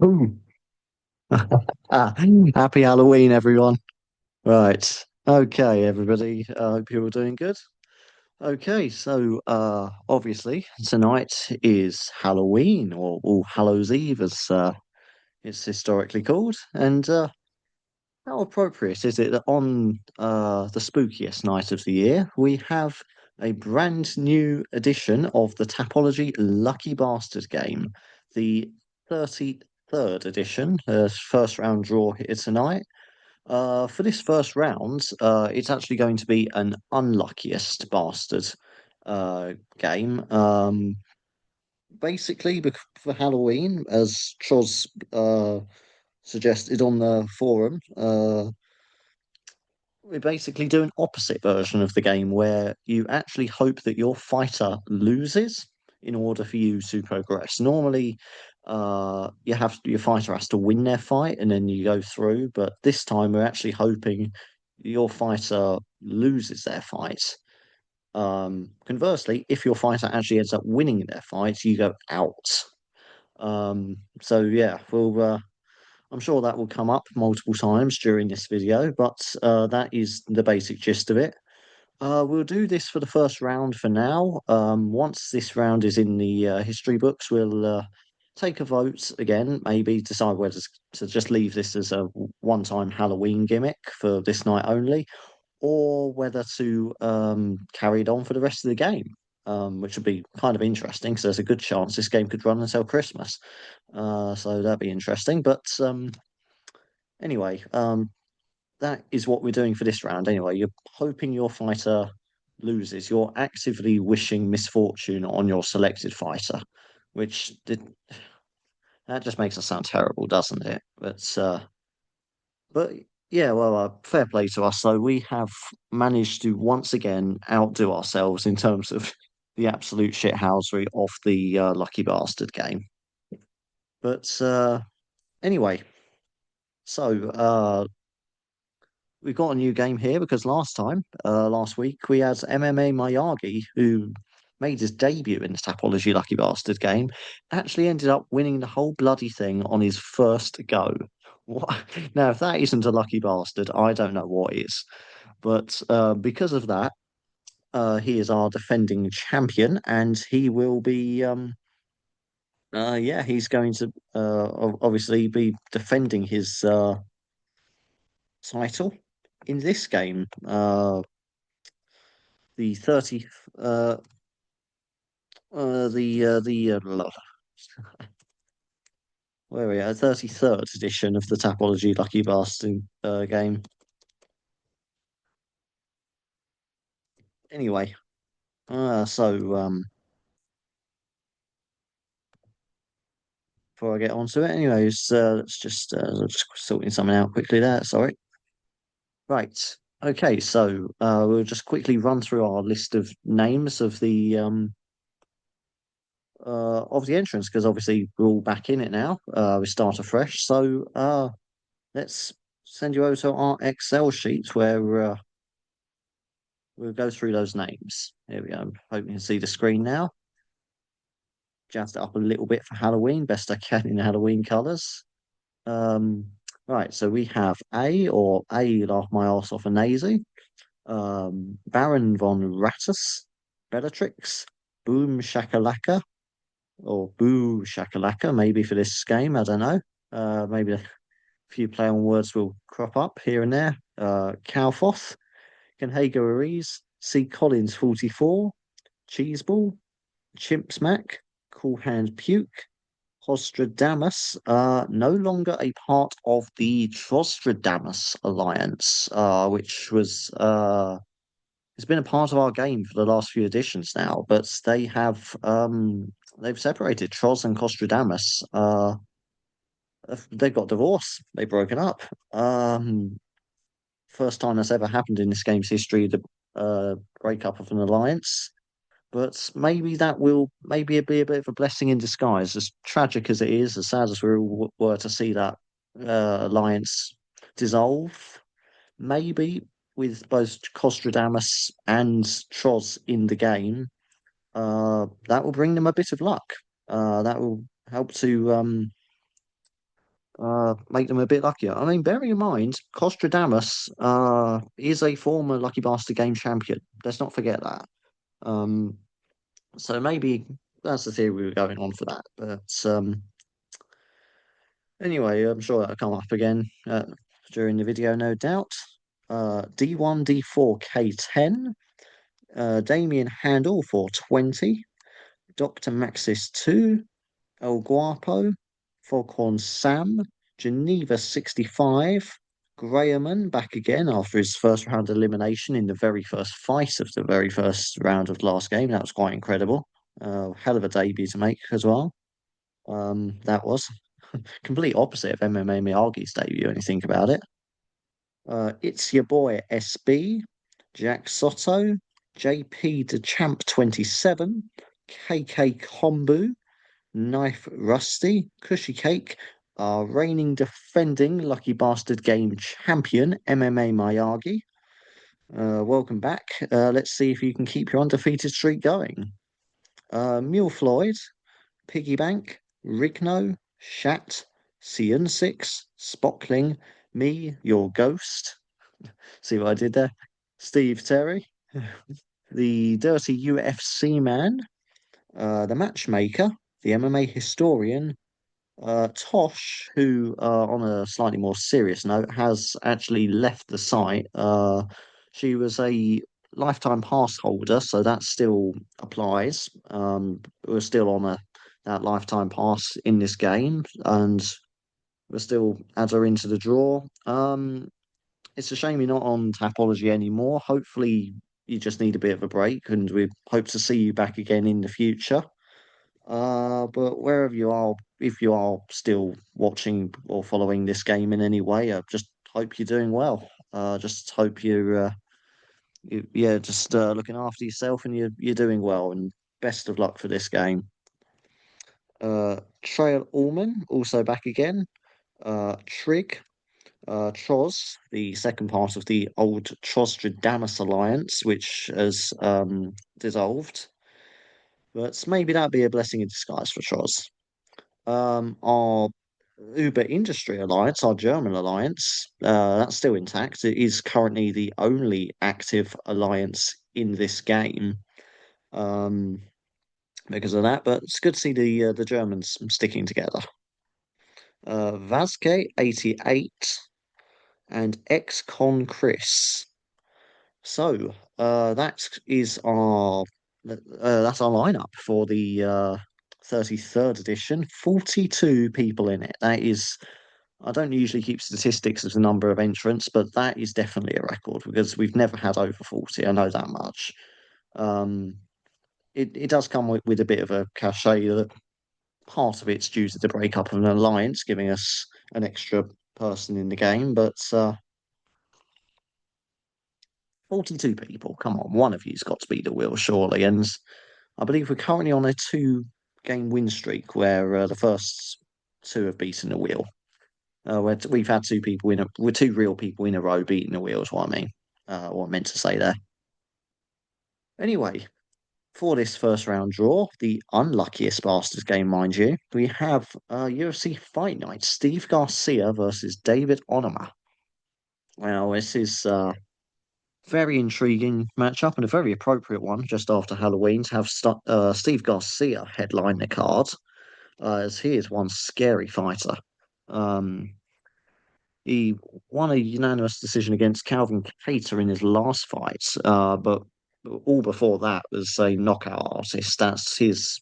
Ooh. Happy Halloween, everyone. Right. Okay, everybody. I hope you're all doing good. Okay, so obviously tonight is Halloween or All Hallows Eve, as it's historically called. And how appropriate is it that on the spookiest night of the year, we have a brand new edition of the Tapology Lucky Bastard game, the 33rd edition, first round draw here tonight. For this first round, it's actually going to be an unluckiest bastard game. Basically, for Halloween, as Troz suggested on the forum, we basically do an opposite version of the game where you actually hope that your fighter loses in order for you to progress. Normally, your fighter has to win their fight and then you go through, but this time we're actually hoping your fighter loses their fight. Conversely, if your fighter actually ends up winning their fight, you go out. So yeah, I'm sure that will come up multiple times during this video, but that is the basic gist of it. We'll do this for the first round for now. Once this round is in the history books, we'll take a vote again, maybe decide whether to just leave this as a one-time Halloween gimmick for this night only, or whether to carry it on for the rest of the game, which would be kind of interesting because there's a good chance this game could run until Christmas. So that'd be interesting. But anyway, that is what we're doing for this round. Anyway, you're hoping your fighter loses. You're actively wishing misfortune on your selected fighter, which that just makes us sound terrible, doesn't it? But yeah, well, fair play to us. So we have managed to once again outdo ourselves in terms of the absolute shithousery of the Lucky Bastard game. But anyway, so we've got a new game here because last week, we had MMA Miyagi, who made his debut in the Tapology Lucky Bastard game, actually ended up winning the whole bloody thing on his first go. What? Now, if that isn't a lucky bastard, I don't know what is. But because of that, he is our defending champion, and he will be, yeah, he's going to obviously be defending his title in this game. The 30 uh the where are we at? 33rd edition of the Tapology Lucky Bastard game. Anyway, so before I get on to it, anyways, just sorting something out quickly there. Sorry. Right. Okay, so we'll just quickly run through our list of names of the entrance because obviously we're all back in it now. We start afresh. So let's send you over to our Excel sheet where we'll go through those names. Here we go. Hope you can see the screen now. Jazzed it up a little bit for Halloween, best I can in Halloween colours. Um, right, so we have A, or A laugh my arse off a nazy, Baron von Rattus, Bellatrix, Boom Shakalaka, or Boo Shakalaka, maybe for this game, I don't know. Maybe a few play on words will crop up here and there. Calfoth, Kenhager Ariz, C. Collins 44, Cheeseball, Chimp Smack, Cool Hand Puke, Hostradamus, no longer a part of the Trostradamus Alliance, which was has been a part of our game for the last few editions now, but they've separated Troz and Costradamus. They've got divorced. They've broken up. First time that's ever happened in this game's history, the breakup of an alliance. But maybe that will maybe be a bit of a blessing in disguise. As tragic as it is, as sad as we all were to see that alliance dissolve, maybe with both Costradamus and Troz in the game, that will bring them a bit of luck. That will help to make them a bit luckier. I mean, bearing in mind, Costradamus is a former Lucky Bastard Game champion. Let's not forget that. Um, so maybe that's the theory we were going on for that. But anyway, I'm sure that'll come up again during the video, no doubt. D1, D4, K10, Damien Handel for 20, Dr. Maxis 2, El Guapo, Foghorn Sam, Geneva 65, Grahamon back again after his first round elimination in the very first fight of the very first round of the last game. That was quite incredible. Hell of a debut to make as well. That was complete opposite of MMA Miyagi's debut when you think about it. It's your boy SB, Jack Soto, JP the Champ 27, KK Kombu, Knife Rusty, Cushy Cake, our reigning defending Lucky Bastard Game champion, MMA Miyagi. Welcome back. Let's see if you can keep your undefeated streak going. Mule Floyd, Piggybank, Rigno, Shat, Cian6, Spockling, me, your ghost. See what I did there? Steve Terry, the Dirty UFC man, the matchmaker, the MMA historian, Tosh, who, on a slightly more serious note, has actually left the site. She was a lifetime pass holder, so that still applies. We're still on that lifetime pass in this game, and we'll still add her into the draw. It's a shame you're not on Tapology anymore. Hopefully, you just need a bit of a break, and we hope to see you back again in the future. But wherever you are, if you are still watching or following this game in any way, I just hope you're doing well. Just hope yeah, just looking after yourself and you're doing well. And best of luck for this game. Trail Allman also back again. Trig, Troz, the second part of the old Trostradamus alliance, which has dissolved. But maybe that'd be a blessing in disguise for Troz. Our Uber Industry Alliance, our German alliance, that's still intact. It is currently the only active alliance in this game um, because of that. But it's good to see the Germans sticking together. Vazke 88 and ex-con Chris. So that is our that's our lineup for the 33rd edition. 42 people in it. That is, I don't usually keep statistics of the number of entrants, but that is definitely a record because we've never had over 40. I know that much. Um, it does come with a bit of a cachet that part of it's due to the breakup of an alliance, giving us an extra person in the game, but 42 people, come on, one of you's got to beat the wheel, surely. And I believe we're currently on a two-game win streak where the first two have beaten the wheel. We've had we're two real people in a row beating the wheel, is what I mean. What I meant to say there. Anyway, for this first round draw, the unluckiest Bastards game, mind you, we have UFC Fight Night, Steve Garcia versus David Onama. Well, this is very intriguing matchup and a very appropriate one just after Halloween to have Steve Garcia headline the card, as he is one scary fighter. Um, he won a unanimous decision against Calvin Kattar in his last fight, but all before that was a knockout artist. That's his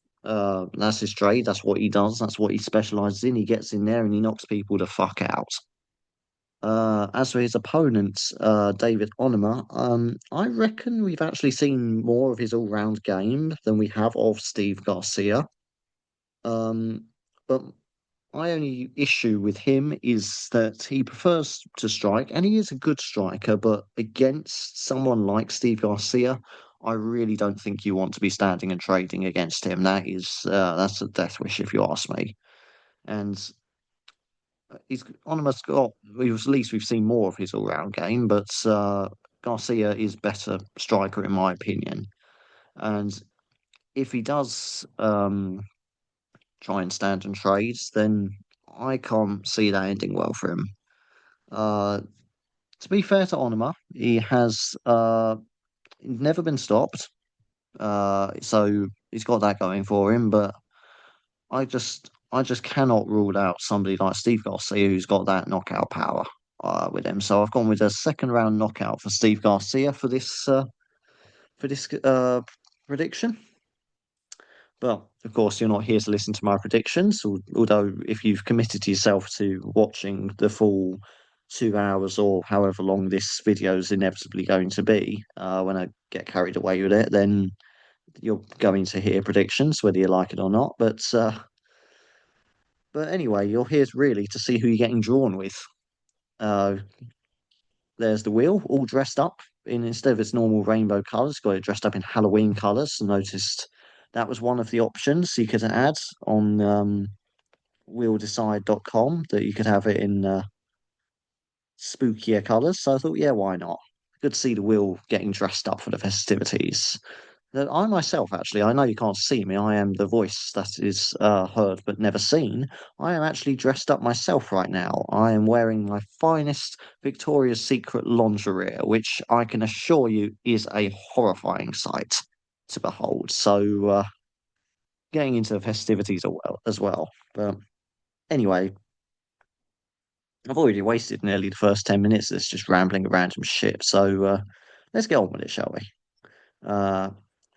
trade. That's what he does. That's what he specializes in. He gets in there and he knocks people the fuck out. As for his opponent, David Onama, I reckon we've actually seen more of his all-round game than we have of Steve Garcia. But my only issue with him is that he prefers to strike, and he is a good striker, but against someone like Steve Garcia, I really don't think you want to be standing and trading against him. That's a death wish if you ask me. And he's almost got, at least we've seen more of his all-round game, but Garcia is better striker in my opinion. And if he does try and stand and trade, then I can't see that ending well for him. Uh, to be fair to Onuma, he has never been stopped. So he's got that going for him. But I just cannot rule out somebody like Steve Garcia who's got that knockout power with him. So I've gone with a second round knockout for Steve Garcia for this prediction. But of course, you're not here to listen to my predictions. Although, if you've committed yourself to watching the full 2 hours or however long this video is inevitably going to be, when I get carried away with it, then you're going to hear predictions, whether you like it or not. But anyway, you're here really to see who you're getting drawn with. Uh, there's the wheel, all dressed up in instead of its normal rainbow colours, got it dressed up in Halloween colours. Noticed that was one of the options you could add on wheeldecide.com that you could have it in spookier colours. So I thought, yeah, why not? Good to see the wheel getting dressed up for the festivities. I myself, actually, I know you can't see me. I am the voice that is heard but never seen. I am actually dressed up myself right now. I am wearing my finest Victoria's Secret lingerie, which I can assure you is a horrifying sight to behold. So, getting into the festivities as well. But anyway, I've already wasted nearly the first 10 minutes of this just rambling random shit. So, let's get on with it, shall we? Uh,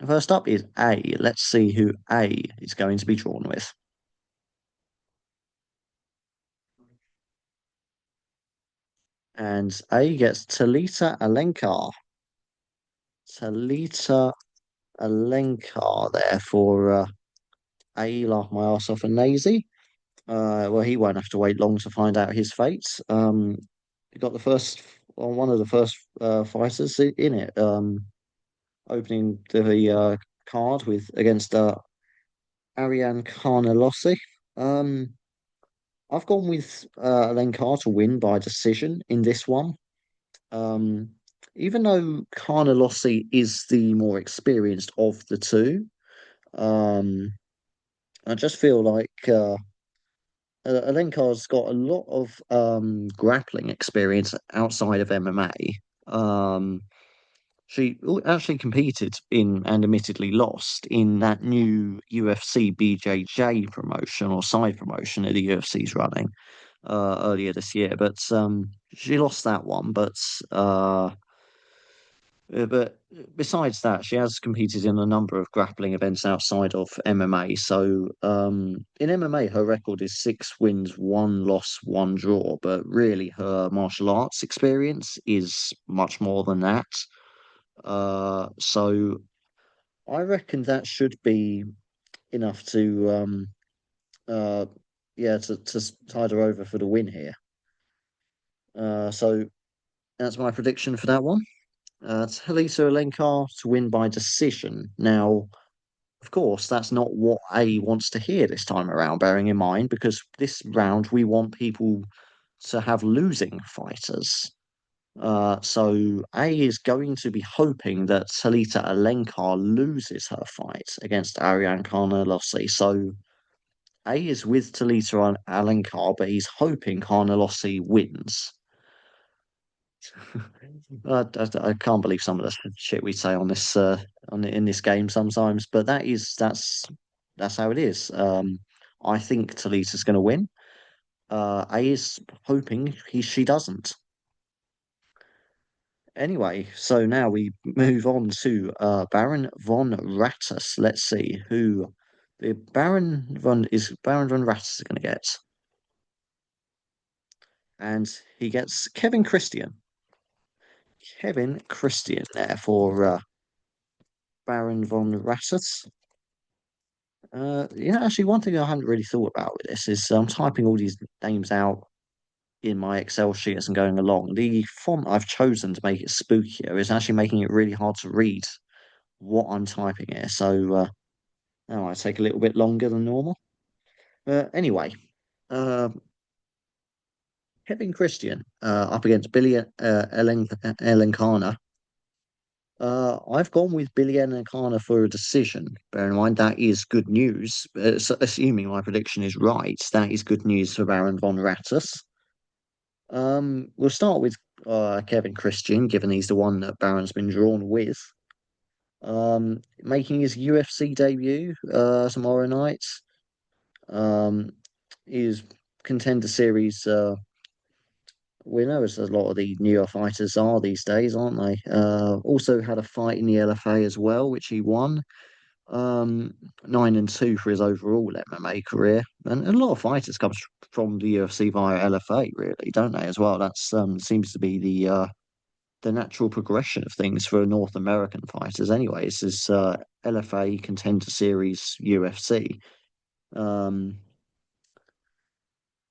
first up is A. Let's see who A is going to be drawn with. And A gets Talita Alencar. Talita Alencar there for A. Laugh my ass off and Nazy. Well, he won't have to wait long to find out his fate. He got the first, well, one of the first fighters in it. Opening the card with against Ariane Carnelossi. Um, I've gone with Alencar to win by decision in this one. Um, Even though Carnelossi is the more experienced of the two, um, I just feel like Alencar's got a lot of grappling experience outside of MMA. She actually competed in and admittedly lost in that new UFC BJJ promotion or side promotion that the UFC's running earlier this year. But she lost that one. But besides that, she has competed in a number of grappling events outside of MMA. So in MMA, her record is 6 wins, 1 loss, 1 draw. But really, her martial arts experience is much more than that. So I reckon that should be enough to uh, yeah, to tide her over for the win here. So that's my prediction for that one. It's Halisa Alenkar to win by decision. Now, of course, that's not what A wants to hear this time around, bearing in mind, because this round we want people to have losing fighters. So A is going to be hoping that Salita Alenkar loses her fight against Ariane Carnelossi. So A is with Talita Alenkar, but he's hoping Carnelossi wins. I can't believe some of the shit we say on this in this game sometimes, but that's how it is. I think Talita's going to win. A is hoping she doesn't. Anyway, so now we move on to Baron von Rattus. Let's see who the Baron von Rattus going to get, and he gets Kevin Christian. Kevin Christian there for Baron von Rattus. Actually, one thing I haven't really thought about with this is I'm typing all these names out in my Excel sheets and going along. The font I've chosen to make it spookier is actually making it really hard to read what I'm typing here. So that might take a little bit longer than normal. Anyway, uh, Kevin Christian up against Billy Elencana. I've gone with Billy Nakano for a decision. Bear in mind that is good news. Assuming my prediction is right, that is good news for Baron von Rattus. We'll start with Kevin Christian, given he's the one that Baron's been drawn with. Making his UFC debut tomorrow night. Um, is Contender Series winner, as a lot of the newer fighters are these days, aren't they? Also had a fight in the LFA as well, which he won. 9-2 for his overall MMA career, and a lot of fighters come from the UFC via LFA, really, don't they? As well, that's seems to be the natural progression of things for North American fighters. Anyways, is LFA Contender Series UFC. Um,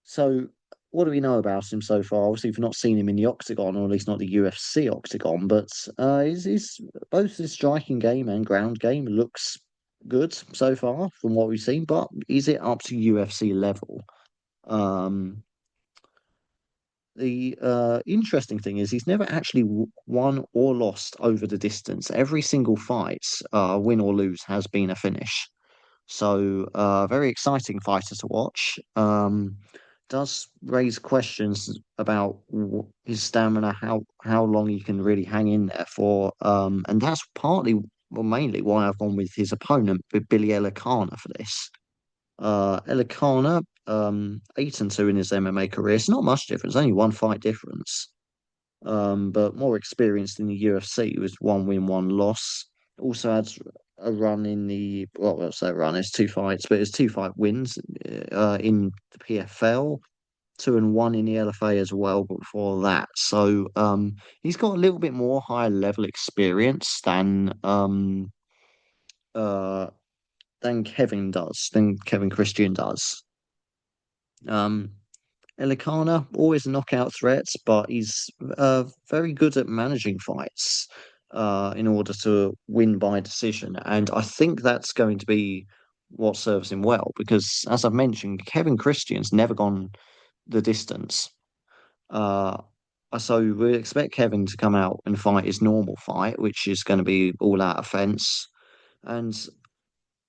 so what do we know about him so far? Obviously, we've not seen him in the octagon, or at least not the UFC octagon. But is both his striking game and ground game looks good so far from what we've seen. But is it up to UFC level? Um, the interesting thing is he's never actually won or lost over the distance. Every single fight, win or lose, has been a finish. So, very exciting fighter to watch. Does raise questions about his stamina, how long he can really hang in there for. And that's partly, well, mainly why I've gone with his opponent, with Billy Elikana for this. Elikana, 8-2 in his MMA career. It's not much difference, only one fight difference. But more experienced in the UFC with one win, one loss. Also had a run in the well, what's that run? It's two fights, but it's two fight wins in the PFL, 2-1 in the LFA as well before that. So he's got a little bit more high level experience uh than Kevin Christian does. Um, Elikana, always knockout threats, but he's very good at managing fights in order to win by decision. And I think that's going to be what serves him well because, as I've mentioned, Kevin Christian's never gone the distance. Uh, so we expect Kevin to come out and fight his normal fight, which is going to be all out offense. And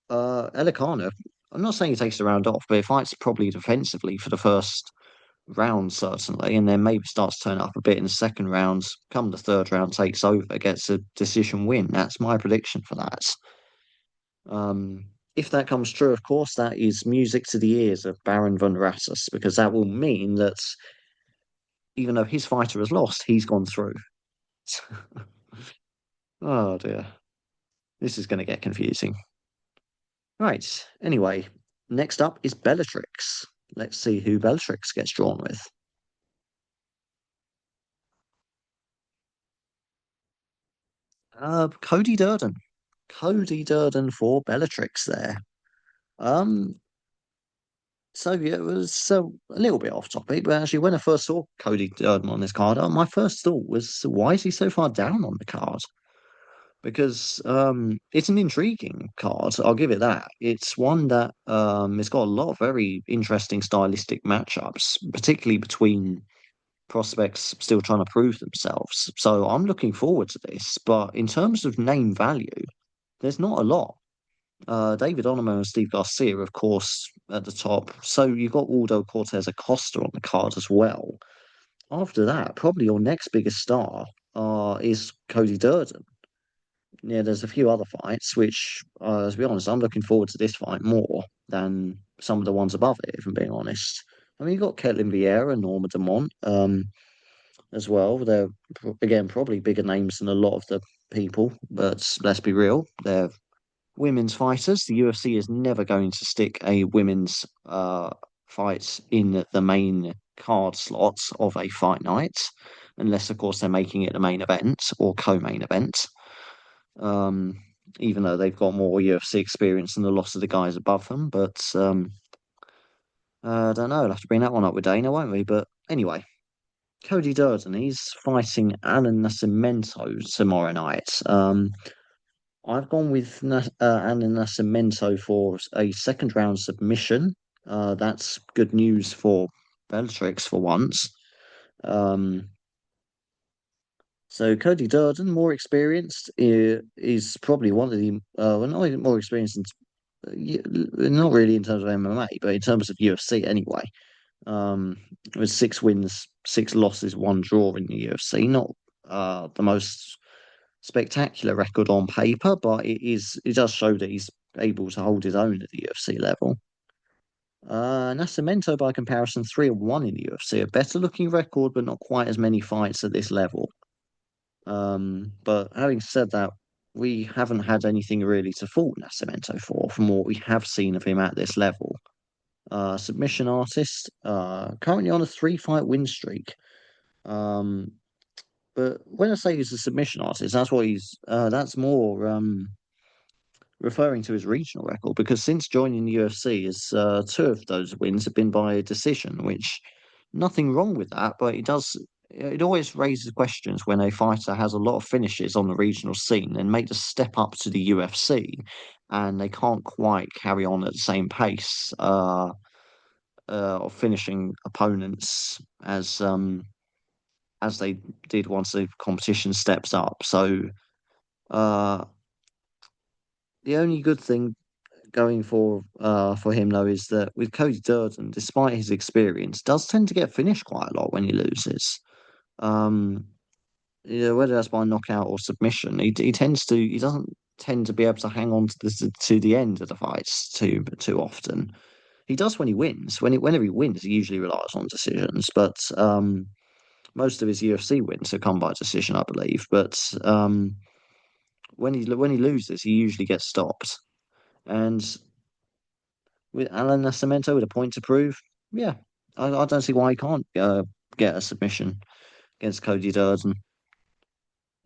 Elikana, I'm not saying he takes the round off, but he fights probably defensively for the first round, certainly, and then maybe starts to turn up a bit in the second round. Come the third round, takes over, gets a decision win. That's my prediction for that. If that comes true, of course, that is music to the ears of Baron von Rassus, because that will mean that even though his fighter has lost, he's gone through. Oh dear, this is going to get confusing. Right. Anyway, next up is Bellatrix. Let's see who Bellatrix gets drawn with. Cody Durden. Cody Durden for Bellatrix there. Um, so yeah, it was a little bit off topic, but actually, when I first saw Cody Durden on this card, my first thought was, why is he so far down on the card? Because it's an intriguing card. I'll give it that. It's one that it's got a lot of very interesting stylistic matchups, particularly between prospects still trying to prove themselves. So I'm looking forward to this. But in terms of name value, there's not a lot. David Onomo and Steve Garcia, of course, at the top. So you've got Waldo Cortez Acosta on the card as well. After that, probably your next biggest star is Cody Durden. Yeah, there's a few other fights, which, to be honest, I'm looking forward to this fight more than some of the ones above it, if I'm being honest. I mean, you've got Ketlin Vieira, Norma Dumont, as well. They're, again, probably bigger names than a lot of the people, but let's be real, they're women's fighters. The UFC is never going to stick a women's fight in the main card slots of a fight night, unless, of course, they're making it a main event or co-main event. Um, Even though they've got more UFC experience than a lot of the guys above them, but I don't know. We'll have to bring that one up with Dana, won't we? But anyway, Cody Durden, he's fighting Alan Nascimento tomorrow night. I've gone with Alan Nascimento for a second round submission. That's good news for Bellatrix for once. Um, So Cody Durden, more experienced, is probably one of the well, not even more experienced, not really in terms of MMA, but in terms of UFC anyway. Um, with 6 wins, 6 losses, 1 draw in the UFC. Not the most spectacular record on paper, but it does show that he's able to hold his own at the UFC level. Nascimento, by comparison, 3-1 in the UFC, a better looking record, but not quite as many fights at this level. But having said that, we haven't had anything really to fault Nascimento for from what we have seen of him at this level. Submission artist, currently on a 3 fight win streak. Um, but when I say he's a submission artist, that's more referring to his regional record because since joining the UFC, 2 of those wins have been by decision, which nothing wrong with that, but it always raises questions when a fighter has a lot of finishes on the regional scene and make the step up to the UFC and they can't quite carry on at the same pace of finishing opponents as they did once the competition steps up. So uh, the only good thing going for him though is that with Cody Durden, despite his experience, does tend to get finished quite a lot when he loses. Um, yeah, whether that's by knockout or submission, he doesn't tend to be able to hang on to the end of the fights too often. He does when he wins. Whenever he wins, he usually relies on decisions, but most of his UFC wins have come by decision, I believe. But when he loses, he usually gets stopped. And with Alan Nascimento with a point to prove, yeah, I don't see why he can't get a submission against Cody Durden,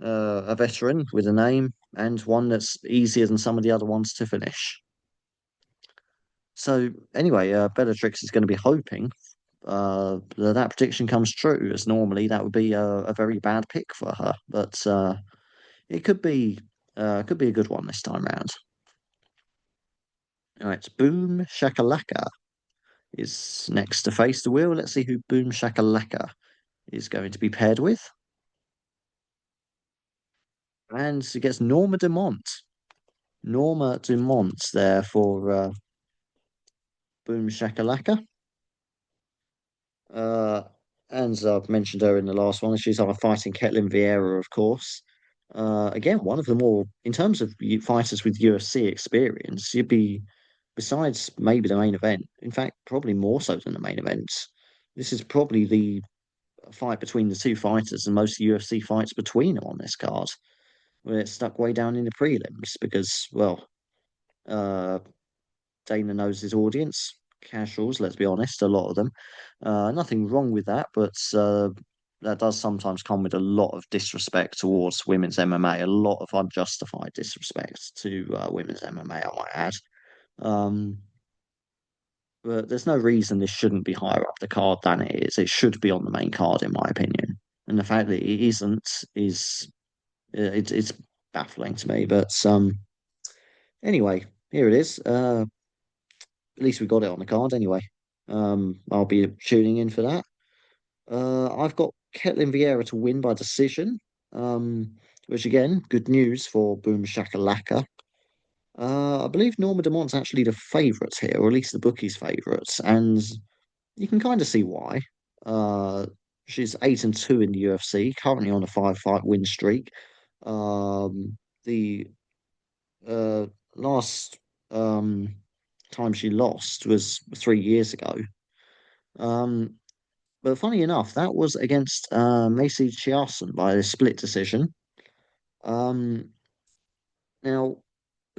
a veteran with a name and one that's easier than some of the other ones to finish. So anyway, Bellatrix is going to be hoping that prediction comes true, as normally that would be a very bad pick for her, but it could be a good one this time round. All right, Boom Shakalaka is next to face the wheel. Let's see who Boom Shakalaka is going to be paired with. And it gets Norma Dumont. Norma Dumont there for Boom Shakalaka. Uh, and I've mentioned her in the last one. She's fighting Ketlin Vieira, of course. Again, one of the more, in terms of fighters with UFC experience, you'd be, besides maybe the main event, in fact, probably more so than the main event. This is probably the fight between the two fighters and most UFC fights between them on this card, where it's stuck way down in the prelims because, well, uh, Dana knows his audience, casuals, let's be honest, a lot of them. Nothing wrong with that, but that does sometimes come with a lot of disrespect towards women's MMA, a lot of unjustified disrespect to women's MMA, I might add. Um, but there's no reason this shouldn't be higher up the card than it is. It should be on the main card, in my opinion. And the fact that it isn't is it's baffling to me. But anyway, here it is. At least we got it on the card anyway. I'll be tuning in for that. I've got Ketlin Vieira to win by decision, which again, good news for Boom Shakalaka. I believe Norma Dumont's actually the favourite here, or at least the bookies' favourites, and you can kind of see why. Uh, she's 8-2 in the UFC, currently on a 5 fight win streak. The uh, last time she lost was 3 years ago. Um, but funny enough, that was against Macy Chiasson by a split decision. Um, now,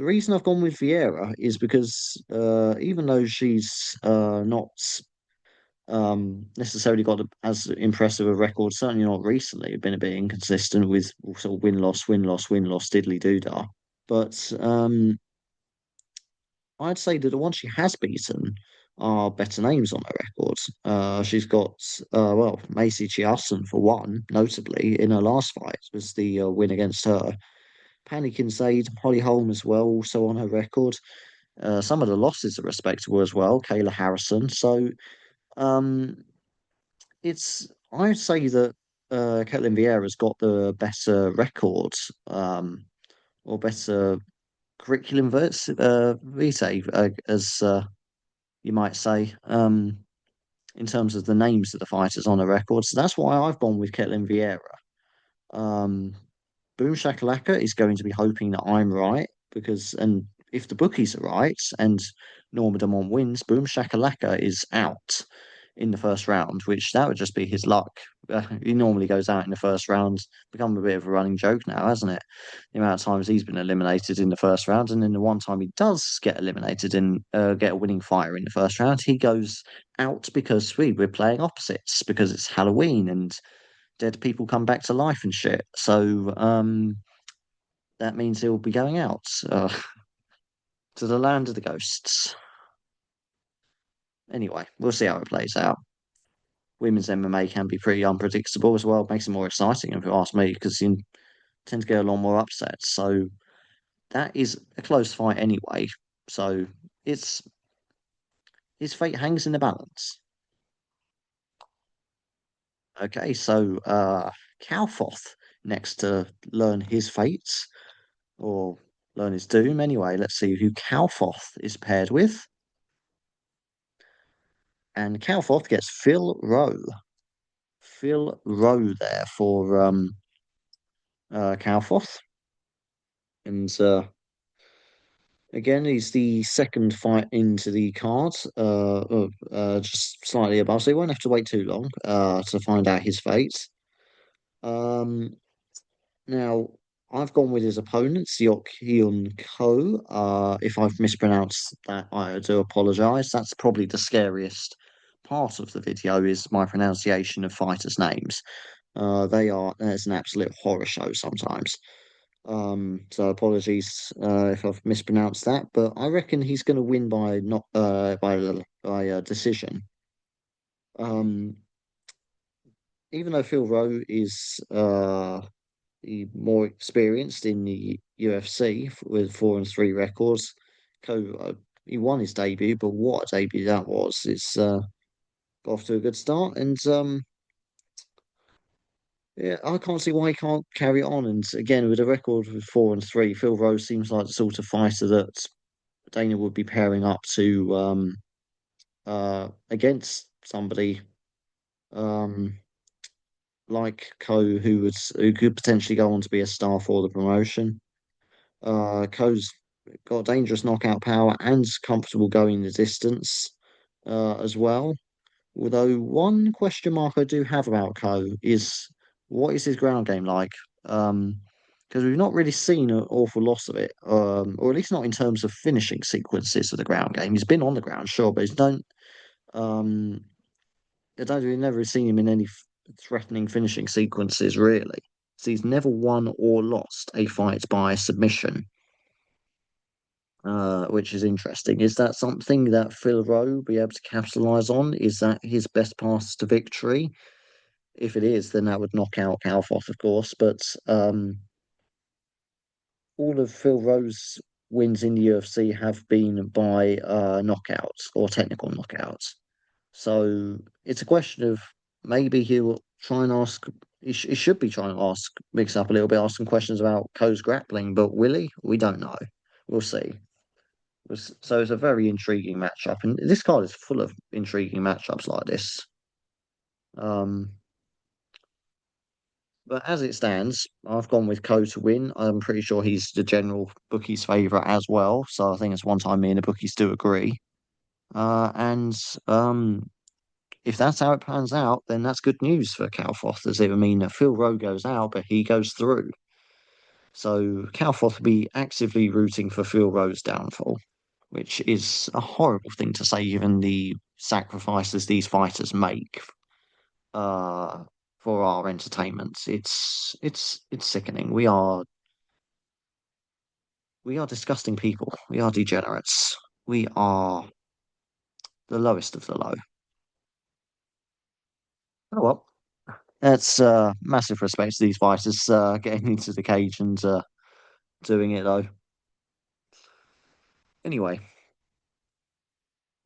the reason I've gone with Vieira is because even though she's not necessarily got as impressive a record, certainly not recently, been a bit inconsistent with sort of win loss, win loss, win loss, diddly doo dah. But I'd say that the ones she has beaten are better names on her record. She's got, well, Macy Chiasson for one, notably in her last fight was the win against her. Penny Kincaid, Holly Holm as well, also on her record. Some of the losses are respectable as well. Kayla Harrison. So um, I'd say that. Caitlin Vieira's got the better record, or better curriculum vitae, as you might say, in terms of the names of the fighters on the record. So that's why I've gone with Caitlin Vieira. Um, Boom Shakalaka is going to be hoping that I'm right because, and if the bookies are right and Norma Dumont wins, Boom Shakalaka is out in the first round, which that would just be his luck. He normally goes out in the first round, become a bit of a running joke now, hasn't it? The amount of times he's been eliminated in the first round, and then the one time he does get eliminated and get a winning fighter in the first round, he goes out because we're playing opposites because it's Halloween and dead people come back to life and shit. So that means he'll be going out to the land of the ghosts. Anyway, we'll see how it plays out. Women's MMA can be pretty unpredictable as well. It makes it more exciting if you ask me, because you tend to get a lot more upsets. So that is a close fight anyway. So it's his fate hangs in the balance. Okay, so Calfoth next to learn his fate or learn his doom anyway. Let's see who Calfoth is paired with. And Calfoth gets Phil Rowe. Phil Rowe there for Calfoth. And again, he's the second fight into the card, just slightly above, so he won't have to wait too long to find out his fate. Um, Now, I've gone with his opponent, Seok Hyun Ko. If I've mispronounced that, I do apologise. That's probably the scariest part of the video is my pronunciation of fighters' names. There's an absolute horror show sometimes. So apologies if I've mispronounced that, but I reckon he's going to win by not by decision. Um, Even though Phil Rowe is more experienced in the UFC with 4-3 records. He won his debut, but what a debut that was! It's got off to a good start, and yeah, I can't see why he can't carry on. And again, with a record of 4-3, Phil Rose seems like the sort of fighter that Dana would be pairing up to against somebody um like who could potentially go on to be a star for the promotion. Ko's got dangerous knockout power and comfortable going the distance as well. Although one question mark I do have about Ko is what is his ground game like? Because we've not really seen an awful lot of it, or at least not in terms of finishing sequences of the ground game. He's been on the ground, sure, but um, we've never seen him in any threatening finishing sequences really. So he's never won or lost a fight by submission, which is interesting. Is that something that Phil Rowe will be able to capitalize on? Is that his best path to victory? If it is, then that would knock out Calfoth, of course. But all of Phil Rowe's wins in the UFC have been by knockouts or technical knockouts. So it's a question of maybe he'll try and ask. He should be trying to mix up a little bit, ask some questions about Ko's grappling, but will he? We don't know. We'll see. So it's a very intriguing matchup, and this card is full of intriguing matchups like this. Um, but as it stands, I've gone with Ko to win. I'm pretty sure he's the general bookies' favourite as well. So I think it's one time me and the bookies do agree. And if that's how it pans out, then that's good news for Calfoth. Does it mean that Phil Rowe goes out, but he goes through? So Calfoth will be actively rooting for Phil Rowe's downfall, which is a horrible thing to say, given the sacrifices these fighters make uh, for our entertainment. It's sickening. We are disgusting people. We are degenerates. We are the lowest of the low. Oh well. That's massive respect to these fighters getting into the cage and doing it though. Anyway,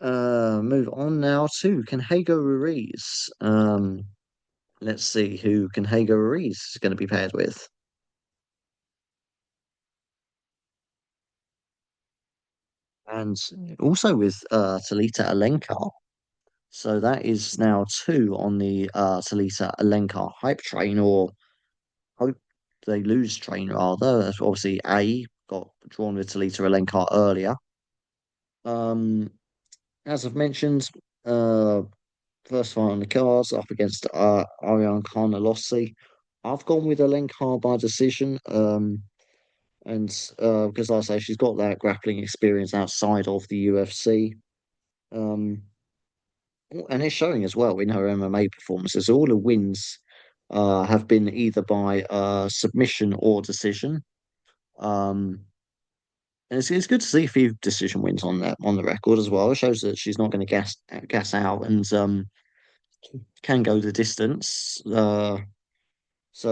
move on now to Canhego Ruiz. Let's see who Canhego Ruiz is going to be paired with. And also with Talita Alencar. So that is now two on the Talita Alencar hype train, or hope they lose train rather. Obviously, A got drawn with Talita Alencar earlier. Um, as I've mentioned, uh, first fight on the cards up against Ariane Carnelossi. I've gone with Alencar by decision. And because like I say she's got that grappling experience outside of the UFC. Um, and it's showing as well in her MMA performances. All the wins have been either by submission or decision. Um, and it's good to see a few decision wins on that on the record as well. It shows that she's not going to gas out and can go the distance. So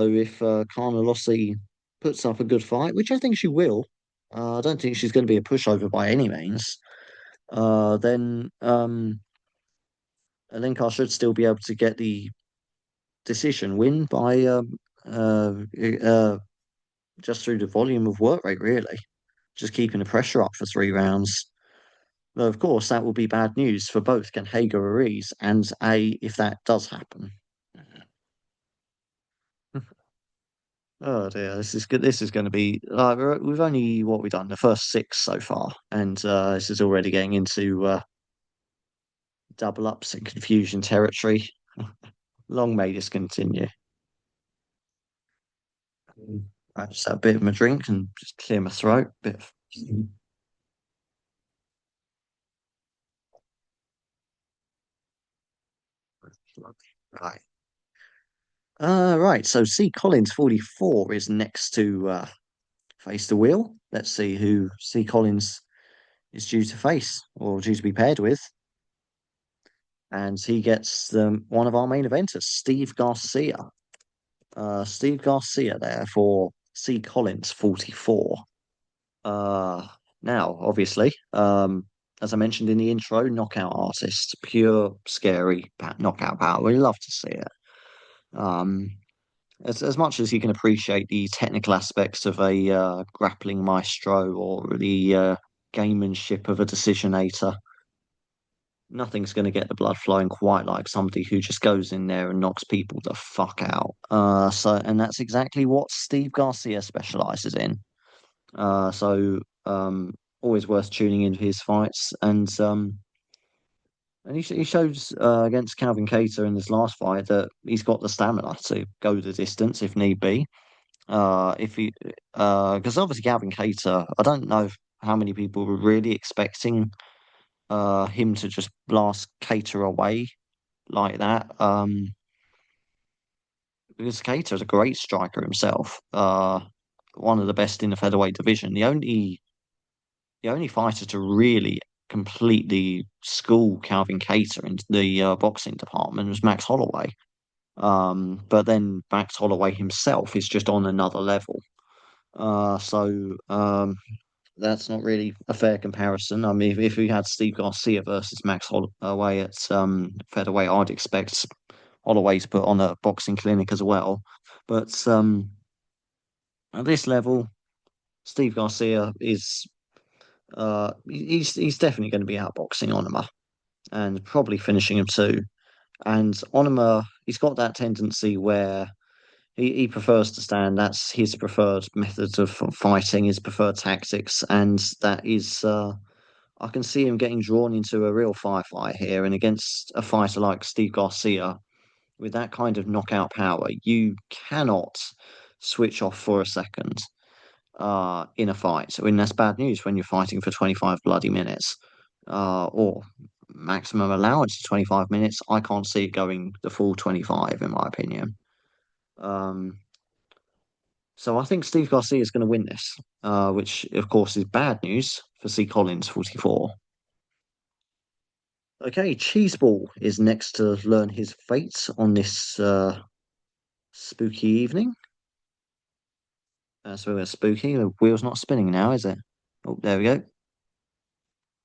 if Carnelossi puts up a good fight, which I think she will, I don't think she's going to be a pushover by any means. Then Linkar should still be able to get the decision win by uh, uh, just through the volume of work rate, really. Just keeping the pressure up for 3 rounds. Though, of course, that will be bad news for both Canhega Ruiz and A if that does happen. Oh dear, this is good. This is going to be we've only what we've done the first six so far, and this is already getting into double ups and confusion territory. Long may this continue. I just have a bit of my drink and just clear my throat. Bit of... Right. Right. So C Collins 44 is next to face the wheel. Let's see who C Collins is due to face or due to be paired with. And he gets one of our main eventers, Steve Garcia. Steve Garcia there for C Collins 44. Uh, Now, obviously, as I mentioned in the intro, knockout artist, pure scary knockout power. We love to see it. Um, as much as you can appreciate the technical aspects of a grappling maestro or the gamemanship of a decisionator, nothing's going to get the blood flowing quite like somebody who just goes in there and knocks people the fuck out. And that's exactly what Steve Garcia specializes in. So always worth tuning into his fights, and he shows against Calvin Cater in his last fight that he's got the stamina to go the distance if need be. If he Because obviously Calvin Cater, I don't know how many people were really expecting him to just blast Cater away like that. Because Cater is a great striker himself. One of the best in the featherweight division. The only fighter to really completely school Calvin Cater into the boxing department was Max Holloway. But then Max Holloway himself is just on another level. So that's not really a fair comparison. I mean, if we had Steve Garcia versus Max Holloway at featherweight, I'd expect Holloway to put on a boxing clinic as well. But at this level, Steve Garcia is he's definitely going to be outboxing Onuma and probably finishing him too. And Onuma, he's got that tendency where he prefers to stand. That's his preferred methods of fighting, his preferred tactics, and that is I can see him getting drawn into a real firefight here. And against a fighter like Steve Garcia, with that kind of knockout power, you cannot switch off for a second in a fight. So, and that's bad news when you're fighting for 25 bloody minutes or maximum allowance of 25 minutes. I can't see it going the full 25, in my opinion. Um, so I think Steve Garcia is going to win this, which of course is bad news for C. Collins 44. Okay, Cheeseball is next to learn his fate on this spooky evening. So we're spooky. The wheel's not spinning now, is it? Oh, there we go.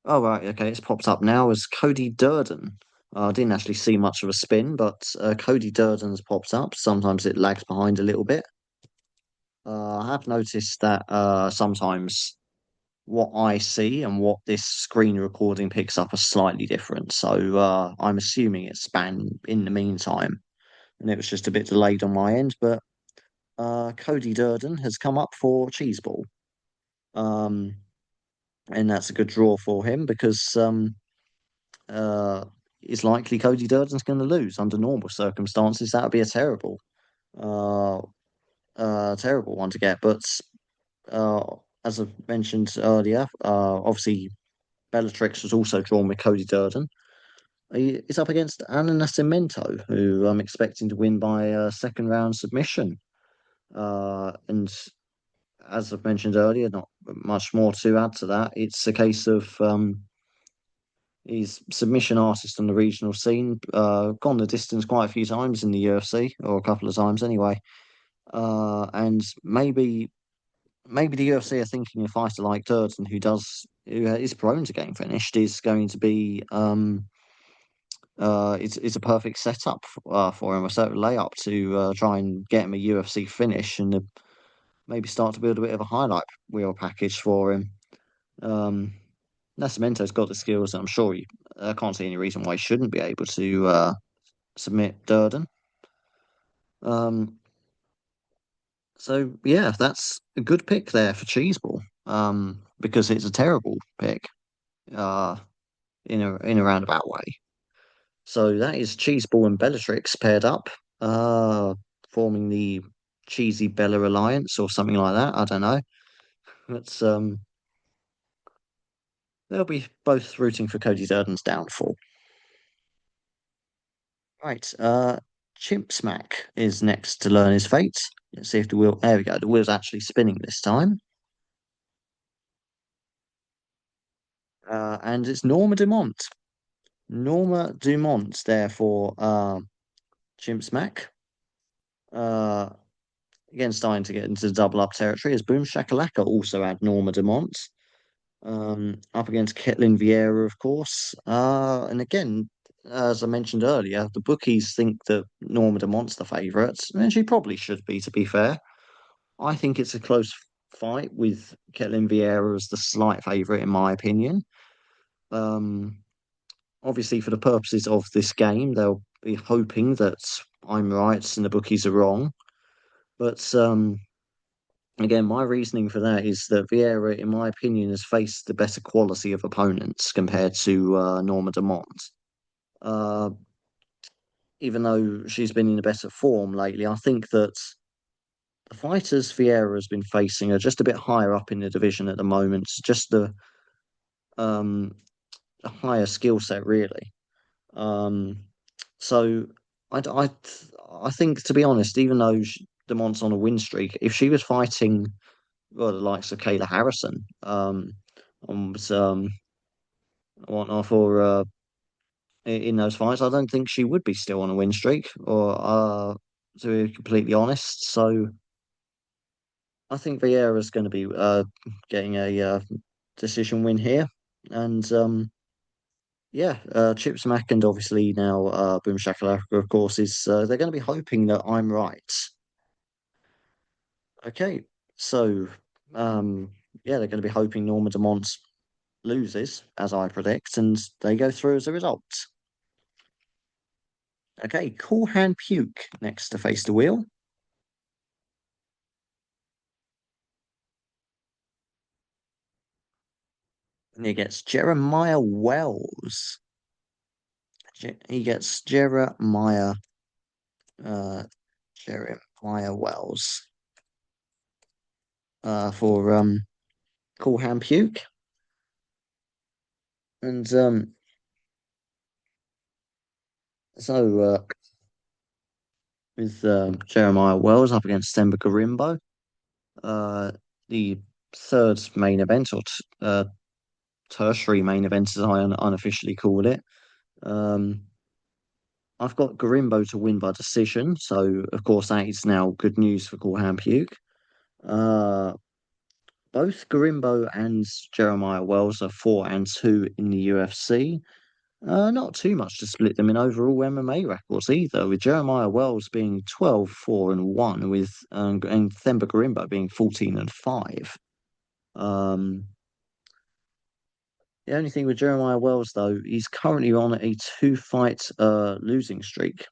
Oh, right. Okay, it's popped up now as Cody Durden I didn't actually see much of a spin, but Cody Durden's popped up. Sometimes it lags behind a little bit. I have noticed that sometimes what I see and what this screen recording picks up are slightly different. So I'm assuming it's span in the meantime, and it was just a bit delayed on my end. But Cody Durden has come up for Cheeseball, um, and that's a good draw for him because uh, it's likely Cody Durden's going to lose under normal circumstances. That would be a uh, terrible one to get. But uh, as I mentioned earlier, obviously Bellatrix was also drawn with Cody Durden. He's up against Anna Nascimento, who I'm expecting to win by a second round submission. And as I've mentioned earlier, not much more to add to that. It's a case of he's submission artist on the regional scene, gone the distance quite a few times in the UFC, or a couple of times anyway. And maybe the UFC are thinking a fighter like Durden, who is prone to getting finished, is going to be it's a perfect setup for him, a sort of layup to try and get him a UFC finish and maybe start to build a bit of a highlight reel package for him. Um, Nascimento's got the skills, and I'm sure I can't see any reason why he shouldn't be able to submit Durden. Um, so yeah, that's a good pick there for Cheeseball. Because it's a terrible pick. Uh, in a roundabout way. So that is Cheeseball and Bellatrix paired up, uh, forming the Cheesy Bella Alliance or something like that. I don't know. But they'll be both rooting for Cody Durden's downfall. Right. Chimp Smack is next to learn his fate. Let's see if the wheel. There we go. The wheel's actually spinning this time. And it's Norma Dumont. Norma Dumont, therefore, Chimp Smack. Uh, Again, starting to get into double up territory as Boom Shakalaka also had Norma Dumont. Up against Ketlin Vieira, of course. And again, as I mentioned earlier, the bookies think that Norma Dumont's the favourite, and she probably should be, to be fair. I think it's a close fight with Ketlin Vieira as the slight favourite, in my opinion. Um, Obviously, for the purposes of this game, they'll be hoping that I'm right and the bookies are wrong. But again, my reasoning for that is that Vieira, in my opinion, has faced the better quality of opponents compared to Norma Dumont. Uh, Even though she's been in a better form lately, I think that the fighters Vieira has been facing are just a bit higher up in the division at the moment, just um, a higher skill set, really. Um, so I, I think, to be honest, even though Dumont's on a win streak, if she was fighting well, the likes of Kayla Harrison, on whatnot for in those fights. I don't think she would be still on a win streak, or to be completely honest. So I think Vieira's going to be getting a decision win here, and yeah, Chip Smack and obviously now Boom Shakalaka, of course, is they're going to be hoping that I'm right. Okay, so um, yeah, they're going to be hoping Norma Dumont loses, as I predict, and they go through as a result. Okay, Cool Hand Puke next to face the wheel. And he gets Jeremiah Wells. He gets uh, Jeremiah Wells for Cool Hand Puke. And so with Jeremiah Wells up against Stemba Garimbo, uh, the third main event or tertiary main event, as I unofficially called it. Um, I've got Garimbo to win by decision, so of course that is now good news for Corhan Puke. Uh, both Garimbo and Jeremiah Wells are 4-2 in the UFC. Not too much to split them in overall MMA records either, with Jeremiah Wells being 12-4-1, with and Themba Gorimbo being 14-5. Um, the only thing with Jeremiah Wells though, he's currently on a two-fight losing streak.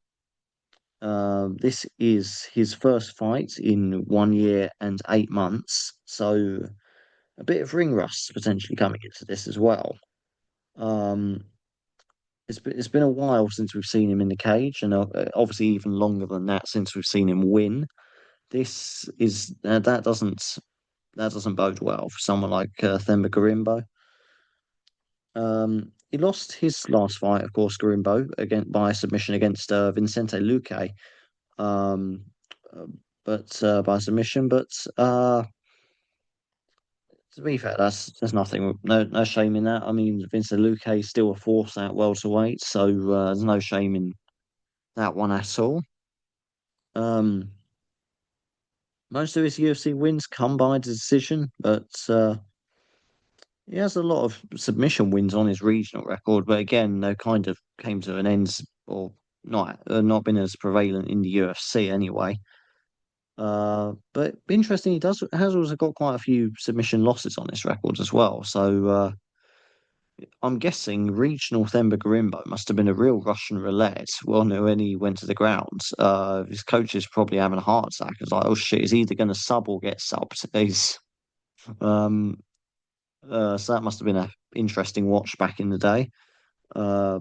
This is his first fight in 1 year and 8 months, so a bit of ring rust potentially coming into this as well. Um, it's been a while since we've seen him in the cage, and obviously even longer than that since we've seen him win. This is that doesn't bode well for someone like Themba Gorimbo. He lost his last fight, of course, Gorimbo, again by submission against Vicente Luque. Um, uh, but by submission. But to be fair, there's nothing, no shame in that. I mean, Vincent Luque is still a force at welterweight, so there's no shame in that one at all. Um, most of his UFC wins come by decision, but he has a lot of submission wins on his regional record. But again, they kind of came to an end, or not been as prevalent in the UFC anyway. But interesting, he does has also got quite a few submission losses on his record as well. So I'm guessing regional Themba Gorimbo must have been a real Russian roulette when he went to the ground. His coach is probably having a heart attack. It's like, oh shit, he's either going to sub or get subbed. Um, so that must have been an interesting watch back in the day. Uh,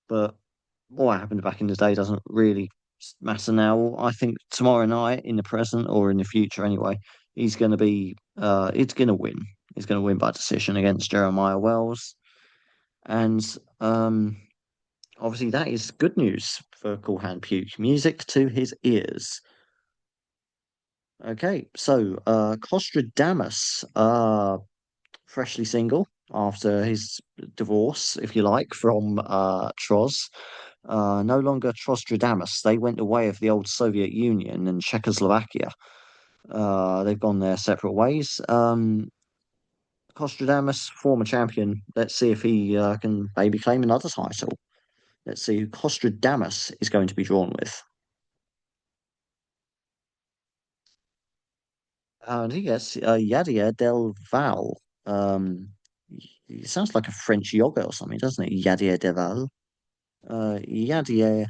but what happened back in the day doesn't really matter now. I think tomorrow night, in the present or in the future anyway, it's going to win. He's going to win by decision against Jeremiah Wells. And obviously, that is good news for Coolhand Puke. Music to his ears. Okay, so Costradamus, freshly single after his divorce, if you like, from Troz. No longer Trostradamus. They went the way of the old Soviet Union and Czechoslovakia. They've gone their separate ways. Costradamus, former champion. Let's see if he can maybe claim another title. Let's see who Costradamus is going to be drawn with. And he gets Yadia Del Val. It sounds like a French yogurt or something, doesn't it? Yadia Del Val. Yadia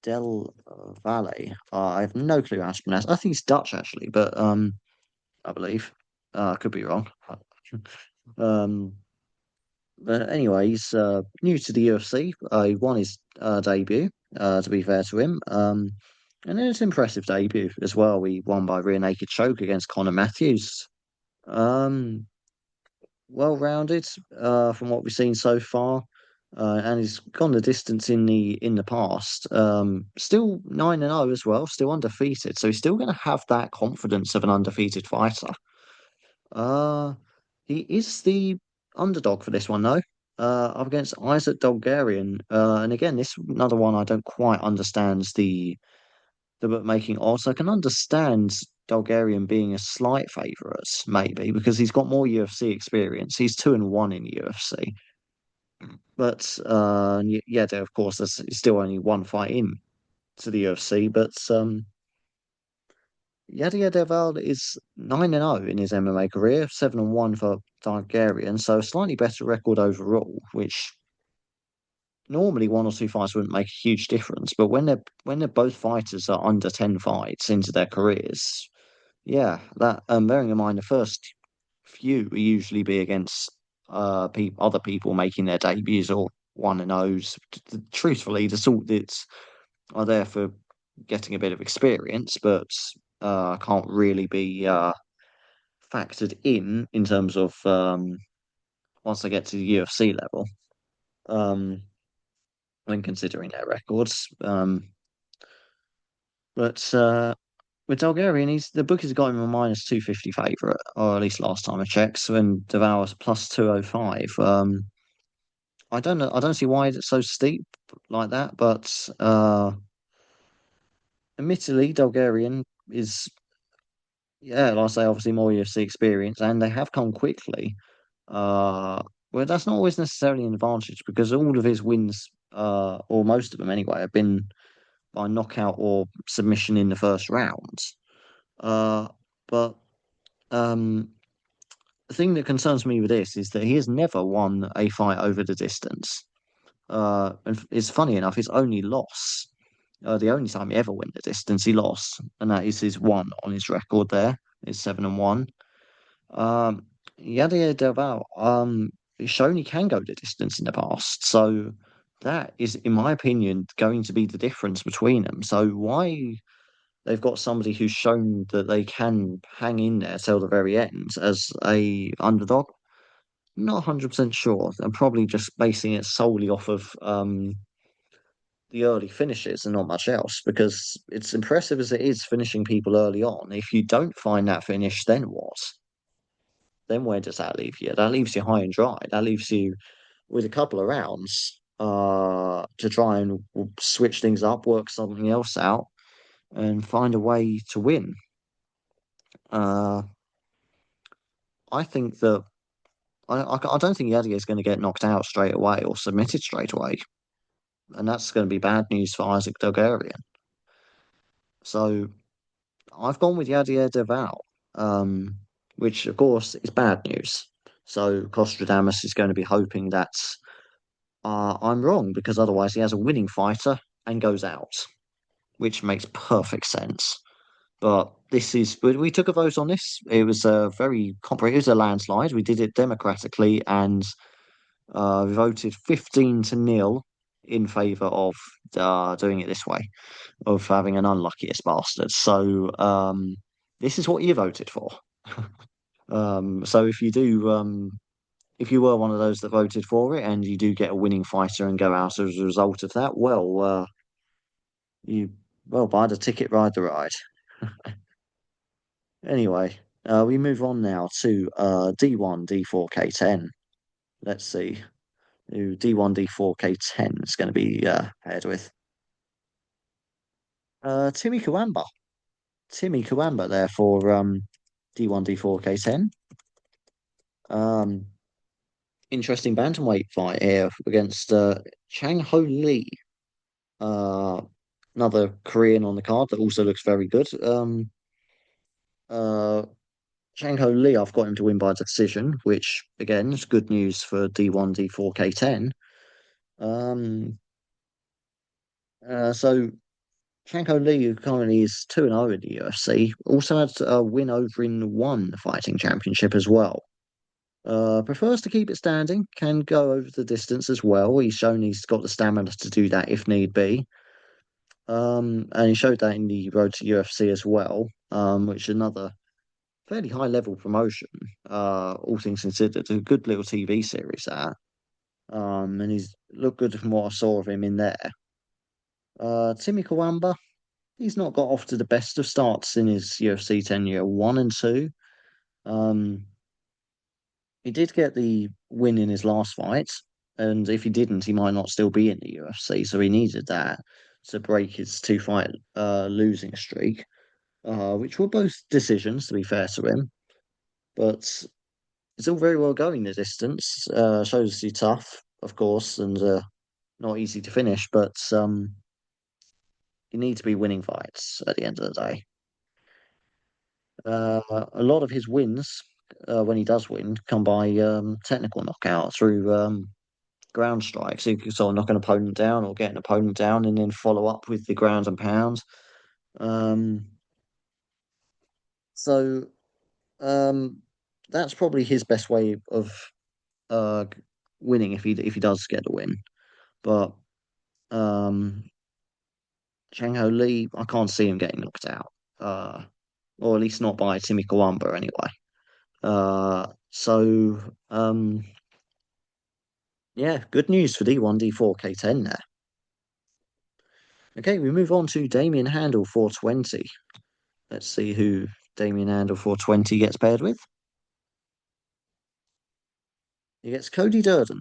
Del Valle. I have no clue how to pronounce it. I think it's Dutch actually, but I believe. I could be wrong. Um, but anyway, he's new to the UFC. He won his debut, to be fair to him. And it's an impressive debut as well. He won by rear naked choke against Conor Matthews. Um, well rounded from what we've seen so far. And he's gone the distance in the past. Still 9-0 as well, still undefeated. So he's still going to have that confidence of an undefeated fighter. Uh, he is the underdog for this one though. Up against Isaac Dolgarian. And again, this another one I don't quite understand the bookmaking odds. I can understand Dolgarian being a slight favourite, maybe, because he's got more UFC experience. He's 2-1 in UFC. But yeah, of course, there's still only one fight in to the UFC. But Yadir Deval is 9-0 in his MMA career, 7-1 for Targaryen, so a slightly better record overall, which normally one or two fights wouldn't make a huge difference. But when they're both fighters are under 10 fights into their careers, yeah, that bearing in mind the first few will usually be against other people making their debuts or 1-0s. Truthfully, the sort that are there for getting a bit of experience, but can't really be factored in terms of once they get to the UFC level. Um, when considering their records. But with Bulgarian, the book has got him a minus 250 favourite, or at least last time I checked. So when Devour's plus 205. I don't know. I don't see why it's so steep like that, but admittedly, Bulgarian is, yeah, like I say, obviously more UFC experience, and they have come quickly. Well, that's not always necessarily an advantage because all of his wins, or most of them anyway, have been by knockout or submission in the first round. Uh, but um, the thing that concerns me with this is that he has never won a fight over the distance. And it's funny enough, his only loss, the only time he ever went the distance, he lost, and that is his one on his record there, is 7-1. Um, Yadier Delval, he's shown he can go the distance in the past, so that is, in my opinion, going to be the difference between them. So why they've got somebody who's shown that they can hang in there till the very end as a underdog? Not 100% sure. I'm probably just basing it solely off of the early finishes and not much else because it's impressive as it is finishing people early on. If you don't find that finish, then what? Then where does that leave you? That leaves you high and dry. That leaves you with a couple of rounds to try and switch things up, work something else out, and find a way to win. Uh, I think that I don't think Yadi is going to get knocked out straight away or submitted straight away, and that's going to be bad news for Isaac Dogarian. So I've gone with Yadier Deval, which of course is bad news. So Costradamus is going to be hoping that I'm wrong because otherwise he has a winning fighter and goes out, which makes perfect sense. But this is we took a vote on this. It was a very comprehensive, it was a landslide. We did it democratically and we voted 15 to nil in favour of doing it this way, of having an unluckiest bastard. So this is what you voted for. So if you were one of those that voted for it and you do get a winning fighter and go out as a result of that, well, you buy the ticket, ride the ride. Anyway, we move on now to D1 D4 K10. Let's see who D1 D4 K10 is going to be paired with. Timmy Kawamba. Timmy Kawamba there for D1 D4 K10. Um, Interesting bantamweight fight here against Chang Ho Lee. Uh, Another Korean on the card that also looks very good. Uh, Chang Ho Lee, I've got him to win by decision, which again is good news for D1, D4, K10. Um, so Chang Ho Lee, who currently is 2-0 in the UFC, also had a win over in one fighting championship as well. Prefers to keep it standing, can go over the distance as well. He's shown he's got the stamina to do that if need be. And he showed that in the Road to UFC as well, which is another fairly high level promotion, all things considered. A good little TV series that. And he's looked good from what I saw of him in there. Timmy Kawamba, he's not got off to the best of starts in his UFC tenure, 1 and 2. Um, he did get the win in his last fight, and if he didn't, he might not still be in the UFC. So he needed that to break his two-fight losing streak, which were both decisions, to be fair to him. But it's all very well going the distance. Shows you tough, of course, and not easy to finish, but you need to be winning fights at the end of the day. A lot of his wins, when he does win, come by technical knockout through ground strikes. He can sort of knock an opponent down or get an opponent down and then follow up with the ground and pound. Um, so um, that's probably his best way of uh, winning if he does get a win. But um, Chang Ho Lee, I can't see him getting knocked out. Or at least not by Timmy Kawamba anyway. So yeah, good news for D1, D4, K10 there. Okay, we move on to Damien Handel 420. Let's see who Damien Handel 420 gets paired with. He gets Cody Durden.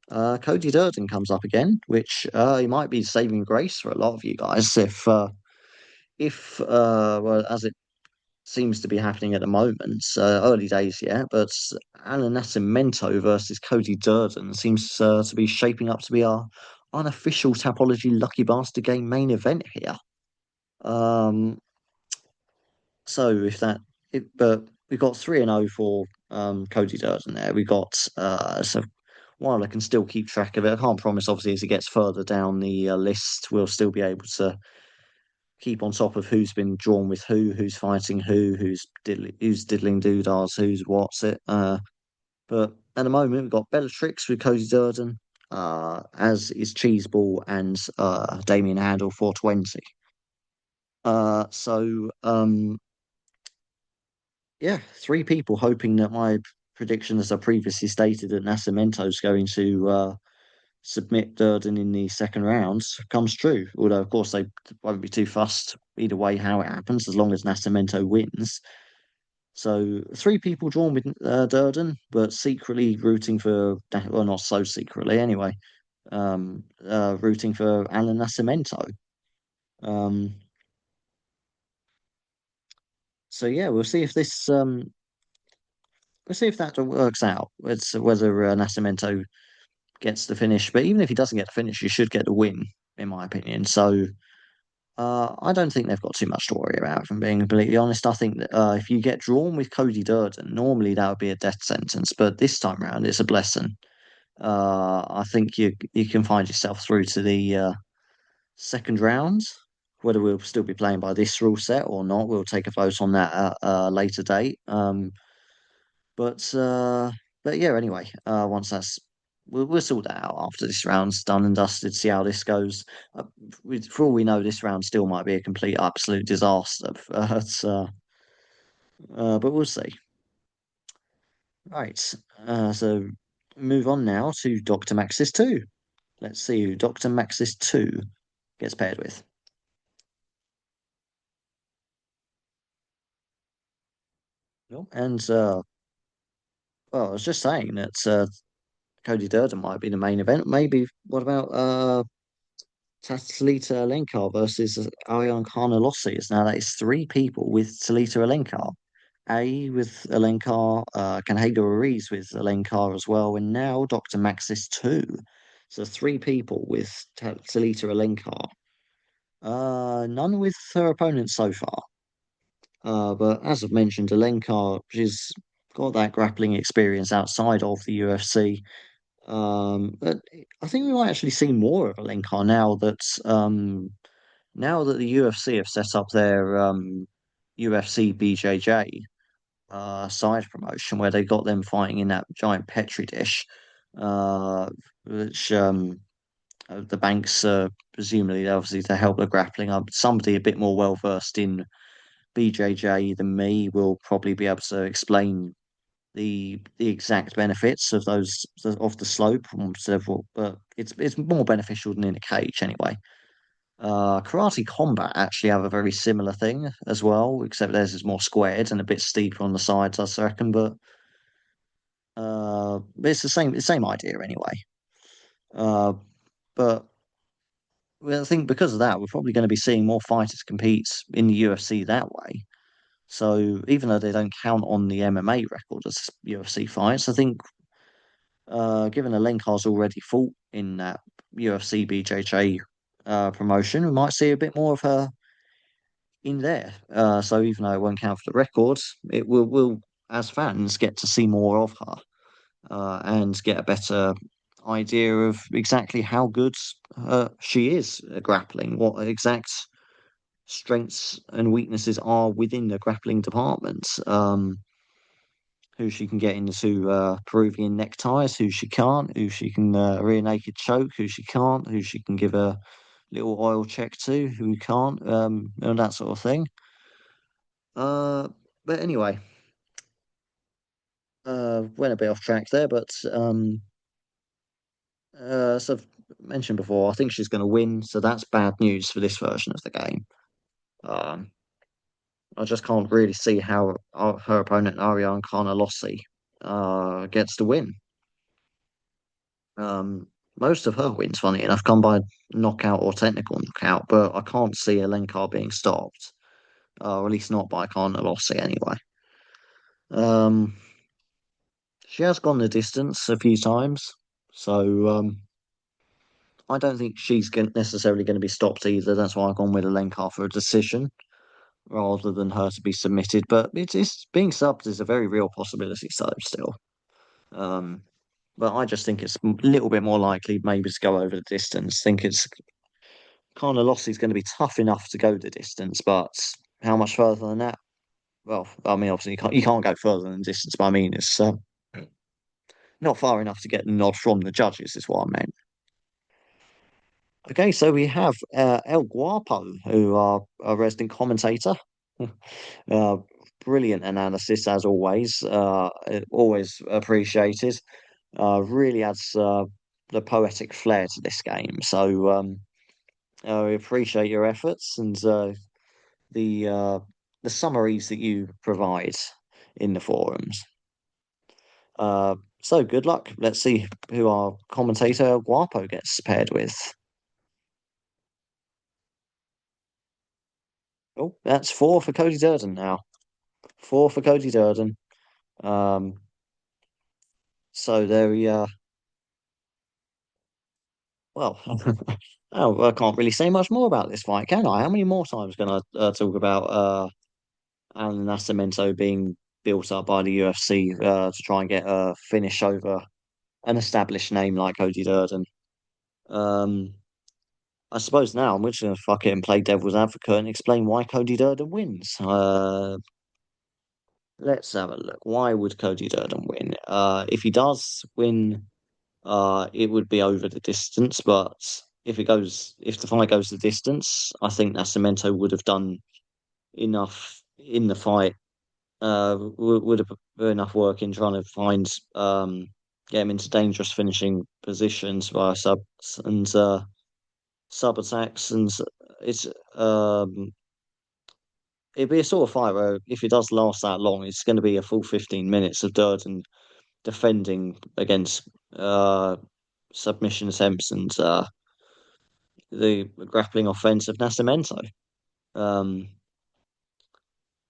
Cody Durden comes up again, which he might be saving grace for a lot of you guys if well, as it seems to be happening at the moment. Early days yet, but Alan Nascimento versus Cody Durden seems to be shaping up to be our unofficial Tapology Lucky Bastard Game main event here. Um, so if that, but we've got 3-0 for Cody Durden there. We got so while I can still keep track of it, I can't promise obviously as it gets further down the list, we'll still be able to keep on top of who's been drawn with who's fighting who's diddling doodahs, who's what's it. But at the moment, we've got Bellatrix with Cody Durden, as is Cheeseball and Damien Handel 420. Yeah, three people hoping that my prediction, as I previously stated, that Nascimento's going to submit Durden in the second round comes true. Although, of course, they won't be too fussed either way how it happens, as long as Nascimento wins. So, three people drawn with Durden, but secretly rooting for, well, not so secretly anyway, rooting for Alan Nascimento. Um, so, yeah, we'll see if that works out. It's whether Nascimento gets the finish, but even if he doesn't get the finish, he should get the win, in my opinion. So, I don't think they've got too much to worry about, if I'm being completely honest. I think that if you get drawn with Cody Durden, normally that would be a death sentence, but this time round it's a blessing. I think you can find yourself through to the second round. Whether we'll still be playing by this rule set or not, we'll take a vote on that at a later date. But uh, but yeah, anyway, once we'll sort that out after this round's done and dusted. See how this goes. For all we know, this round still might be a complete absolute disaster. But we'll see. Right. So move on now to Doctor Maxis 2. Let's see who Doctor Maxis 2 gets paired with. Yep. And well, I was just saying that Cody Durden might be the main event. Maybe what about Talita Alencar versus Ariane Carnelossi? Now that is three people with Talita Alencar. A with Alencar, Canhega Ruiz with Alencar as well, and now Dr. Maxis 2. So three people with Talita Alencar. None with her opponents so far. But as I've mentioned, Alencar, she's got that grappling experience outside of the UFC. But I think we might actually see more of Alencar now that the UFC have set up their UFC BJJ side promotion where they got them fighting in that giant petri dish, uh, which the banks presumably obviously to help the grappling up. Somebody a bit more well versed in BJJ than me will probably be able to explain the exact benefits of the slope from several, but it's more beneficial than in a cage anyway. Karate Combat actually have a very similar thing as well, except theirs is more squared and a bit steeper on the sides, I reckon. But it's the same idea anyway. Uh, but well, I think because of that, we're probably going to be seeing more fighters compete in the UFC that way. So even though they don't count on the MMA record as UFC fights, I think given Alenkar's already fought in that UFC BJJ promotion, we might see a bit more of her in there. So even though it won't count for the records, it will as fans get to see more of her and get a better idea of exactly how good she is at grappling, what exact strengths and weaknesses are within the grappling department. Who she can get into Peruvian neckties, who she can't, who she can rear naked choke, who she can't, who she can give a little oil check to, who can't, and that sort of thing. Uh, but anyway, went a bit off track there, but as I've mentioned before, I think she's going to win, so that's bad news for this version of the game. Um, I just can't really see how her opponent Ariane Carnelossi gets the win. Most of her wins, funny enough, come by knockout or technical knockout, but I can't see Alencar being stopped. or at least not by Carnelossi anyway. Um, she has gone the distance a few times, so I don't think necessarily going to be stopped either. That's why I've gone with Alencar for a decision rather than her to be submitted. But it's being subbed is a very real possibility, so still. Um, but I just think it's a little bit more likely maybe to go over the distance. Think it's kind of loss is going to be tough enough to go the distance, but how much further than that? Well, I mean, obviously you can't go further than distance, but I mean it's not far enough to get the nod from the judges, is what I meant. Okay, so we have El Guapo, who are a resident commentator. uh, Brilliant analysis as always. Always appreciated. Really adds the poetic flair to this game. So we appreciate your efforts and the uh, the summaries that you provide in the forums. So good luck. Let's see who our commentator El Guapo gets paired with. Oh, that's four for Cody Durden now. Four for Cody Durden. Um, so there we well, oh, I can't really say much more about this fight, can I? How many more times can I talk about Alan Nascimento being built up by the UFC to try and get a finish over an established name like Cody Durden? Um, I suppose now I'm just going to fuck it and play devil's advocate and explain why Cody Durden wins. Let's have a look. Why would Cody Durden win? If he does win, it would be over the distance. But if the fight goes the distance, I think Nascimento would have done enough in the fight. Would have put enough work in trying to find get him into dangerous finishing positions via subs and sub attacks, and it's it'd be a sort of fight where if it does last that long, it's going to be a full 15 minutes of Durden defending against submission attempts and the grappling offense of Nascimento. Um,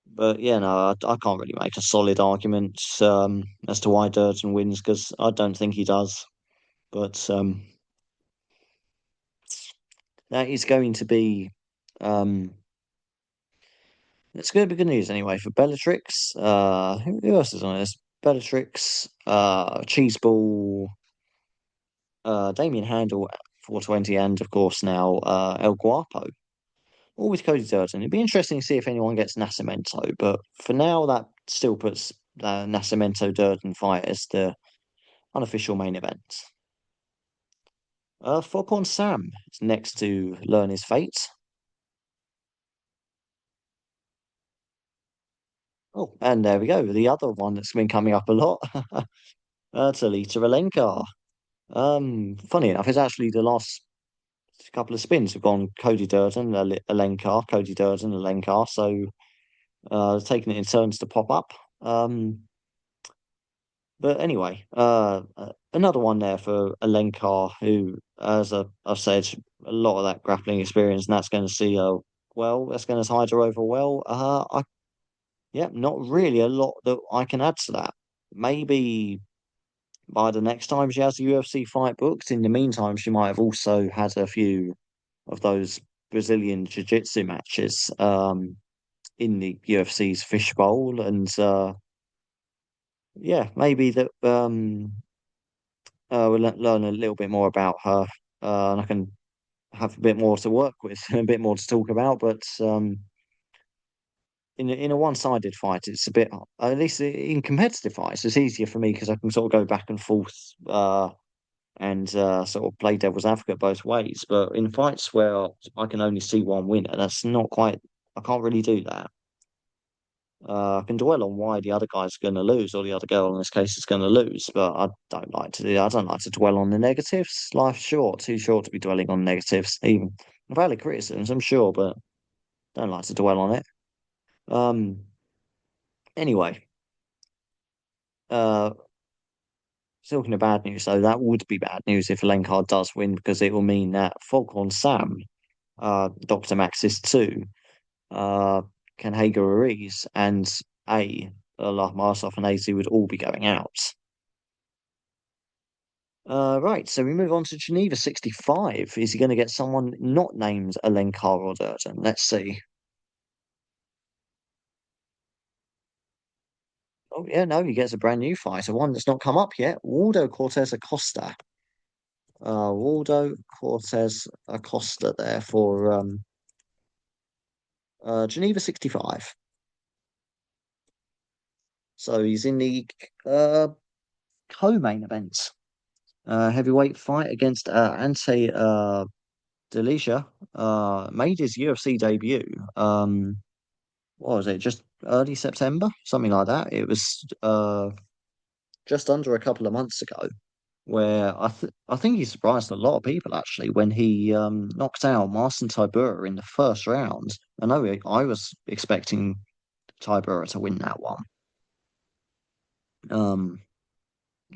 but yeah, no, I can't really make a solid argument as to why Durden wins because I don't think he does. But that is going to be um, it's going to be good news anyway for Bellatrix. Who else is on this? Bellatrix, Cheeseball, Damien Handel, 420, and of course now El Guapo. All with Cody Durden. It'd be interesting to see if anyone gets Nascimento, but for now, that still puts the Nascimento Durden fight as the unofficial main event. Foghorn Sam is next to learn his fate. Oh, and there we go. The other one that's been coming up a lot. Talita Alencar. Funny enough, it's actually the last couple of spins have gone Cody Durden, Alencar, Cody Durden, Alencar. So taking it in turns to pop up. But anyway, another one there for Alencar, who, I've said, a lot of that grappling experience, and that's going to see her well. That's going to tide her over well. Yeah, not really a lot that I can add to that. Maybe by the next time she has a UFC fight booked. In the meantime, she might have also had a few of those Brazilian jiu-jitsu matches in the UFC's fishbowl, and yeah, maybe that we'll learn a little bit more about her, and I can have a bit more to work with and a bit more to talk about. But in a one-sided fight, it's a bit, at least in competitive fights, it's easier for me because I can sort of go back and forth and sort of play devil's advocate both ways. But in fights where I can only see one winner, that's not quite. I can't really do that. I can dwell on why the other guy's going to lose, or the other girl in this case is going to lose, but I don't like to do that. I don't like to dwell on the negatives. Life's short, too short to be dwelling on negatives. Even valid criticisms, I'm sure, but don't like to dwell on it. Um. Anyway, uh, talking of bad news, though, that would be bad news if Lenkard does win because it will mean that Foghorn Sam, Dr. Max is two. Canhaga Ruiz, and Marsoff and AZ would all be going out. Right, so we move on to Geneva 65. Is he going to get someone not named Alencar or Durden? Let's see. Oh, yeah, no, he gets a brand new fighter, one that's not come up yet. Waldo Cortez Acosta. Waldo Cortez Acosta there for Geneva 65. So he's in the uh, co-main event. Heavyweight fight against Ante Delisha. Made his UFC debut. What was it? Just early September, something like that. It was just under a couple of months ago, where I think he surprised a lot of people actually when he knocked out Marcin Tybura in the first round. I was expecting Tybura to win that one, um,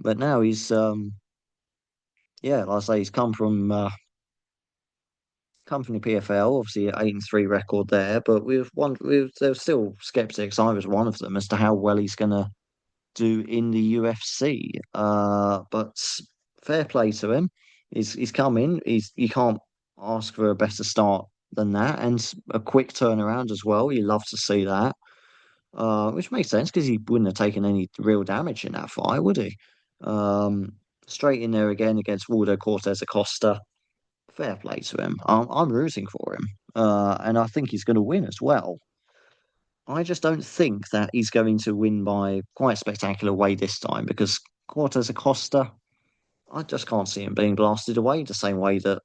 but now he's yeah, like I say, he's come from the PFL, obviously 8-3 record there, but there's still skeptics. I was one of them as to how well he's going to do in the UFC. But fair play to him. He's come in. You can't ask for a better start than that, and a quick turnaround as well. You love to see that. Which makes sense because he wouldn't have taken any real damage in that fight, would he? Um, Straight in there again against Waldo Cortez Acosta. Fair play to him. I'm rooting for him, and I think he's going to win as well. I just don't think that he's going to win by quite a spectacular way this time because Cortez Acosta, I just can't see him being blasted away the same way that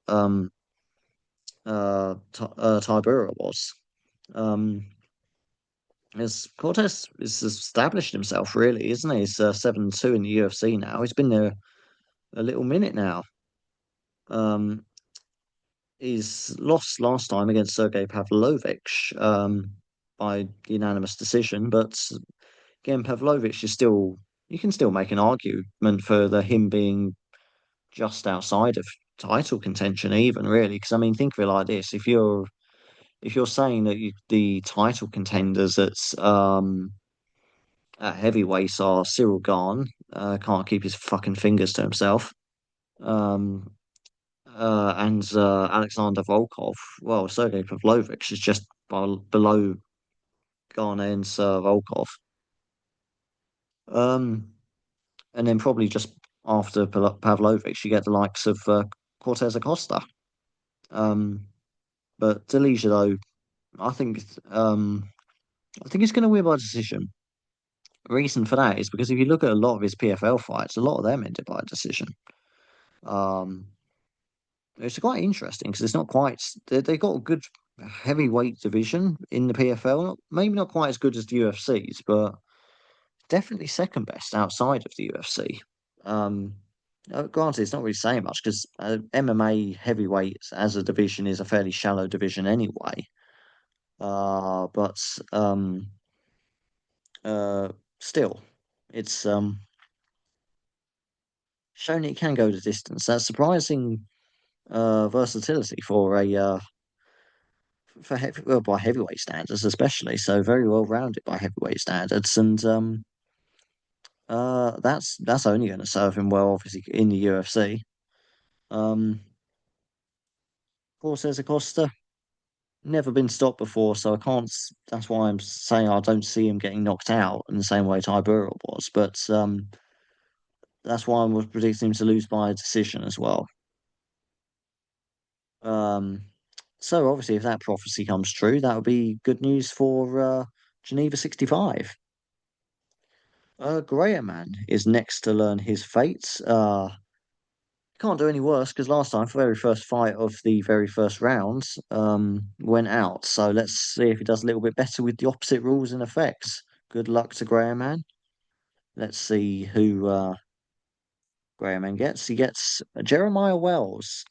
Tybura was. Um, as Cortez has established himself, really, isn't he? He's 7-2 in the UFC now. He's been there a little minute now. Um, he's lost last time against Sergey Pavlovich by unanimous decision, but again, Pavlovich is still you can still make an argument for him being just outside of title contention, even really. Because I mean, think of it like this: if you're saying that the title contenders at heavyweights are Cyril Gahn, can't keep his fucking fingers to himself, um, and Alexander Volkov. Well, Sergey Pavlovich is just below Gahn and Volkov. Um, and then probably just after Pavlovich, you get the likes of Cortez Acosta. Um, but Delisha, though, I think um, I think he's going to win by decision. Reason for that is because if you look at a lot of his PFL fights, a lot of them ended by decision. Um, it's quite interesting because it's not quite they got a good heavyweight division in the PFL. Maybe not quite as good as the UFC's, but definitely second best outside of the UFC. Um, Granted, it's not really saying much because MMA heavyweights as a division is a fairly shallow division anyway. But uh, still, it's shown it can go the distance. That's surprising versatility for a well, by heavyweight standards, especially. So very well rounded by heavyweight standards, and that's only going to serve him well, obviously, in the UFC. Cortez Acosta never been stopped before, so I can't. That's why I'm saying I don't see him getting knocked out in the same way Tybura was. But that's why I was predicting him to lose by a decision as well. Um, so obviously, if that prophecy comes true, that would be good news for Geneva 65. Man is next to learn his fate. Can't do any worse because last time, for the very first fight of the very first round, went out. So let's see if he does a little bit better with the opposite rules and effects. Good luck to Man. Let's see who Man gets. He gets Jeremiah Wells,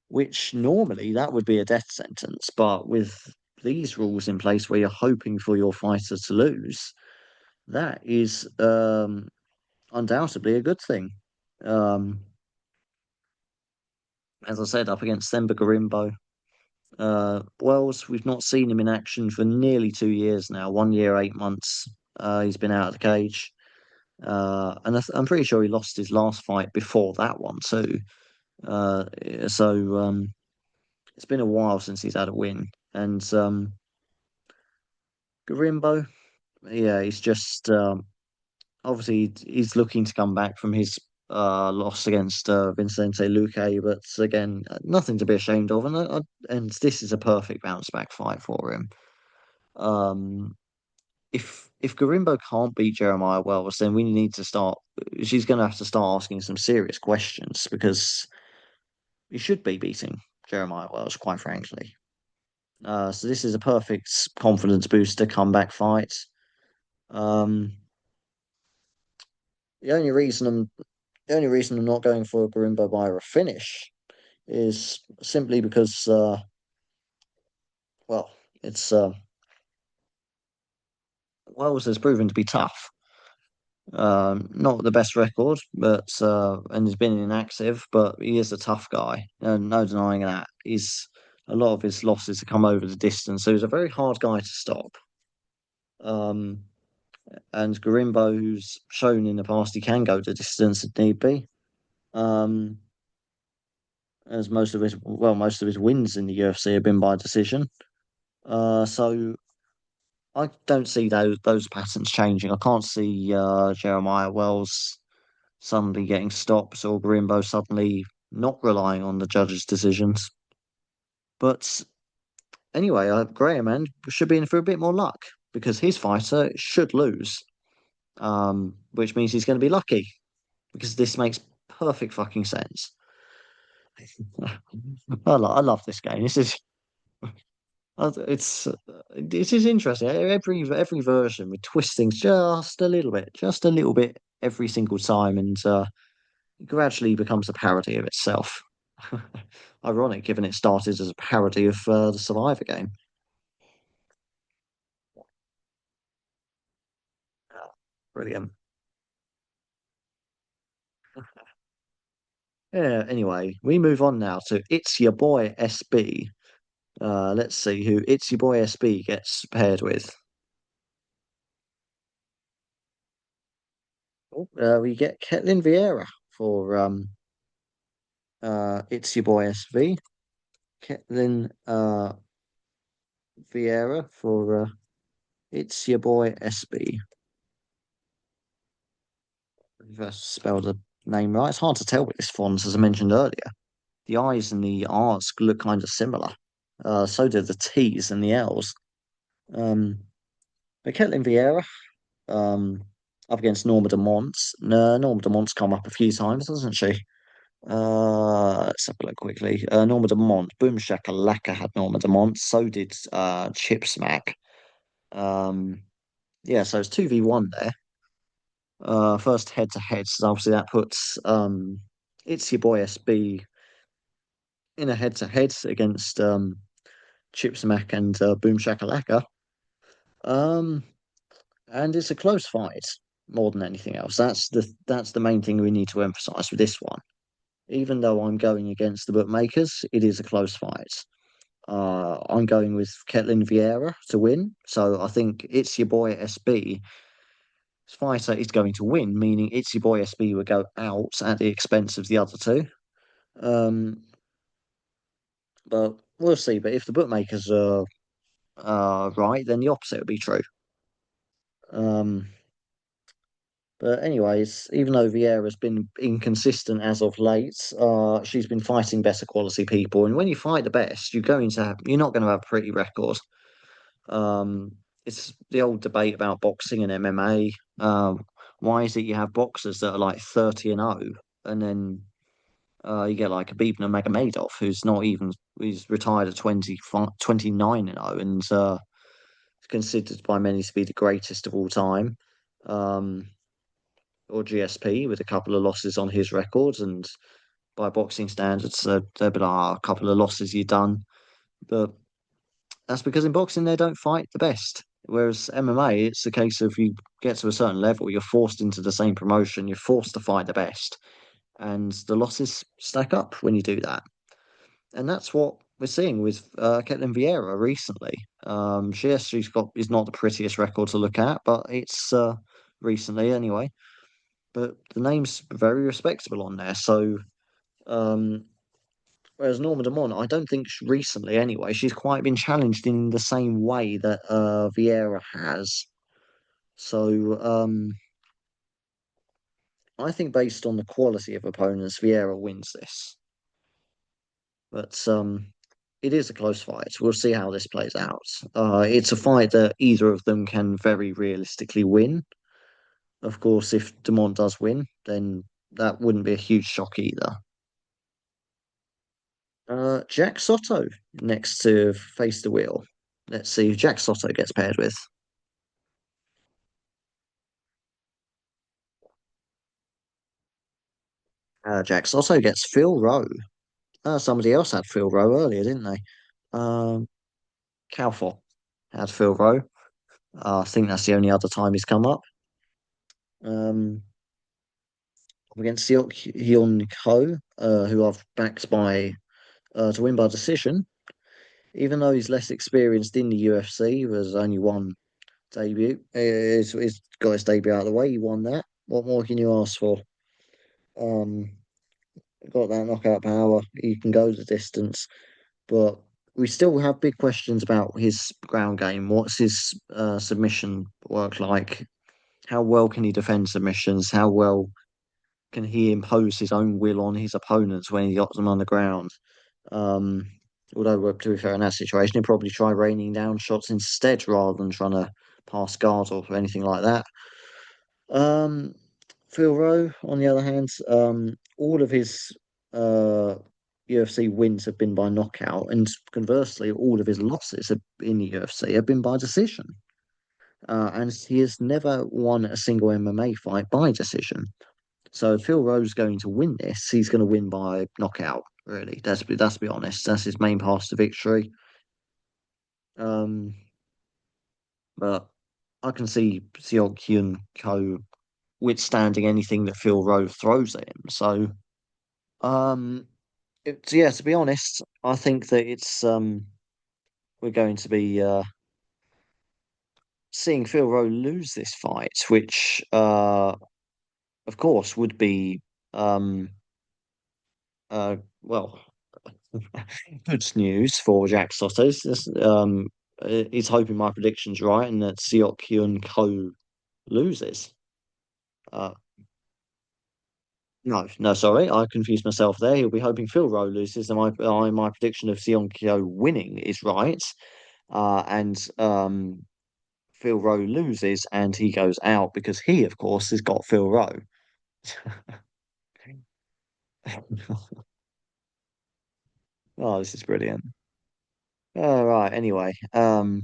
which normally that would be a death sentence, but with these rules in place where you're hoping for your fighter to lose, that is undoubtedly a good thing. Um, as I said, up against Themba Gorimbo. Wells, we've not seen him in action for nearly 2 years now. 1 year, 8 months. He's been out of the cage. And I'm pretty sure he lost his last fight before that one too. Uh, so it's been a while since he's had a win. And Garimbo, yeah, he's just obviously he's looking to come back from his loss against Vicente Luque, but again, nothing to be ashamed of, and this is a perfect bounce back fight for him. Um, if Garimbo can't beat Jeremiah Wells, then we need to start. She's going to have to start asking some serious questions because he should be beating Jeremiah Wells, quite frankly. So this is a perfect confidence booster comeback fight. Um, the only reason I'm the only reason I'm not going for a Garimbo by a finish is simply because well, it's Wells has proven to be tough. Not the best record, but and he's been inactive, but he is a tough guy, and no denying that. He's a lot of his losses have come over the distance, so he's a very hard guy to stop. Um, and Garimbo, who's shown in the past he can go the distance if need be. Um, as most of his wins in the UFC have been by decision. So I don't see those patterns changing. I can't see Jeremiah Wells suddenly getting stopped or Grimbo suddenly not relying on the judges' decisions. But anyway, Graham and should be in for a bit more luck because his fighter should lose, which means he's going to be lucky because this makes perfect fucking sense. I love this game. This is interesting. Every version we twist things just a little bit every single time, and it gradually becomes a parody of itself. Ironic, given it started as a parody of the Survivor game. Ah, brilliant. Yeah. Anyway, we move on now to It's Your Boy SB. Let's see who It's Your Boy SB gets paired with. We get Ketlin Vieira for It's Your Boy SV. Ketlin Vieira for It's Your Boy SB. If I spelled the name right, it's hard to tell with this font, as I mentioned earlier. The I's and the R's look kind of similar. So do the T's and the L's. Um, but Ketlin Vieira, um, up against Norma Dumont. No, Norma Dumont's come up a few times, hasn't she? Let's have a look quickly. Norma Dumont, Boom Shakalaka had Norma Dumont. So did Chip Smack. Um, yeah, so it's 2v1 there. First head to head. So obviously that puts It's Your Boy SB in a head to head against Chip Smack and Boom Shakalaka. Um, and it's a close fight more than anything else. That's the main thing we need to emphasize with this one. Even though I'm going against the bookmakers, it is a close fight. I'm going with Ketlin Vieira to win. So I think It's Your Boy SB fighter is going to win, meaning It's Your Boy SB will go out at the expense of the other two. Um, but we'll see. But if the bookmakers are right, then the opposite will be true. Um, but anyways, even though Vieira's been inconsistent as of late, she's been fighting better quality people. And when you fight the best, you're not going to have a pretty record. Um, it's the old debate about boxing and MMA. Why is it you have boxers that are like 30 and 0, and then you get like Khabib Nurmagomedov, he's retired at 29 and 0, and considered by many to be the greatest of all time. Um, or GSP with a couple of losses on his records, and by boxing standards, they'd be like, a couple of losses you've done. But that's because in boxing they don't fight the best. Whereas MMA, it's a case of you get to a certain level, you're forced into the same promotion, you're forced to fight the best, and the losses stack up when you do that. And that's what we're seeing with Caitlin Vieira recently. She's got is not the prettiest record to look at, but it's recently anyway. But the name's very respectable on there. So um, whereas Norma Dumont, I don't think recently anyway, she's quite been challenged in the same way that Vieira has. So I think based on the quality of opponents, Vieira wins this. But it is a close fight. We'll see how this plays out. It's a fight that either of them can very realistically win. Of course, if Dumont does win, then that wouldn't be a huge shock either. Jack Soto next to face the wheel. Let's see who Jack Soto gets paired with. Jack Soto gets Phil Rowe. Somebody else had Phil Rowe earlier, didn't they? Um, Calfor had Phil Rowe. I think that's the only other time he's come up. Um, against Seok Hyun Ko, who I've backed by to win by decision. Even though he's less experienced in the UFC, there's only one debut. He's got his debut out of the way. He won that. What more can you ask for? Um, got that knockout power. He can go the distance, but we still have big questions about his ground game. What's his submission work like? How well can he defend submissions? How well can he impose his own will on his opponents when he got them on the ground? Um, although, to be fair, in that situation, he'd probably try raining down shots instead rather than trying to pass guard or anything like that. Um, Phil Rowe, on the other hand, all of his UFC wins have been by knockout, and conversely, all of his losses in the UFC have been by decision. And he has never won a single MMA fight by decision. So if Phil Rowe's going to win this, he's going to win by knockout. Really, that's to be honest. That's his main path to victory. Um, but I can see Seok Hyun Ko withstanding anything that Phil Rowe throws at him. So, yeah, to be honest, I think that it's we're going to be seeing Phil Rowe lose this fight, which of course would be um well good news for Jack Soto. He's hoping my prediction's right and that Seok Hyun Ko loses. Uh, no, no, sorry, I confused myself there. He'll be hoping Phil Rowe loses, and my prediction of Seok Kyo winning is right. And Phil Rowe loses, and he goes out because he, of course, has got Phil Rowe. Oh, this is brilliant. All right. Anyway, well,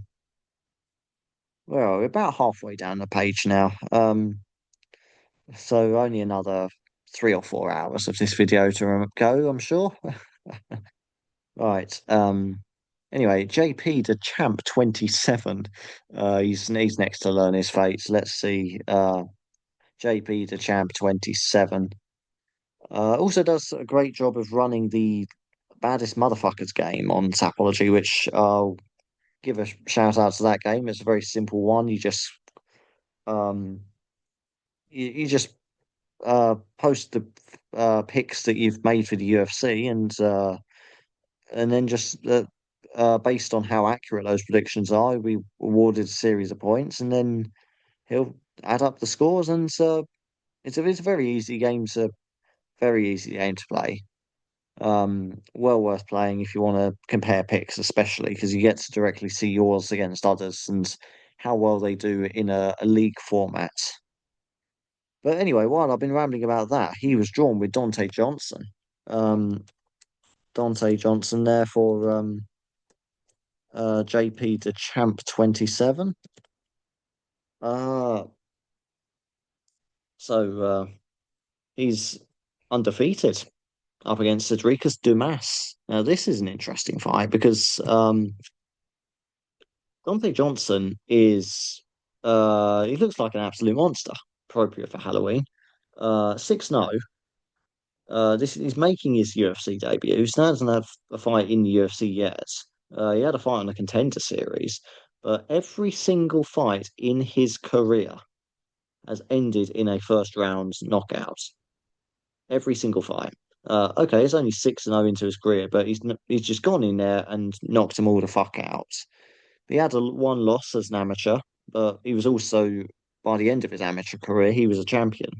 we're about halfway down the page now. So only another 3 or 4 hours of this video to go, I'm sure. Right. Anyway, JP the champ 27. He's next to learn his fate. Let's see. JP the champ 27. Also does a great job of running the baddest motherfuckers game on Tapology, which I'll give a shout out to that game. It's a very simple one. Um you just post the picks that you've made for the UFC and then just based on how accurate those predictions are, we awarded a series of points, and then he'll add up the scores, and it's a very easy game to play. Well worth playing if you want to compare picks, especially because you get to directly see yours against others and how well they do in a league format. But anyway, while I've been rambling about that, he was drawn with Dante Johnson. Um, Dante Johnson there for JP the Champ 27. Uh, so he's undefeated up against Cedricus Dumas. Now, this is an interesting fight because Dante Johnson he looks like an absolute monster, appropriate for Halloween. 6-0. This he's making his UFC debut. He still hasn't had a fight in the UFC yet. He had a fight on the Contender Series, but every single fight in his career has ended in a first round knockout. Every single fight. Okay, he's only 6-0 into his career, but he's just gone in there and knocked them all the fuck out. He had one loss as an amateur, but he was also by the end of his amateur career, he was a champion.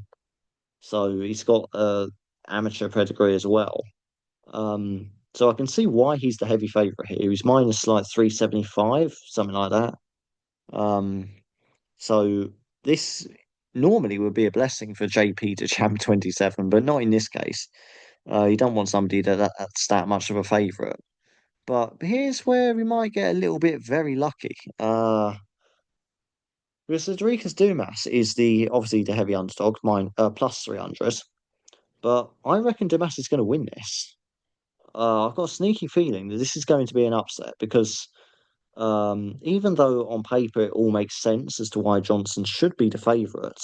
So he's got a amateur pedigree as well. So I can see why he's the heavy favorite here. He's minus like 375, something like that. Um, so this normally would be a blessing for JP to champ 27, but not in this case. You don't want somebody that's that much of a favorite. But here's where we might get a little bit very lucky. Because Rodriguez Dumas is the obviously the heavy underdog, mine plus 300. But I reckon Dumas is going to win this. I've got a sneaky feeling that this is going to be an upset because even though on paper it all makes sense as to why Johnson should be the favourite,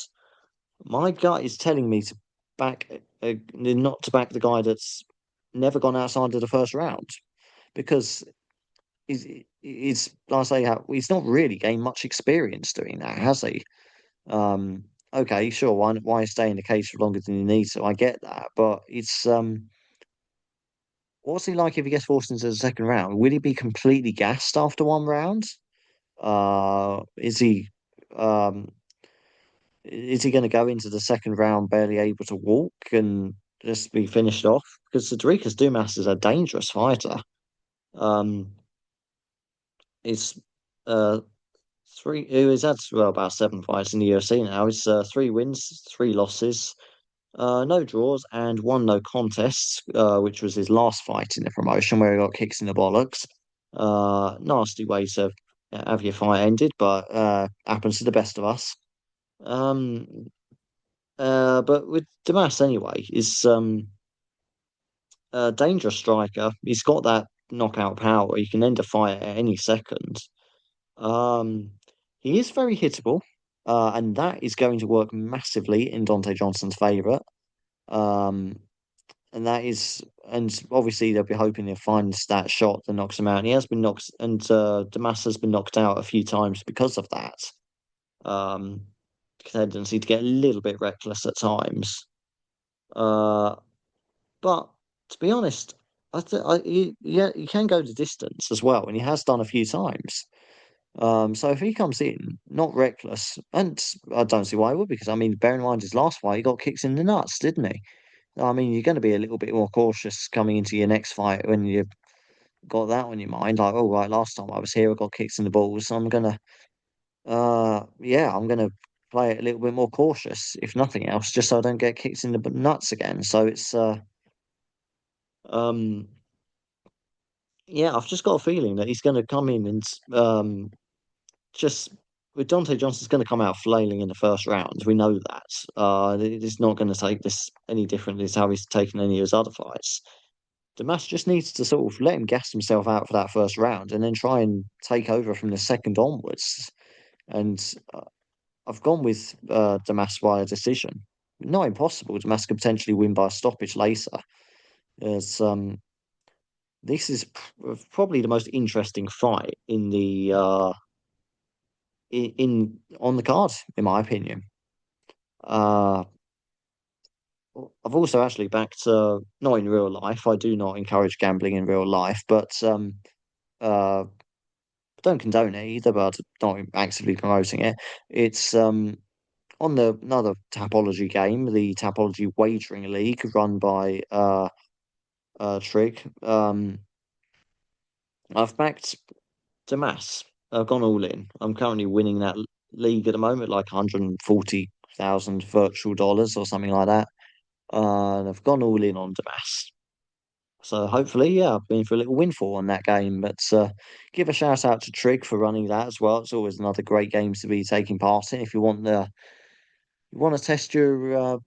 my gut is telling me to back not to back the guy that's never gone outside of the first round because he's like I say he's not really gained much experience doing that, has he? Um, okay, sure, why stay in the cage for longer than you need to? I get that, but it's what's he like if he gets forced into the second round? Will he be completely gassed after one round? Is he um is he going to go into the second round barely able to walk and just be finished off? Because Cedricus Dumas is a dangerous fighter. Um, it's uh three. He's had well about 7 fights in the UFC now. It's 3 wins, 3 losses, no draws, and one no contests, which was his last fight in the promotion where he got kicks in the bollocks. Nasty way to have your fight ended, but happens to the best of us. Um, but with Damas anyway, is a dangerous striker. He's got that knockout power. He can end a fight at any second. Um, he is very hittable, and that is going to work massively in Dante Johnson's favour. Um, and that is, and obviously they'll be hoping he'll find that shot that knocks him out. And he has been knocked, and Damas has been knocked out a few times because of that. Um, tendency to get a little bit reckless at times. Uh, but to be honest, yeah, he can go the distance as well, and he has done a few times. So if he comes in not reckless, and I don't see why he would, because I mean, bear in mind his last fight, he got kicked in the nuts, didn't he? I mean, you're going to be a little bit more cautious coming into your next fight when you've got that on your mind. Like, oh right, last time I was here, I got kicked in the balls, so I'm gonna, yeah, I'm gonna play it a little bit more cautious, if nothing else, just so I don't get kicked in the nuts again. So it's, um, yeah, I've just got a feeling that he's going to come in and just with Dante Johnson's going to come out flailing in the first round. We know that. He's not going to take this any differently to how he's taken any of his other fights. Damas just needs to sort of let him gas himself out for that first round and then try and take over from the second onwards. And I've gone with Damas by a decision. Not impossible. Damas could potentially win by a stoppage later. As this is probably the most interesting fight in the on the card, in my opinion. Uh, I've also actually backed not in real life. I do not encourage gambling in real life, but uh, don't condone it either. But not actively promoting it. It's on the another Tapology game, the Tapology Wagering League, run by Trig. I've backed Damas. I've gone all in. I'm currently winning that league at the moment, like 140,000 virtual dollars or something like that. And I've gone all in on Damas. So hopefully, yeah, I've been for a little windfall on that game. But give a shout out to Trig for running that as well. It's always another great game to be taking part in. If you want to test your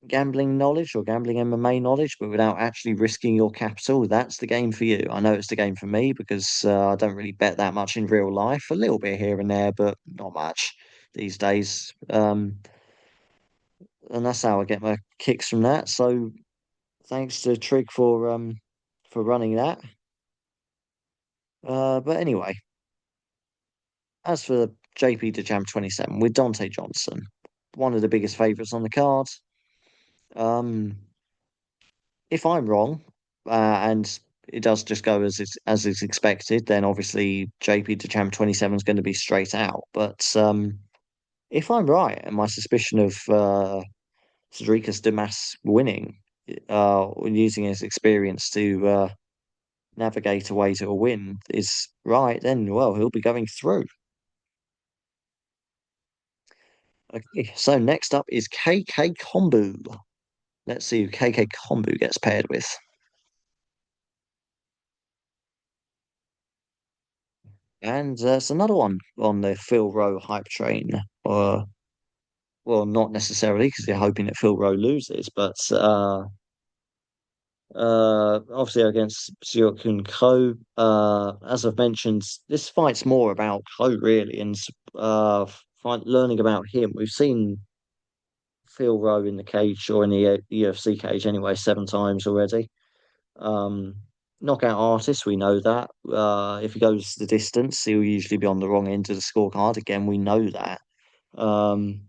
gambling knowledge or gambling MMA knowledge, but without actually risking your capital, that's the game for you. I know it's the game for me because I don't really bet that much in real life, a little bit here and there, but not much these days. And that's how I get my kicks from that. So Thanks to Trig for running that. But anyway, as for the JP de Jam 27 with Dante Johnson, one of the biggest favourites on the card. Um, if I'm wrong, and it does just go as is expected, then obviously JP de Jam 27 is going to be straight out. But if I'm right, and my suspicion of Cedricus Damas winning, using his experience to navigate away to a win is right, then well, he'll be going through. Okay, so next up is KK Kombu. Let's see who KK Kombu gets paired with. And it's another one on the Phil Rowe hype train. Well, not necessarily because they're hoping that Phil Rowe loses, but obviously against Seok Ko. As I've mentioned, this fight's more about Ko really, and learning about him. We've seen Phil Rowe in the cage or in the UFC cage anyway 7 times already. Um, Knockout artist, we know that. If he goes the distance, he'll usually be on the wrong end of the scorecard. Again, we know that. Um,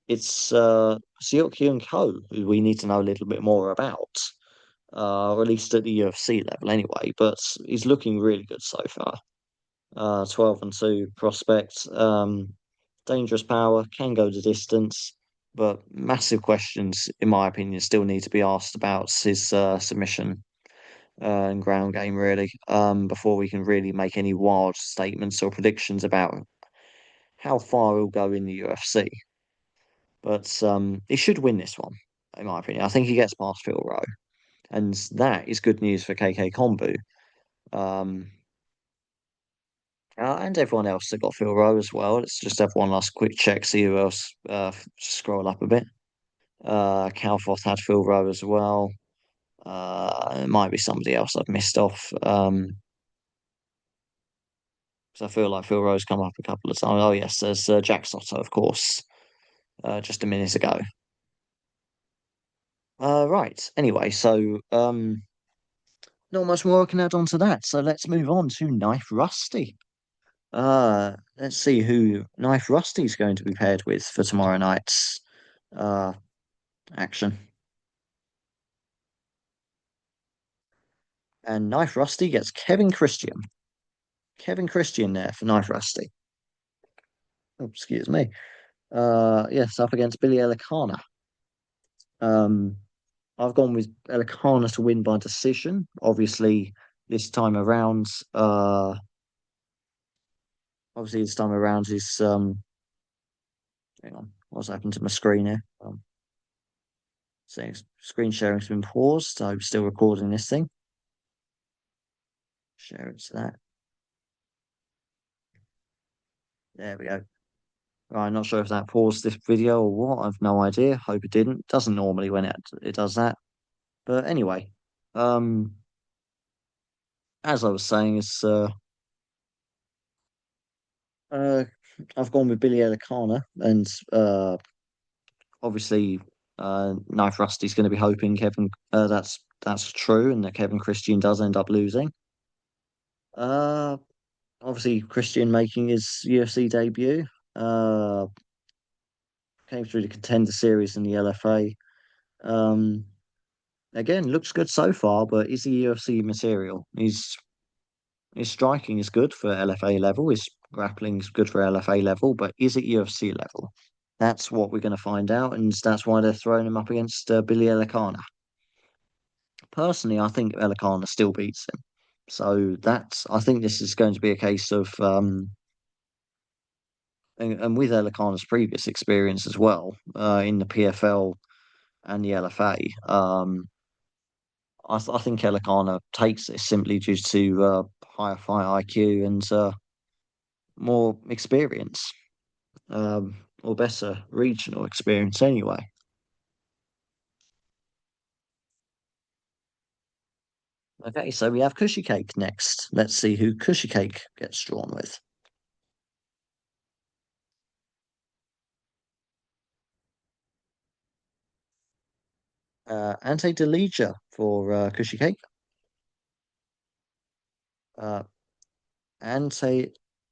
it's Seok Hyun Ko who we need to know a little bit more about, or at least at the UFC level anyway. But he's looking really good so far. 12-2 prospect. Dangerous power, can go the distance, but massive questions, in my opinion, still need to be asked about his submission and ground game, really, before we can really make any wild statements or predictions about how far he'll go in the UFC. But he should win this one, in my opinion. I think he gets past Phil Rowe, and that is good news for KK Kombu. Um, and everyone else that got Phil Rowe as well. Let's just have one last quick check, see who else. Scroll up a bit. Calfoth had Phil Rowe as well. It might be somebody else I've missed off. So I feel like Phil Rowe's come up a couple of times. Oh yes, there's Jack Soto, of course, just a minute ago. Right. Anyway, so not much more I can add on to that. So let's move on to Knife Rusty. Let's see who Knife Rusty is going to be paired with for tomorrow night's uh action. And Knife Rusty gets Kevin Christian. Kevin Christian there for Knife Rusty. Oh, excuse me. Yes, up against Billy Elikana. Um, I've gone with Elikana to win by decision. Obviously, this time around, obviously this time around is hang on, what's happened to my screen here? Saying screen sharing's been paused, so I'm still recording this thing. Share it to that. There we go. Right, not sure if that paused this video or what. I've no idea. Hope it didn't. Doesn't normally when it does that. But anyway, um, as I was saying, it's uh, I've gone with Billy Elikana, and obviously, Knife Rusty's going to be hoping Kevin that's true, and that Kevin Christian does end up losing. Uh, Obviously, Christian making his UFC debut. Uh, Came through the Contender Series in the LFA. Um, Again, looks good so far, but is he UFC material? His striking is good for LFA level. His grappling is good for LFA level, but is it UFC level? That's what we're going to find out, and that's why they're throwing him up against Billy Elikana. Personally, I think Elikana still beats him. So I think this is going to be a case of, and with Elikana's previous experience as well, in the PFL and the LFA, I think Elikana takes this simply due to higher fight IQ and more experience, or better regional experience anyway. Okay, so we have Cushy Cake next. Let's see who Cushy Cake gets drawn with. Ante Delija for Cushy Cake. Uh, Ante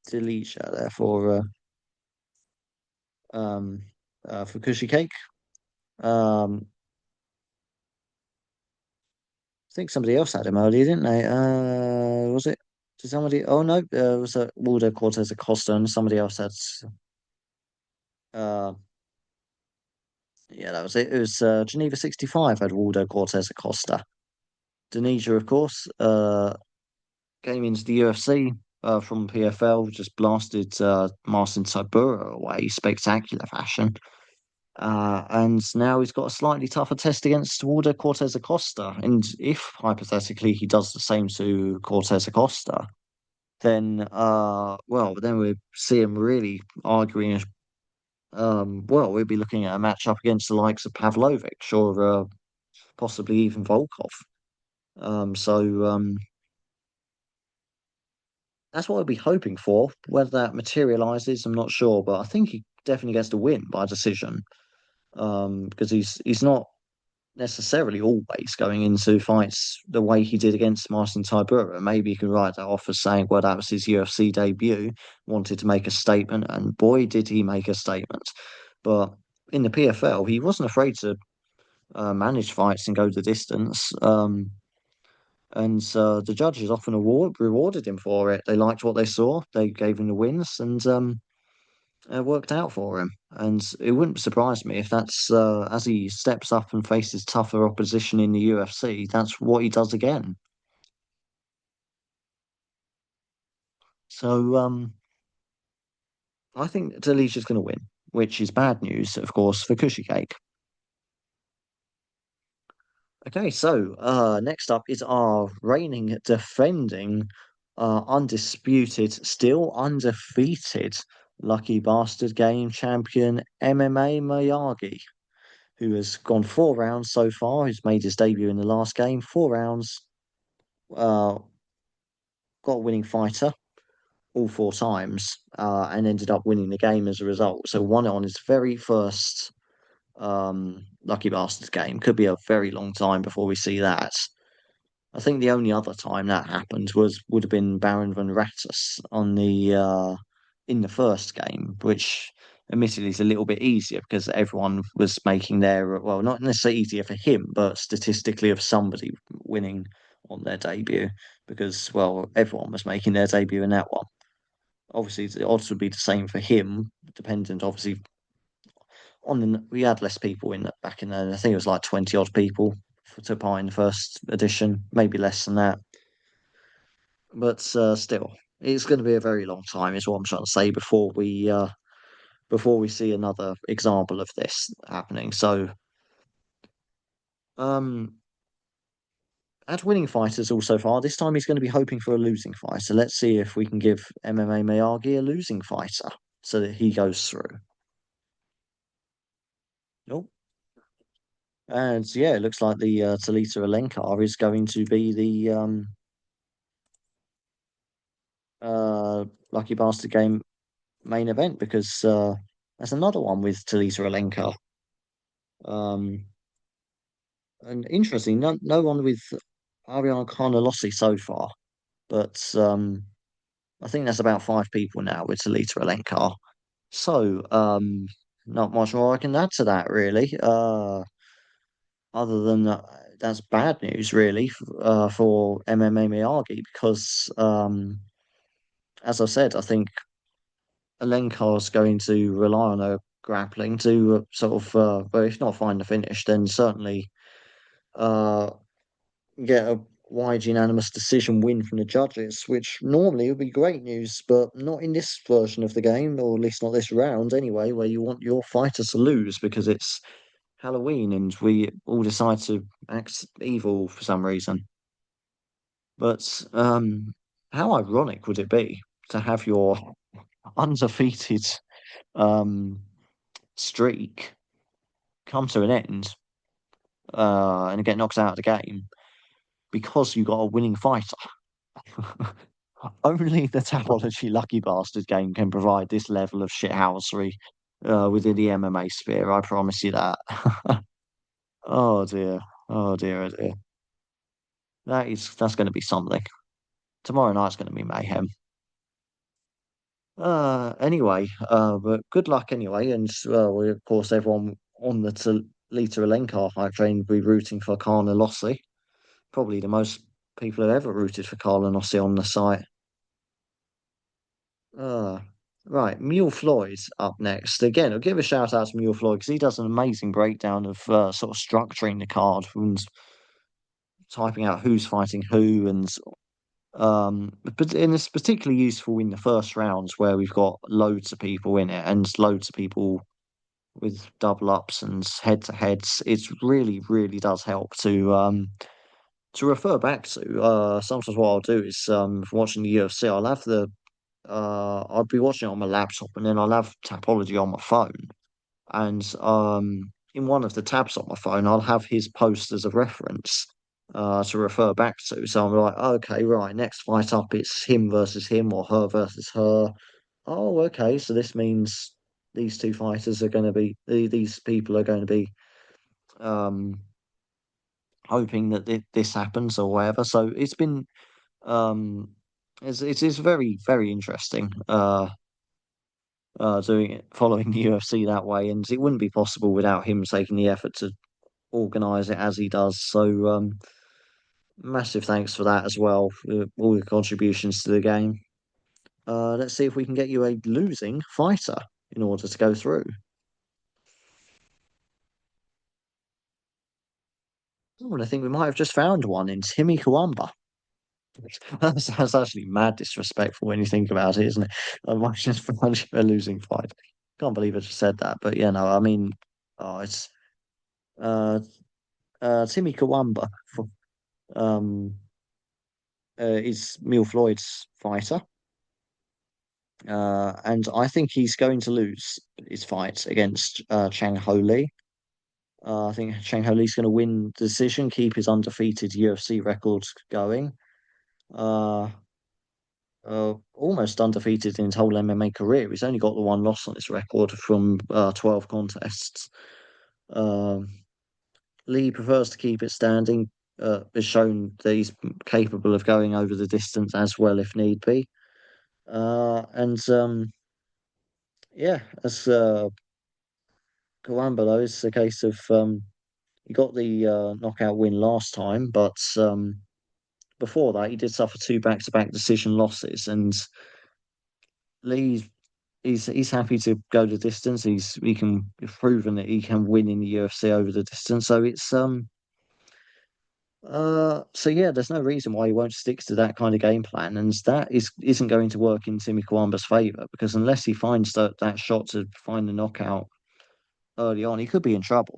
Delija there um, for Cushy Cake. Um, I think somebody else had him earlier, didn't they? Was it? Did somebody? Oh no, it was Waldo Cortez Acosta, and somebody else had. Uh, yeah, that was it. It was Geneva 65 had Waldo Cortez Acosta. Denisha, of course, came into the UFC from PFL, just blasted Marcin Tybura away, spectacular fashion. And now he's got a slightly tougher test against Waldo Cortez Acosta. And if hypothetically he does the same to Cortez Acosta, then well, then we see him really arguing. Well, we'll be looking at a matchup against the likes of Pavlovich or possibly even Volkov. So that's what I'd be hoping for. Whether that materializes, I'm not sure, but I think he definitely gets to win by decision. Because he's not necessarily always going into fights the way he did against Marcin Tybura. Maybe you can write that off as saying, well, that was his UFC debut, wanted to make a statement, and boy, did he make a statement. But in the PFL, he wasn't afraid to manage fights and go the distance. And the judges often rewarded him for it. They liked what they saw. They gave him the wins, and it worked out for him. And it wouldn't surprise me if that's as he steps up and faces tougher opposition in the UFC, that's what he does again. So I think Delicia's going to win, which is bad news, of course, for Cushy Cake. Okay, so next up is our reigning, defending, undisputed, still undefeated Lucky Bastard Game champion MMA Miyagi, who has gone 4 rounds so far. He's made his debut in the last game, 4 rounds, uh, got a winning fighter all 4 times, and ended up winning the game as a result. So won it on his very first Lucky Bastards game. Could be a very long time before we see that. I think the only other time that happened would have been Baron von Rattus on the in the first game, which admittedly is a little bit easier because everyone was making their, well, not necessarily easier for him, but statistically of somebody winning on their debut because, well, everyone was making their debut in that one. Obviously, the odds would be the same for him, dependent obviously on we had less people in back in there. I think it was like 20 odd people to buy in the first edition, maybe less than that. But still, it's going to be a very long time, is what I'm trying to say before we see another example of this happening. So, um, at winning fighters all so far, this time he's going to be hoping for a losing fighter. Let's see if we can give MMA Miyagi a losing fighter so that he goes through. Nope. And yeah, it looks like the Talita Alencar is going to be the Lucky Bastard Game main event because there's another one with Talita Alencar. Um, and interesting, no one with Ariana Carnelossi so far, but I think that's about 5 people now with Talita Alencar. So not much more I can add to that really. Other than that, that's bad news really for MMA Miyagi because as I said, I think Alenkar's going to rely on her grappling to sort of, well, if not find the finish, then certainly uh, get a wide unanimous decision win from the judges, which normally would be great news, but not in this version of the game, or at least not this round anyway, where you want your fighter to lose because it's Halloween and we all decide to act evil for some reason. But how ironic would it be to have your undefeated um, streak come to an end and get knocked out of the game because you got a winning fighter? Only the Tapology Lucky Bastard game can provide this level of shithousery within the MMA sphere. I promise you that. Oh dear. Oh dear. Oh dear. That's going to be something. Tomorrow night's going to be mayhem. Anyway, but good luck anyway, and we of course everyone on the Lita Alencar hype train will be rooting for Carla Lossi. Probably the most people have ever rooted for Carla Lossi on the site. Uh, right, Mule Floyd's up next. Again, I'll give a shout out to Mule Floyd because he does an amazing breakdown of sort of structuring the card and typing out who's fighting who, and it's particularly useful in the first rounds where we've got loads of people in it and loads of people with double ups and head to heads. It really, really does help to refer back to. Sometimes what I'll do is if I'm watching the UFC, I'll be watching it on my laptop and then I'll have Tapology on my phone. And in one of the tabs on my phone, I'll have his post as a reference to refer back to. So I'm like, okay, right, next fight up, it's him versus him or her versus her. Oh, okay, so this means these two fighters are going to be, these people are going to be um, hoping that this happens or whatever. So um, it's very, very interesting. Doing it, following the UFC that way, and it wouldn't be possible without him taking the effort to organise it as he does. So, massive thanks for that as well, for all your contributions to the game. Let's see if we can get you a losing fighter in order to go through. Oh, and I think we might have just found one in Timmy Kawamba. That's actually mad disrespectful when you think about it, isn't it? I might just found you a losing fight. Can't believe I just said that, but yeah, no, I mean, it's uh, Timmy Kawamba. Um, is Mil Floyd's fighter. And I think he's going to lose his fight against Chang Ho Lee. I think Chang Ho Lee's going to win the decision, keep his undefeated UFC record going. Uh, Almost undefeated in his whole MMA career. He's only got the one loss on his record from 12 contests. Um, Lee prefers to keep it standing. Has shown that he's capable of going over the distance as well if need be. And Yeah, as Kawamba though, it's a case of he got the knockout win last time, but before that he did suffer two back-to-back decision losses, and Lee he's happy to go the distance. He can proven that he can win in the UFC over the distance. So it's so yeah, there's no reason why he won't stick to that kind of game plan, and that isn't going to work in Timmy Kawamba's favor because unless he finds that shot to find the knockout early on, he could be in trouble.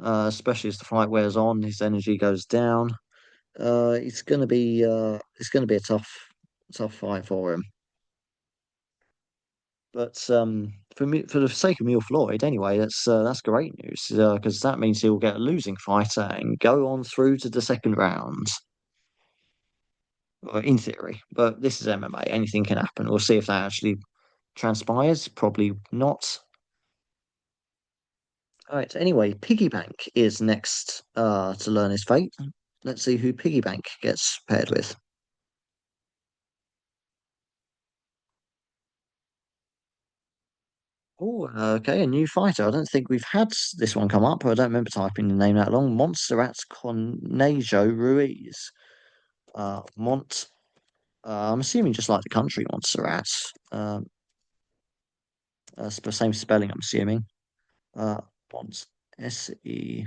Especially as the fight wears on, his energy goes down. It's gonna be a tough fight for him. But for me, for the sake of Neil Floyd, anyway, that's great news because that means he'll get a losing fighter and go on through to the second round. In theory, but this is MMA. Anything can happen. We'll see if that actually transpires. Probably not. All right. Anyway, Piggy Bank is next to learn his fate. Let's see who Piggy Bank gets paired with. Oh, okay, a new fighter. I don't think we've had this one come up. I don't remember typing the name that long. Montserrat Conejo Ruiz. Mont. I'm assuming just like the country Montserrat. Um, same spelling. I'm assuming. Uh, Mont. Serat.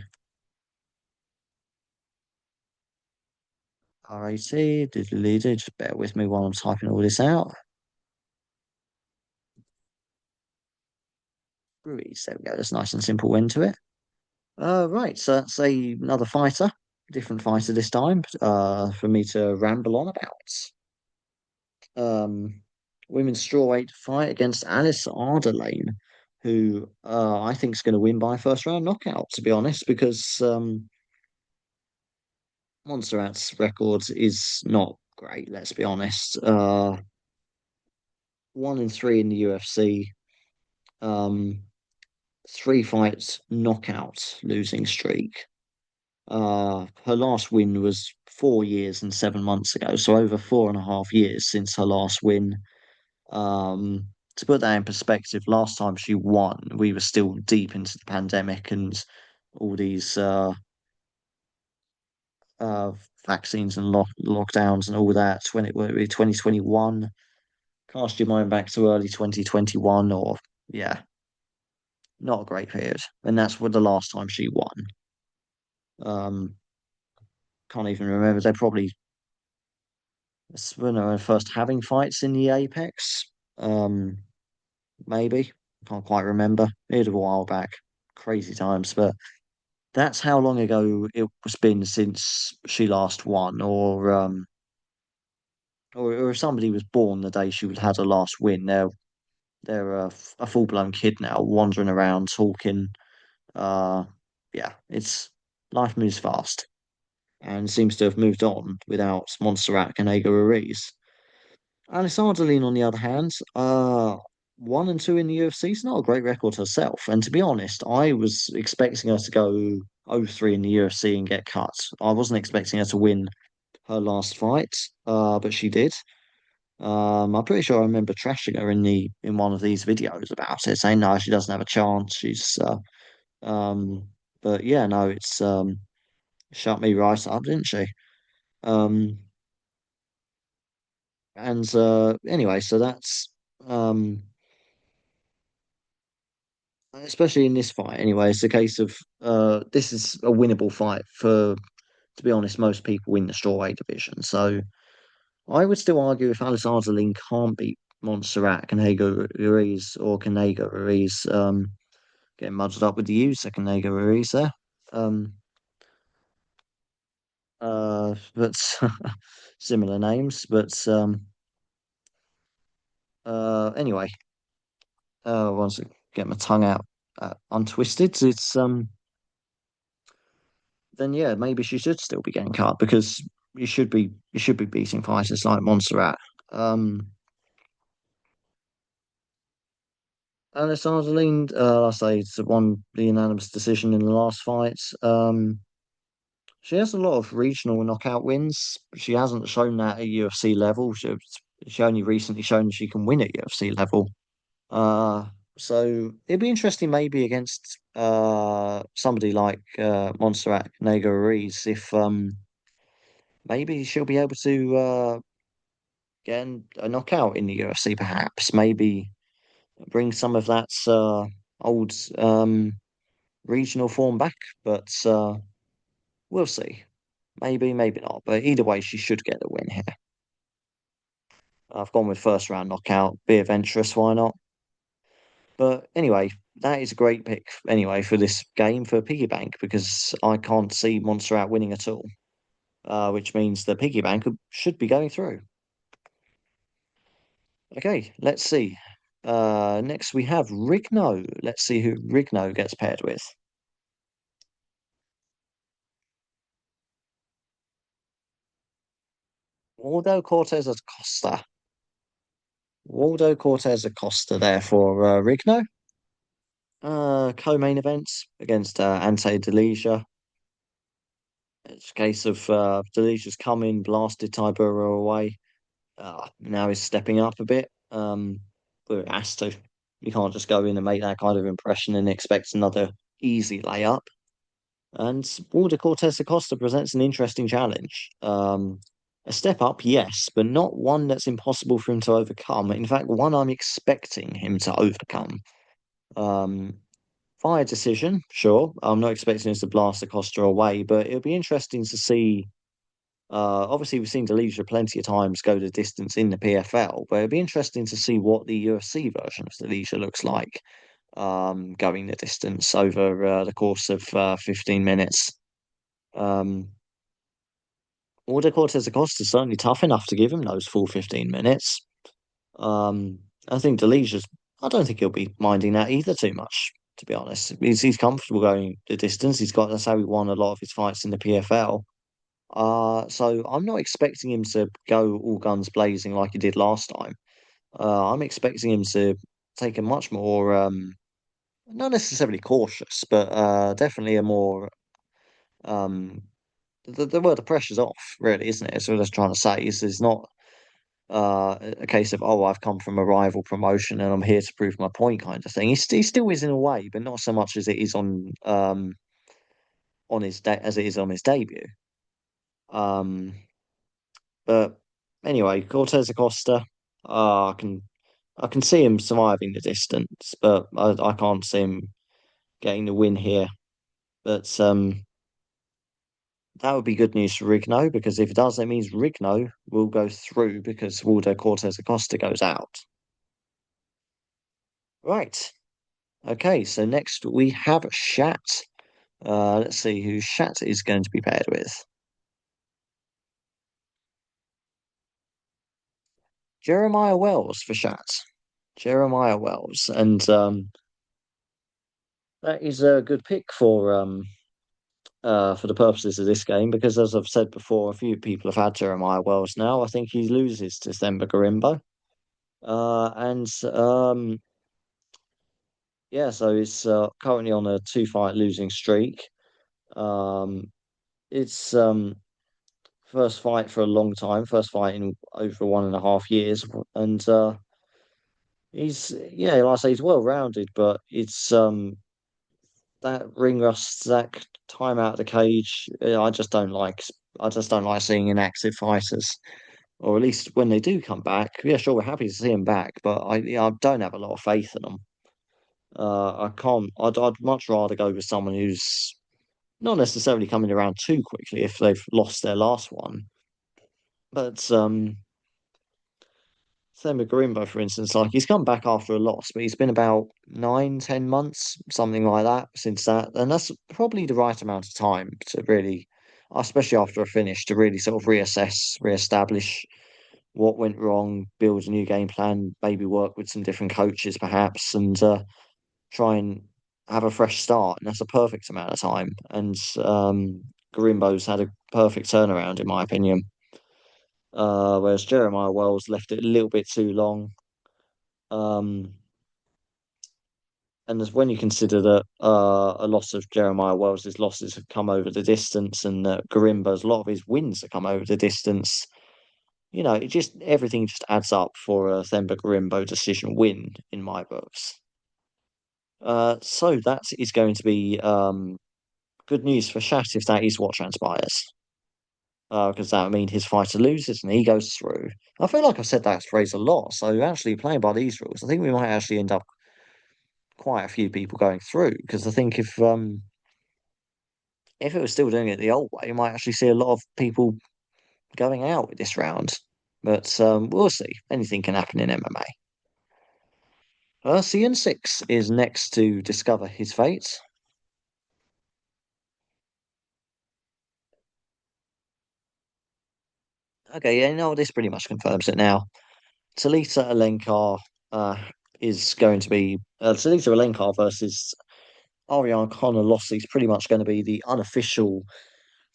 Diddly-dee. Just bear with me while I'm typing all this out. Ruiz. There we go. That's nice and simple end to it. Right. So that's another fighter. Different fighter this time. For me to ramble on about. um, women's strawweight fight against Alice Arderlane, who I think is going to win by first round knockout, to be honest, because Montserrat's record is not great, let's be honest. 1-3 in the UFC. Um, three fights knockout losing streak. Her last win was 4 years and 7 months ago, so over 4.5 years since her last win. To put that in perspective, last time she won, we were still deep into the pandemic and all these uh vaccines and lockdowns and all that. When it were 2021, cast your mind back to early 2021, or yeah, not a great period. And that's what the last time she won. Um, can't even remember. They probably it's when they were first having fights in the Apex. Um, maybe. Can't quite remember. It was a while back. Crazy times, but that's how long ago it was been since she last won, or if somebody was born the day she would had her last win. They're a full blown kid now, wandering around talking. Uh, yeah, it's life moves fast and seems to have moved on without Montserrat Canega Ruiz. Alessandra Lin, on the other hand, 1-2 in the UFC is not a great record herself. And to be honest, I was expecting her to go 0-3 in the UFC and get cut. I wasn't expecting her to win her last fight, but she did. I'm pretty sure I remember trashing her in one of these videos about it, saying no, she doesn't have a chance. But yeah, no, it's shut me right up, didn't she? Um, and anyway, so that's um especially in this fight anyway, it's a case of this is a winnable fight for, to be honest, most people in the strawweight division. So I would still argue if Alexander Lin can't beat Montserrat Canega Ruiz or Canega Ruiz, getting muddled up with the U's, so Canega Ruiz there. Um but similar names, but anyway, once I get my tongue out untwisted, it's then yeah, maybe she should still be getting cut because you should be beating fighters like Montserrat. Um, Alessandra Lin, I say it's won the unanimous decision in the last fight. She has a lot of regional knockout wins. She hasn't shown that at UFC level. She only recently shown she can win at UFC level. Uh, so it'd be interesting maybe against somebody like Montserrat Nego Ruiz if maybe she'll be able to get a knockout in the UFC, perhaps. Maybe bring some of that old regional form back, but we'll see. Maybe, maybe not. But either way, she should get the win here. I've gone with first round knockout. Be adventurous, why not? But anyway, that is a great pick anyway for this game for Piggy Bank because I can't see Montserrat winning at all, which means the Piggy Bank should be going through. Okay, let's see. Next we have Rigno. Let's see who Rigno gets paired with. Waldo Cortez Acosta. Waldo Cortez Acosta there for Rigno. Co-main events against Ante Delija. It's a case of Delija's come in, blasted Tybura away. Now he's stepping up a bit. But it has to. You can't just go in and make that kind of impression and expect another easy layup. And Walter Cortez Acosta presents an interesting challenge. A step up, yes, but not one that's impossible for him to overcome. In fact, one I'm expecting him to overcome. Um, Via decision, sure. I'm not expecting him to blast Acosta away, but it'll be interesting to see. Obviously, we've seen Delija plenty of times go the distance in the PFL, but it'll be interesting to see what the UFC version of Delija looks like going the distance over the course of 15 minutes. Um, Walter Cortez Acosta is certainly tough enough to give him those full 15 minutes. Um, I think Delicia's, I don't think he'll be minding that either too much, to be honest. He's comfortable going the distance. That's how he won a lot of his fights in the PFL. So I'm not expecting him to go all guns blazing like he did last time. I'm expecting him to take a much more not necessarily cautious, but definitely a more um the pressure's off, really, isn't it? That's what I was trying to say. Is it's not a case of, oh, I've come from a rival promotion and I'm here to prove my point kind of thing. He still is in a way, but not so much as it is on his as it is on his debut. Um, but anyway, Cortez Acosta, uh, I can I can see him surviving the distance, but I can't see him getting the win here. But that would be good news for Rigno because if it does, that means Rigno will go through because Waldo Cortez Acosta goes out. Right. Okay, so next we have Shat. Let's see who Shat is going to be paired with. Jeremiah Wells for Shat. Jeremiah Wells, and that is a good pick for the purposes of this game because, as I've said before, a few people have had Jeremiah Wells now. I think he loses to Themba Garimbo, and yeah, so it's currently on a two-fight losing streak. Um, it's first fight for a long time, first fight in over 1.5 years, and he's yeah, like I say, he's well rounded, but it's that ring rust, that time out of the cage. I just don't like. I just don't like seeing inactive fighters, or at least when they do come back. Yeah, sure, we're happy to see them back, but I don't have a lot of faith in them. I can't. I'd much rather go with someone who's not necessarily coming around too quickly if they've lost their last one, but same with Garimbo, for instance, like he's come back after a loss, but he's been about 9, 10 months, something like that, since that. And that's probably the right amount of time to really, especially after a finish, to really sort of reassess, reestablish what went wrong, build a new game plan, maybe work with some different coaches perhaps, and try and have a fresh start. And that's a perfect amount of time. And Garimbo's had a perfect turnaround, in my opinion. Whereas Jeremiah Wells left it a little bit too long. Um, and as when you consider that a lot of Jeremiah Wells's losses have come over the distance, and Garimba's a lot of his wins have come over the distance, it just everything just adds up for a Themba Garimbo decision win in my books. So that is going to be good news for Shat if that is what transpires. Because that would mean his fighter loses and he goes through. I feel like I've said that phrase a lot. So actually playing by these rules, I think we might actually end up quite a few people going through. Because I think if it was still doing it the old way, you might actually see a lot of people going out with this round. But we'll see. Anything can happen in MMA. CN6 is next to discover his fate. Okay, yeah, no, this pretty much confirms it now. Talita Alencar uh, is going to be Talita Alencar versus Ariane Connor Lossy is pretty much going to be the unofficial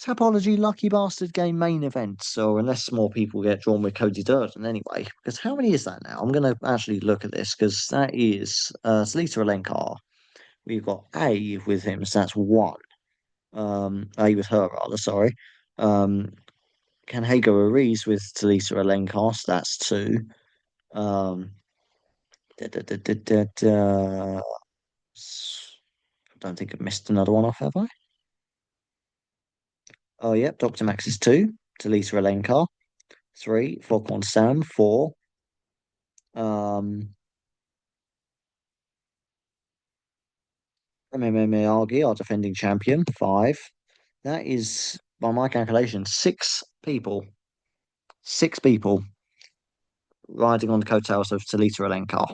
Tapology Lucky Bastard Game main event. So unless more people get drawn with Cody Durden anyway, because how many is that now? I'm going to actually look at this because that is Talita Alencar. We've got A with him, so that's one. A with her rather, sorry. Um, Canhego Ruiz with Talita Alencar, so that's two. Um, da, da, da, da, da, da. I don't think I've missed another one off, have I? Oh, yep, Dr. Max is two. Talita Alencar, three. Foghorn Sam, four. Um, MMA Miyagi, our defending champion, five. That is, by my calculation, six people. Six people riding on the coattails of Talita Alencar,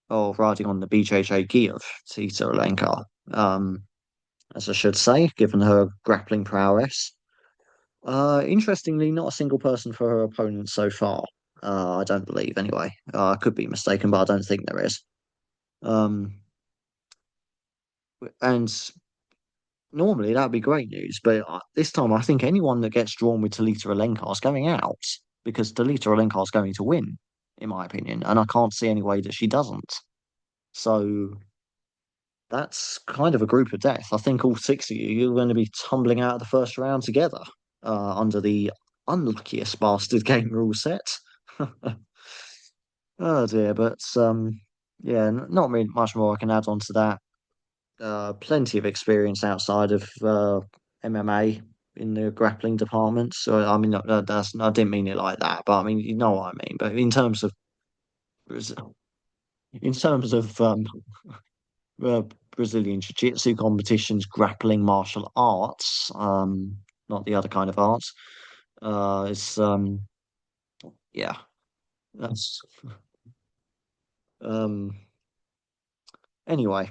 or riding on the BJJ gi of Talita Alencar, as I should say, given her grappling prowess. Interestingly, not a single person for her opponent so far. I don't believe, anyway. I could be mistaken, but I don't think there is. Um, and normally that would be great news, but this time I think anyone that gets drawn with Talita Alencar is going out because Talita Alencar is going to win, in my opinion, and I can't see any way that she doesn't. So that's kind of a group of death. I think all six of you, you're going to be tumbling out of the first round together under the unluckiest bastard game rule set. Oh dear, but yeah, not really much more I can add on to that. Plenty of experience outside of MMA in the grappling department. So I mean, that's I didn't mean it like that, but I mean, you know what I mean. But in terms of uh, Brazilian Jiu-Jitsu competitions, grappling martial arts, not the other kind of arts. It's yeah, that's um. Anyway,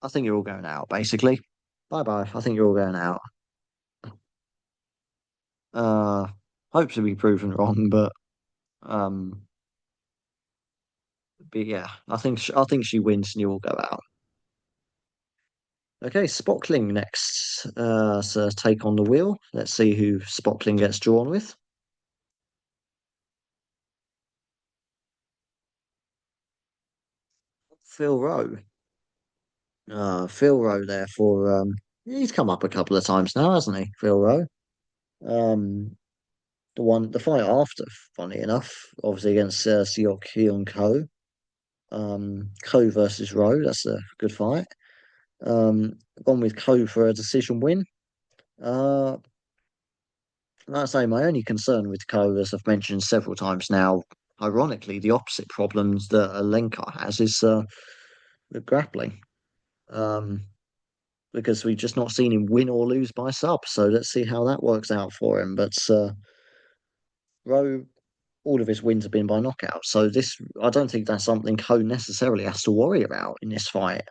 I think you're all going out. Basically, bye bye. I think you're all going out. Uh, hope to be proven wrong, um, but yeah, I think she wins and you all go out. Okay, Spockling next. So take on the wheel. Let's see who Spockling gets drawn with. Phil Rowe. Phil Rowe there for he's come up a couple of times now, hasn't he? Phil Rowe. Um, the fight after, funny enough, obviously against Siok Hyun Ko. Ko versus Rowe. That's a good fight. Gone with Ko for a decision win. Uh, like I say, my only concern with Ko, as I've mentioned several times now, ironically, the opposite problems that Alenka has is with grappling. Um, because we've just not seen him win or lose by sub. So let's see how that works out for him. But Rowe, all of his wins have been by knockout. So this, I don't think that's something Ko necessarily has to worry about in this fight.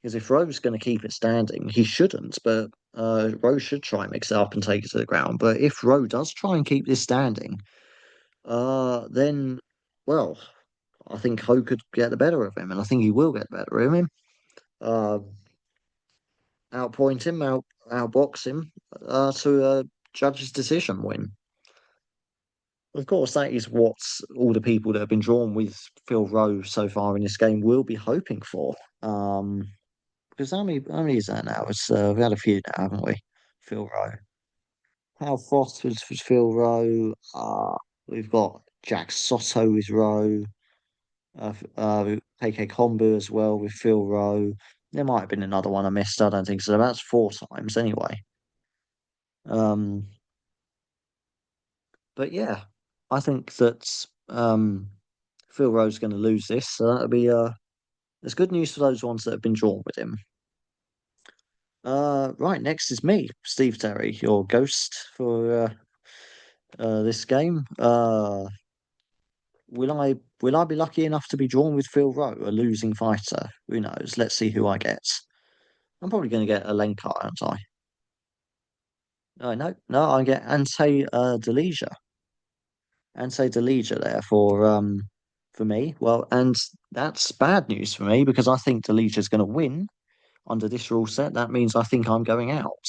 Because if Rowe's going to keep it standing, he shouldn't. But Rowe should try and mix it up and take it to the ground. But if Rowe does try and keep this standing, then well, I think Ho could get the better of him, and I think he will get the better of him. Uh, outpoint him, outbox him to a judge's decision win. Of course, that is what all the people that have been drawn with Phil Rowe so far in this game will be hoping for. Because how many is that now? It's we've had a few now, haven't we? Phil Rowe. Hal Frost was Phil Rowe. We've got Jack Soto with Rowe. KK Kombu as well with Phil Rowe. There might have been another one I missed. I don't think so. That's four times anyway. Um, but yeah, I think that Phil Rowe's going to lose this. So that'll be there's good news for those ones that have been drawn with him. Right, next is me, Steve Terry, your ghost for this game. Will I be lucky enough to be drawn with Phil Rowe, a losing fighter? Who knows? Let's see who I get. I'm probably going to get Alenka, aren't I? No, I get Ante Delija. Ante Delija there for me. Well, and that's bad news for me because I think Delija's going to win under this rule set. That means I think I'm going out.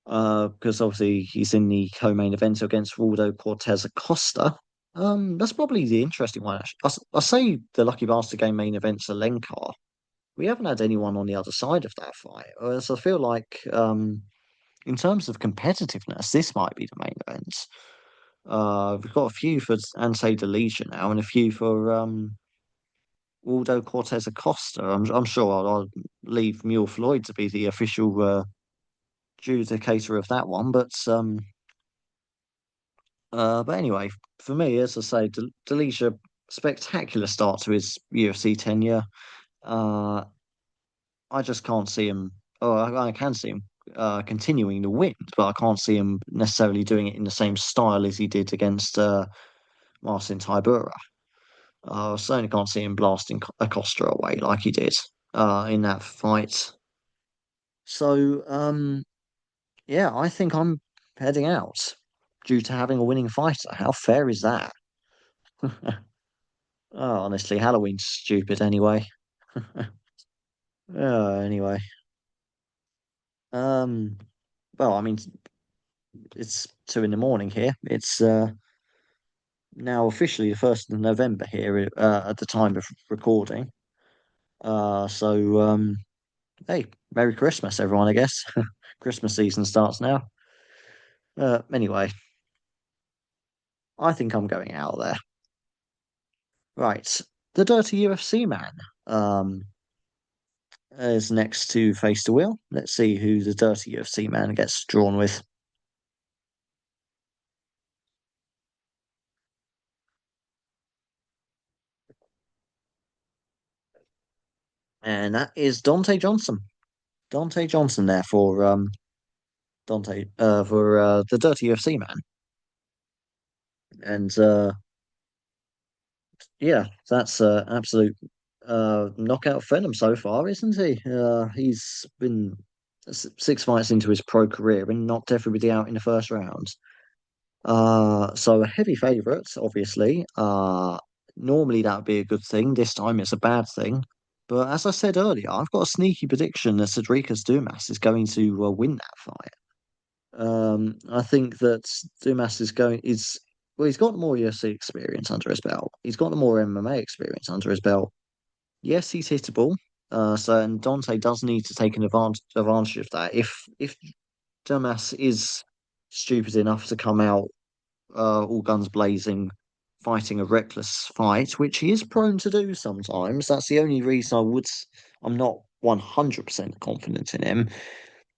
Because obviously he's in the co-main event against Waldo Cortez Acosta. That's probably the interesting one. Actually. I say the Lucky Bastard game main event's Alenka. We haven't had anyone on the other side of that fight. So I feel like in terms of competitiveness, this might be the main event. We've got a few for Ante Deletion now and a few for Waldo Cortez Acosta. I'm sure I'll leave Mule Floyd to be the official adjudicator of that one. But anyway, for me, as I say, Deletion, spectacular start to his UFC tenure. Uh, I just can't see him. Oh, I can see him continuing to win, but I can't see him necessarily doing it in the same style as he did against Marcin Tybura. I certainly can't see him blasting Acosta away like he did in that fight. So, yeah, I think I'm heading out due to having a winning fighter. How fair is that? Oh, honestly, Halloween's stupid anyway. Anyway, um, well, I mean, it's 2 in the morning here. now officially the 1st of November here at the time of recording. So hey, Merry Christmas, everyone, I guess. Christmas season starts now. Anyway, I think I'm going out there. Right, the Dirty UFC man is next to face the wheel. Let's see who the Dirty UFC man gets drawn with. And that is Dante Johnson. Dante Johnson there for Dante for the Dirty UFC man. And yeah, that's absolute knockout venom so far, isn't he? He's been 6 fights into his pro career and knocked everybody out in the first round. So a heavy favourite, obviously. Normally that would be a good thing. This time it's a bad thing. But as I said earlier, I've got a sneaky prediction that Cedricus Dumas is going to win that fight. I think that Dumas is well, he's got more UFC experience under his belt. He's got more MMA experience under his belt. Yes, he's hittable. So and Dante does need to take an advantage of that. If Dumas is stupid enough to come out all guns blazing, fighting a reckless fight, which he is prone to do sometimes. That's the only reason I'm not 100% confident in him.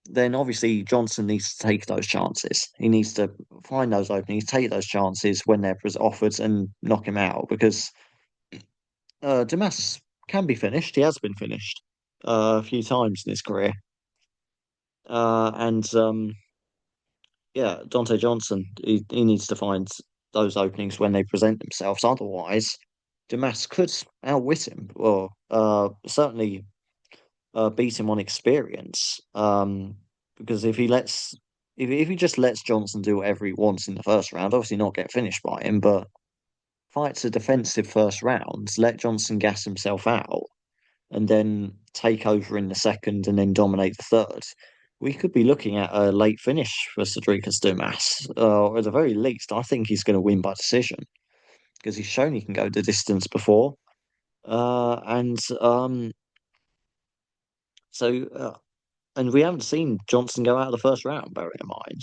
Then obviously Johnson needs to take those chances. He needs to find those openings, take those chances when they're offered, and knock him out because Damas can be finished. He has been finished a few times in his career, and yeah, Dante Johnson, he needs to find those openings when they present themselves. Otherwise, Damas could outwit him, or certainly beat him on experience. Because if he just lets Johnson do whatever he wants in the first round, obviously not get finished by him, but fights a defensive first round, let Johnson gas himself out, and then take over in the second and then dominate the third, we could be looking at a late finish for Cedricus Dumas. Or at the very least, I think he's going to win by decision because he's shown he can go the distance before. And so, and we haven't seen Johnson go out of the first round, bearing in mind.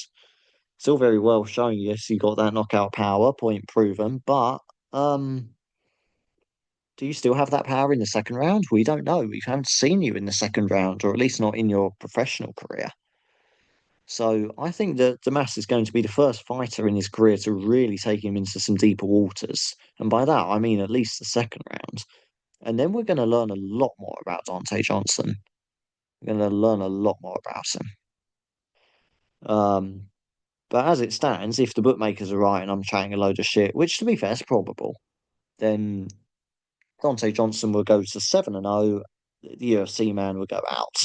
Still very well showing, yes, he got that knockout power, point proven, but um, do you still have that power in the second round? We don't know. We haven't seen you in the second round, or at least not in your professional career. So I think that Damas is going to be the first fighter in his career to really take him into some deeper waters. And by that, I mean at least the second round. And then we're going to learn a lot more about Dante Johnson. We're going to learn a lot more about him. Um, but as it stands, if the bookmakers are right and I'm chatting a load of shit, which to be fair is probable, then Dante Johnson will go to 7-0. The UFC man will go out,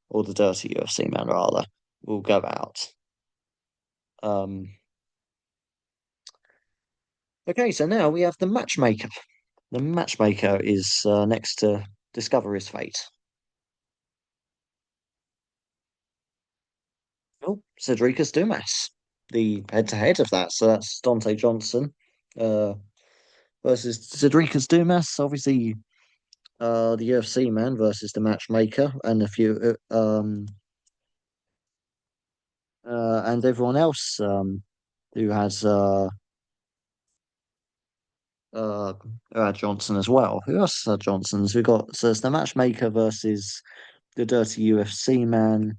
or the dirty UFC man rather, will go out. Um, okay, so now we have the matchmaker. The matchmaker is next to discover his fate. Oh, Cedricus Dumas, the head-to-head of that. So that's Dante Johnson uh, versus Cedricus Dumas. Obviously, the UFC man versus the matchmaker, and a few and everyone else who has uh, Johnson as well. Who else had Johnsons? We got so it's the matchmaker versus the dirty UFC man,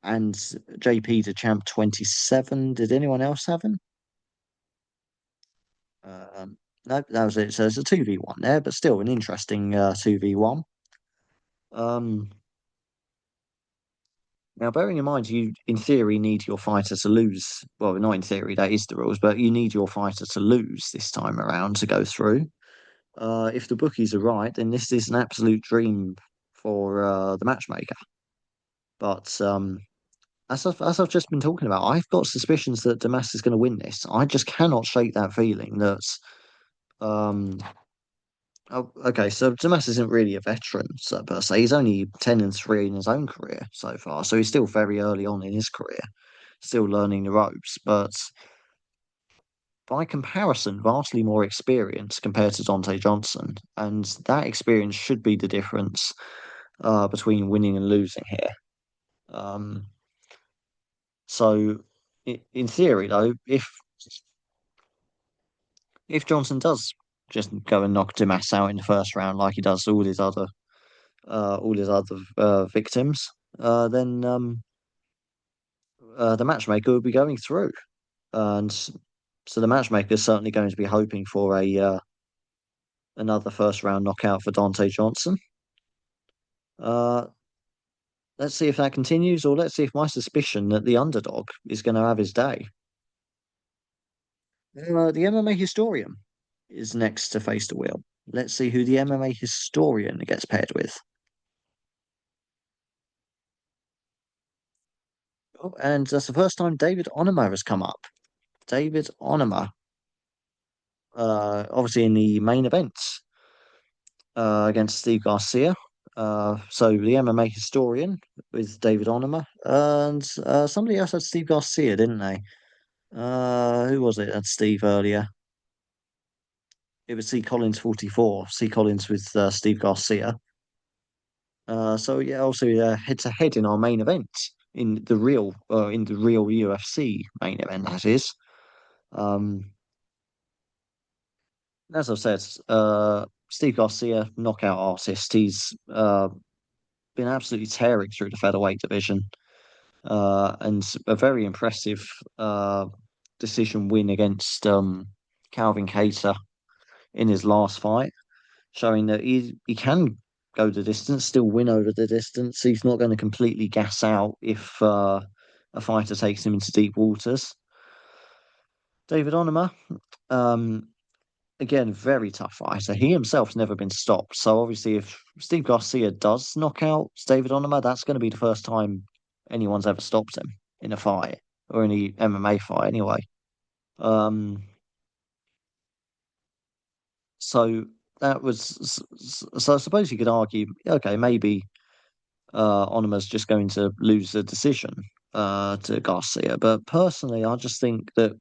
and JP to champ 27. Did anyone else have him? No, that was it. So it's a 2v1 there, but still an interesting 2v1. Um, Now, bearing in mind, you in theory need your fighter to lose. Well, not in theory, that is the rules, but you need your fighter to lose this time around to go through. If the bookies are right, then this is an absolute dream for the matchmaker. But as I've just been talking about, I've got suspicions that Damas is going to win this. I just cannot shake that feeling that. Um, oh, okay, so Damas isn't really a veteran, so per se. He's only 10-3 in his own career so far, so he's still very early on in his career, still learning the ropes. But by comparison, vastly more experienced compared to Dante Johnson, and that experience should be the difference between winning and losing here. Um, so, in theory, though, if Johnson does just go and knock Dimas out in the first round like he does all his other victims, then the matchmaker will be going through, and so the matchmaker is certainly going to be hoping for a another first round knockout for Dante Johnson. Uh, let's see if that continues, or let's see if my suspicion that the underdog is going to have his day. The MMA historian is next to face the wheel. Let's see who the MMA historian gets paired with. Oh, and that's the first time David Onama has come up. David Onama, obviously in the main event against Steve Garcia. So the MMA historian with David Onama, and somebody else had Steve Garcia, didn't they? Who was it? Had Steve earlier. It was C Collins 44. C Collins with Steve Garcia. So yeah, also head to head in our main event in the real UFC main event that is. Um, as I've said, Steve Garcia, knockout artist. He's been absolutely tearing through the featherweight division, and a very impressive decision win against Calvin Kattar in his last fight, showing that he can go the distance, still win over the distance. He's not going to completely gas out if a fighter takes him into deep waters. David Onama, um, again, very tough fighter. He himself's never been stopped. So obviously, if Steve Garcia does knock out David Onama, that's going to be the first time anyone's ever stopped him in a fight or any MMA fight, anyway. Um, so that was so. I suppose you could argue, okay, maybe Onama's just going to lose the decision to Garcia. But personally, I just think that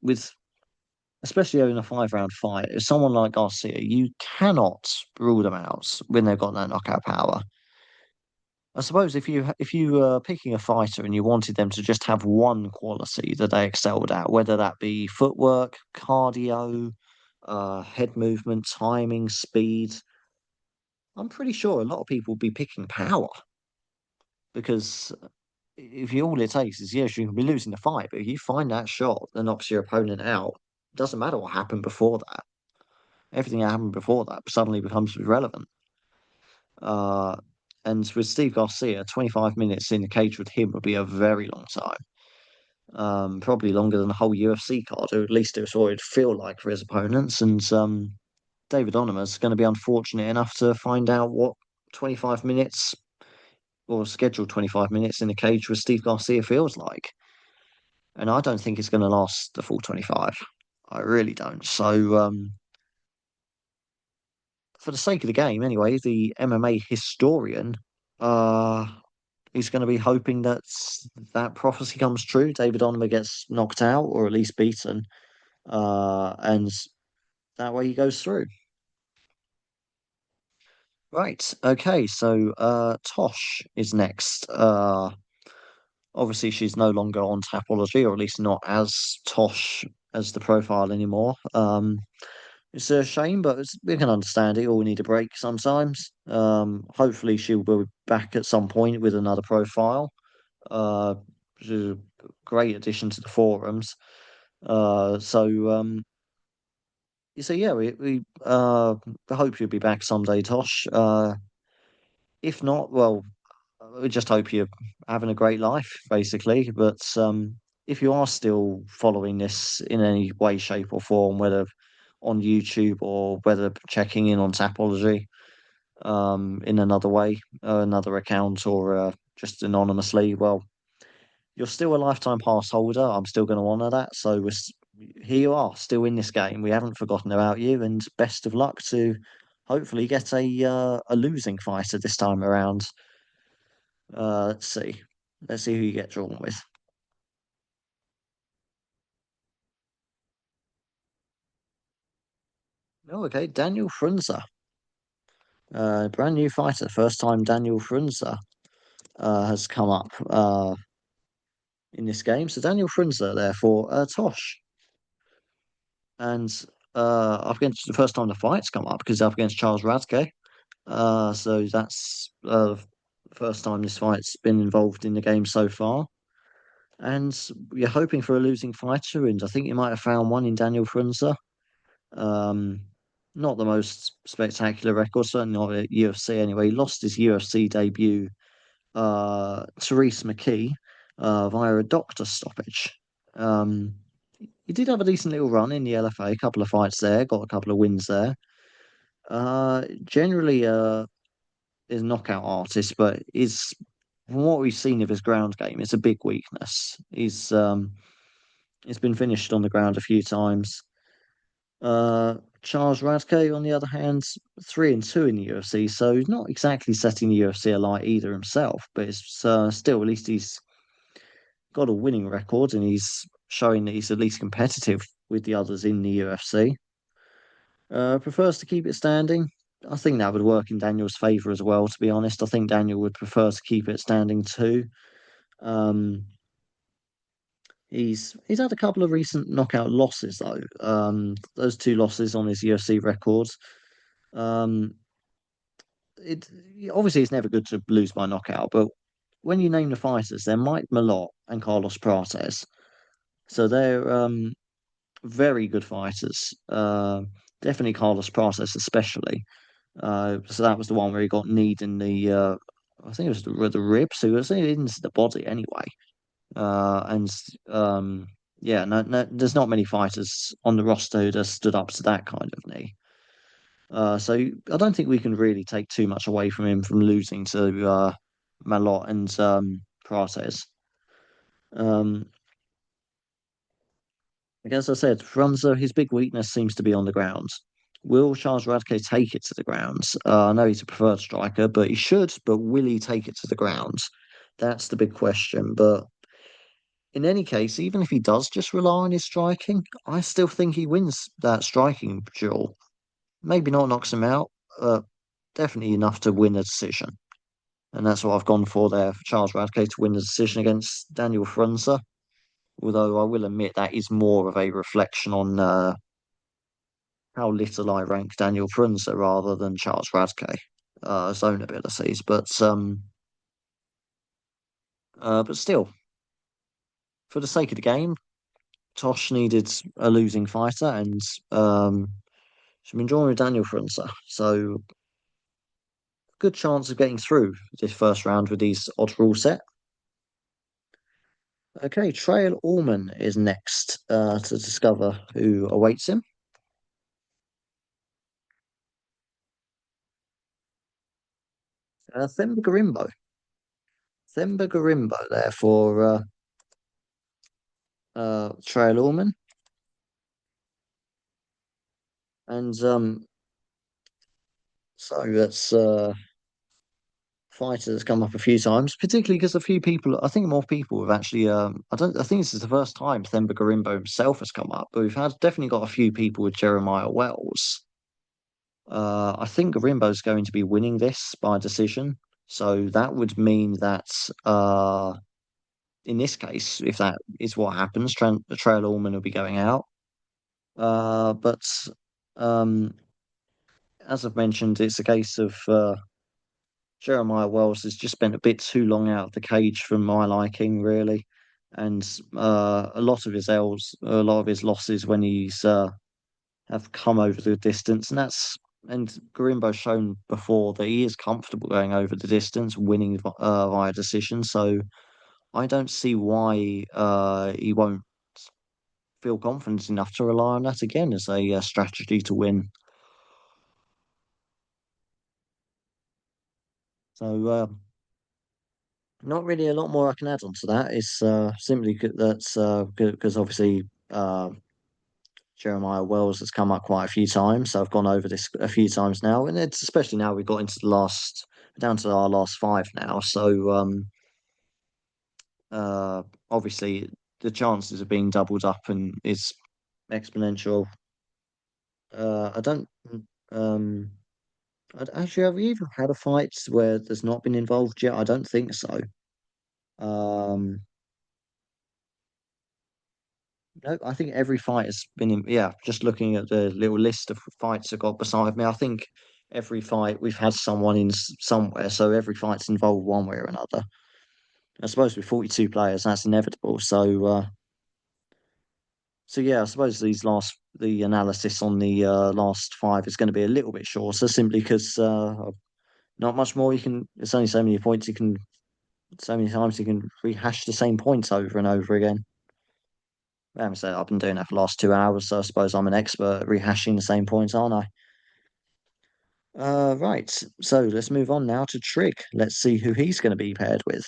especially in a 5 round fight, if someone like Garcia, you cannot rule them out when they've got that knockout power. I suppose if you were picking a fighter and you wanted them to just have one quality that they excelled at, whether that be footwork, cardio, head movement, timing, speed, I'm pretty sure a lot of people would be picking power because if all it takes is yes, you can be losing the fight, but if you find that shot that knocks your opponent out, it doesn't matter what happened before that. Everything that happened before that suddenly becomes irrelevant. Uh, and with Steve Garcia, 25 minutes in the cage with him would be a very long time. Probably longer than the whole UFC card, or at least it's what it'd feel like for his opponents. And David Onama's going to be unfortunate enough to find out what 25 minutes or scheduled 25 minutes in the cage with Steve Garcia feels like. And I don't think it's going to last the full 25. I really don't. So, for the sake of the game, anyway, the MMA historian uh, is going to be hoping that that prophecy comes true. David Onama gets knocked out or at least beaten, and that way he goes through. Right. Okay. So, Tosh is next. Obviously, she's no longer on Tapology, or at least not as Tosh as the profile anymore. It's a shame, but we can understand it. All need a break sometimes. Hopefully, she'll be back at some point with another profile. Uh, she's a great addition to the forums. So yeah, we hope you'll be back someday, Tosh. If not, well, we just hope you're having a great life, basically. But if you are still following this in any way, shape, or form, whether on YouTube or whether checking in on Tapology in another way, another account, or just anonymously, well, you're still a lifetime pass holder. I'm still going to honour that. So here you are, still in this game. We haven't forgotten about you, and best of luck to hopefully get a losing fighter this time around. Let's see. Let's see who you get drawn with. Oh, okay. Daniel Frunzer, brand new fighter. First time Daniel Frunzer has come up in this game. So Daniel Frunzer there for Tosh. And up against the first time the fight's come up because up against Charles Radke. So that's the first time this fight's been involved in the game so far. And you're hoping for a losing fighter, and I think you might have found one in Daniel Frunzer. Um, not the most spectacular record, certainly not at UFC anyway. He lost his UFC debut, Therese McKee, via a doctor stoppage. Um, he did have a decent little run in the LFA, a couple of fights there, got a couple of wins there. Generally, is a knockout artist, but is from what we've seen of his ground game, it's a big weakness. He's been finished on the ground a few times. Charles Radke, on the other hand, 3-2 in the UFC, so he's not exactly setting the UFC alight either himself, but it's still at least he's got a winning record and he's showing that he's at least competitive with the others in the UFC. Prefers to keep it standing. I think that would work in Daniel's favour as well, to be honest. I think Daniel would prefer to keep it standing too. Um, he's had a couple of recent knockout losses though. Those two losses on his UFC records. Um, it obviously it's never good to lose by knockout, but when you name the fighters, they're Mike Malott and Carlos Prates. So they're very good fighters. Definitely Carlos Prates especially. So that was the one where he got kneed in the I think it was the ribs. So it was into the body anyway. And yeah, no, there's not many fighters on the roster that stood up to that kind of knee. So I don't think we can really take too much away from him from losing to Malott and Prates. Um, as I said, Frunzer, his big weakness seems to be on the ground. Will Charles Radke take it to the ground? I know he's a preferred striker, but he should. But will he take it to the ground? That's the big question. But in any case, even if he does just rely on his striking, I still think he wins that striking duel. Maybe not knocks him out, definitely enough to win a decision. And that's what I've gone for there for Charles Radke to win the decision against Daniel Frunzer. Although I will admit that is more of a reflection on how little I rank Daniel Frunzer rather than Charles Radke, his own abilities. But still, for the sake of the game, Tosh needed a losing fighter, and I'm enjoying Daniel Frunzer. So good chance of getting through this first round with these odd rule set. Okay, Trail Allman is next to discover who awaits him. Themba Garimbo. Themba Garimbo there for Trail Allman. And so that's fighter that's come up a few times, particularly because a few people, I think more people have actually, I think this is the first time Themba Garimbo himself has come up, but we've had definitely got a few people with Jeremiah Wells. I think Garimbo's going to be winning this by decision. So that would mean that in this case, if that is what happens, the Trail Allman will be going out. But um, as I've mentioned, it's a case of Jeremiah Wells has just spent a bit too long out of the cage for my liking, really. And a lot of his L's, a lot of his losses when he's have come over the distance, and Garimbo's shown before that he is comfortable going over the distance, winning via decision. So I don't see why he won't feel confident enough to rely on that again as a strategy to win. So not really a lot more I can add on to that. It's simply that's because obviously Jeremiah Wells has come up quite a few times. So I've gone over this a few times now, and it's especially now we got into the last down to our last five now. So uh, obviously the chances of being doubled up and is exponential. I don't Um, actually, have you even had a fight where there's not been involved yet? I don't think so. Um, no, I think every fight has been in, yeah, just looking at the little list of fights I got beside me, I think every fight we've had someone in somewhere, so every fight's involved one way or another. I suppose with 42 players, that's inevitable. So yeah, I suppose the analysis on the last five is going to be a little bit shorter, simply because not much more you can. There's only so many points you can, so many times you can rehash the same points over and over again. I haven't said I've been doing that for the last 2 hours, so I suppose I'm an expert at rehashing the same points, aren't I? Right. So let's move on now to Trig. Let's see who he's going to be paired with.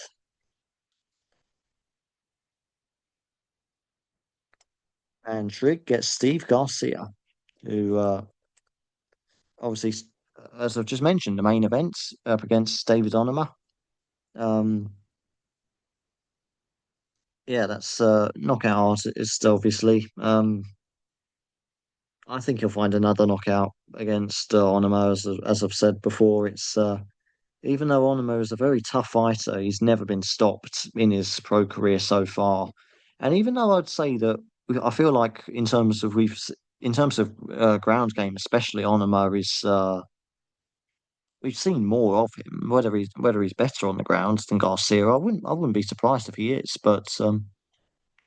And Trig gets Steve Garcia, who obviously, as I've just mentioned, the main event up against David Onama. Um, yeah, that's knockout artist, obviously. I think he'll find another knockout against Onama, as I've said before. It's even though Onama is a very tough fighter, he's never been stopped in his pro career so far. And even though I'd say that I feel like in terms of ground game, especially Onama is we've seen more of him. Whether he's better on the ground than Garcia, I wouldn't be surprised if he is. But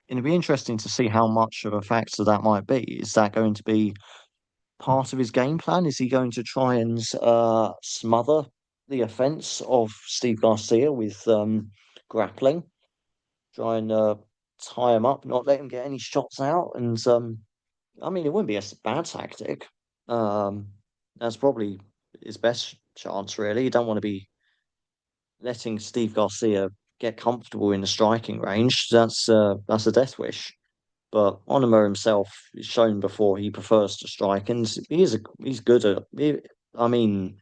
it'd be interesting to see how much of a factor that might be. Is that going to be part of his game plan? Is he going to try and smother the offense of Steve Garcia with grappling, try and tie him up, not let him get any shots out? And I mean, it wouldn't be a bad tactic. Um, that's probably his best chance, really. You don't want to be letting Steve Garcia get comfortable in the striking range. That's a death wish. But Onuma himself is shown before he prefers to strike, and he's good at. I mean,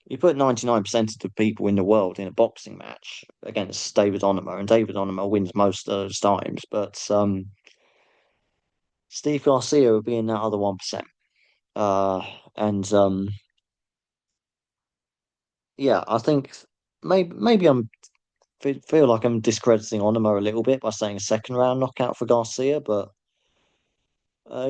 you put 99% of the people in the world in a boxing match against David Onuma, and David Onuma wins most of those times. But Steve Garcia would be in that other 1%. Uh, and yeah, I think maybe feel like I'm discrediting Onuma a little bit by saying a second round knockout for Garcia, but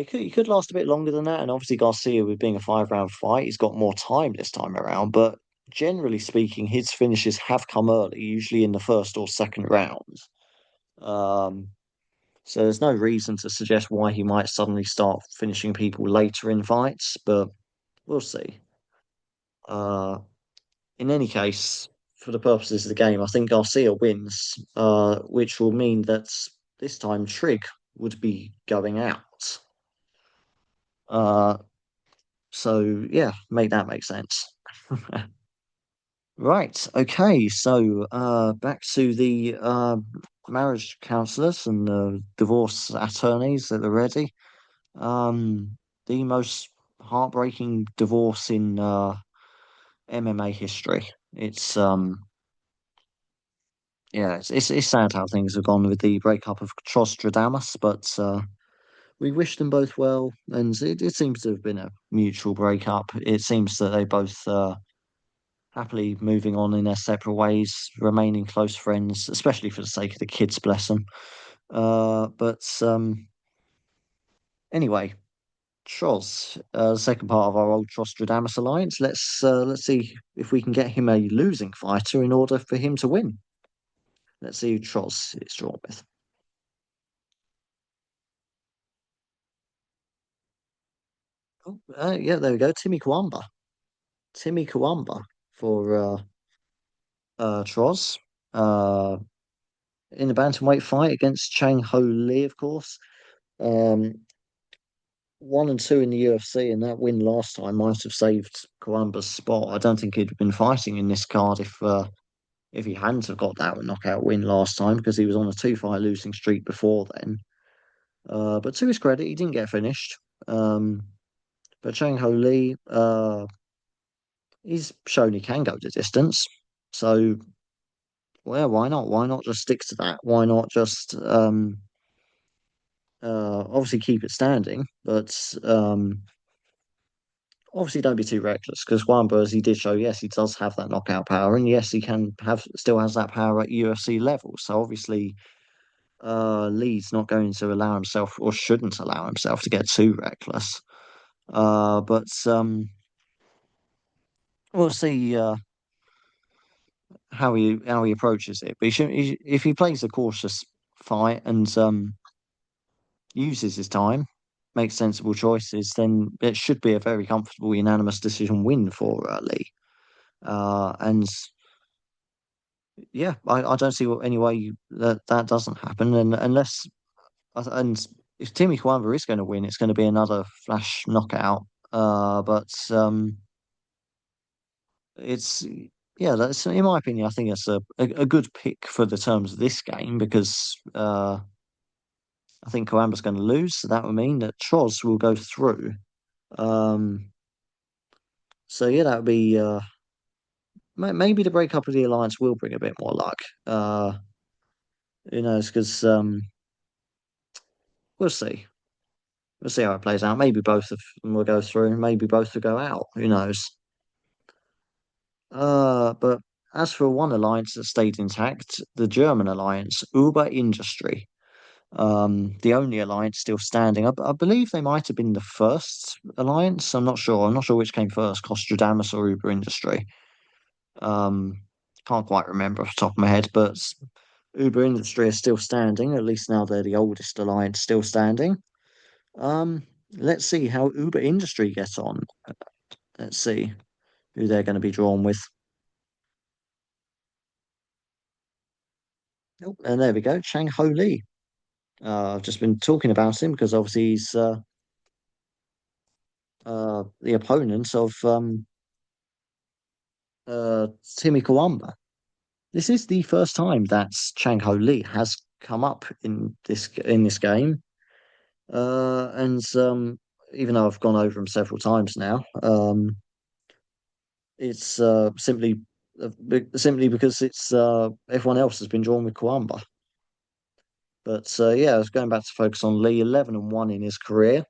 he could last a bit longer than that. And obviously, Garcia, with being a 5 round fight, he's got more time this time around. But generally speaking, his finishes have come early, usually in the first or second round. Um, so there's no reason to suggest why he might suddenly start finishing people later in fights, but we'll see. Uh, in any case, for the purposes of the game, I think Garcia wins, which will mean that this time Trig would be going out. Uh, So yeah, make that make sense. Right. Okay. So back to the marriage counselors and the divorce attorneys at the ready. The most heartbreaking divorce in MMA history. It's yeah, it's sad how things have gone with the breakup of Trostradamus, but we wish them both well, and it seems to have been a mutual breakup. It seems that they both happily moving on in their separate ways, remaining close friends, especially for the sake of the kids, bless them. But anyway, Troz, the second part of our old Trostradamus alliance. Let's see if we can get him a losing fighter in order for him to win. Let's see who Troz is drawn with. Oh, yeah, there we go. Timmy Kawamba. Timmy Kawamba for Troz. Uh, in the bantamweight fight against Chang Ho Lee, of course. Um, 1 and 2 in the UFC, and that win last time might have saved Columbus' spot. I don't think he'd have been fighting in this card if he hadn't have got that knockout win last time because he was on a 2 fight losing streak before then. But to his credit, he didn't get finished. But Chang Ho Lee, he's shown he can go the distance. So, well, why not? Why not just stick to that? Why not just obviously keep it standing, but obviously don't be too reckless because Wamba, as he did show, yes, he does have that knockout power, and yes, he can have still has that power at UFC level. So obviously, Lee's not going to allow himself or shouldn't allow himself to get too reckless. But we'll see how he approaches it. But if he plays a cautious fight and uses his time, makes sensible choices, then it should be a very comfortable unanimous decision win for Lee. And yeah, I don't see any way that doesn't happen, and unless and if Timmy Kwanzaa is going to win, it's going to be another flash knockout. But it's yeah, that's in my opinion. I think it's a good pick for the terms of this game because I think Coamba's going to lose, so that would mean that Troz will go through. Um, so yeah, that would be maybe the breakup of the alliance will bring a bit more luck. Who knows? Because we'll see. We'll see how it plays out. Maybe both of them will go through. Maybe both will go out. Who knows? But as for one alliance that stayed intact, the German alliance, Uber Industry, the only alliance still standing. I believe they might have been the first alliance. I'm not sure. I'm not sure which came first, Costradamus or Uber Industry. Um, can't quite remember off the top of my head, but Uber Industry is still standing. At least now they're the oldest alliance still standing. Let's see how Uber Industry gets on. Let's see who they're going to be drawn with. Oh, and there we go, Chang Ho Lee. I've just been talking about him because obviously he's the opponent of Timmy Kawamba. This is the first time that Chang Ho Lee has come up in this game, and even though I've gone over him several times now, it's simply because it's everyone else has been drawn with Kawamba. But yeah, I was going back to focus on Lee, 11-1 in his career,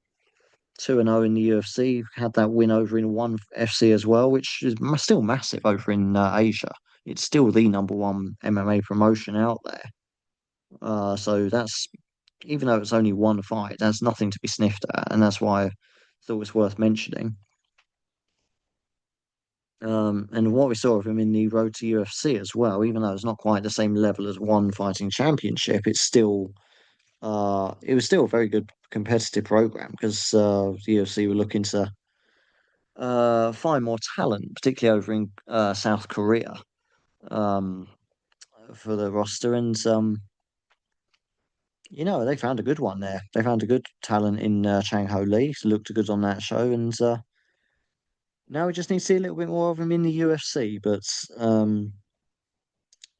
2-0 in the UFC. Had that win over in ONE FC as well, which is still massive over in Asia. It's still the number one MMA promotion out there. So that's even though it's only one fight, that's nothing to be sniffed at, and that's why I thought it was worth mentioning. And what we saw of him in the road to UFC as well, even though it's not quite the same level as ONE Fighting Championship, it was still a very good competitive program because the UFC were looking to find more talent, particularly over in South Korea, um, for the roster. And they found a good one there. They found a good talent in Chang Ho Lee. He looked good on that show, and now we just need to see a little bit more of him in the UFC. But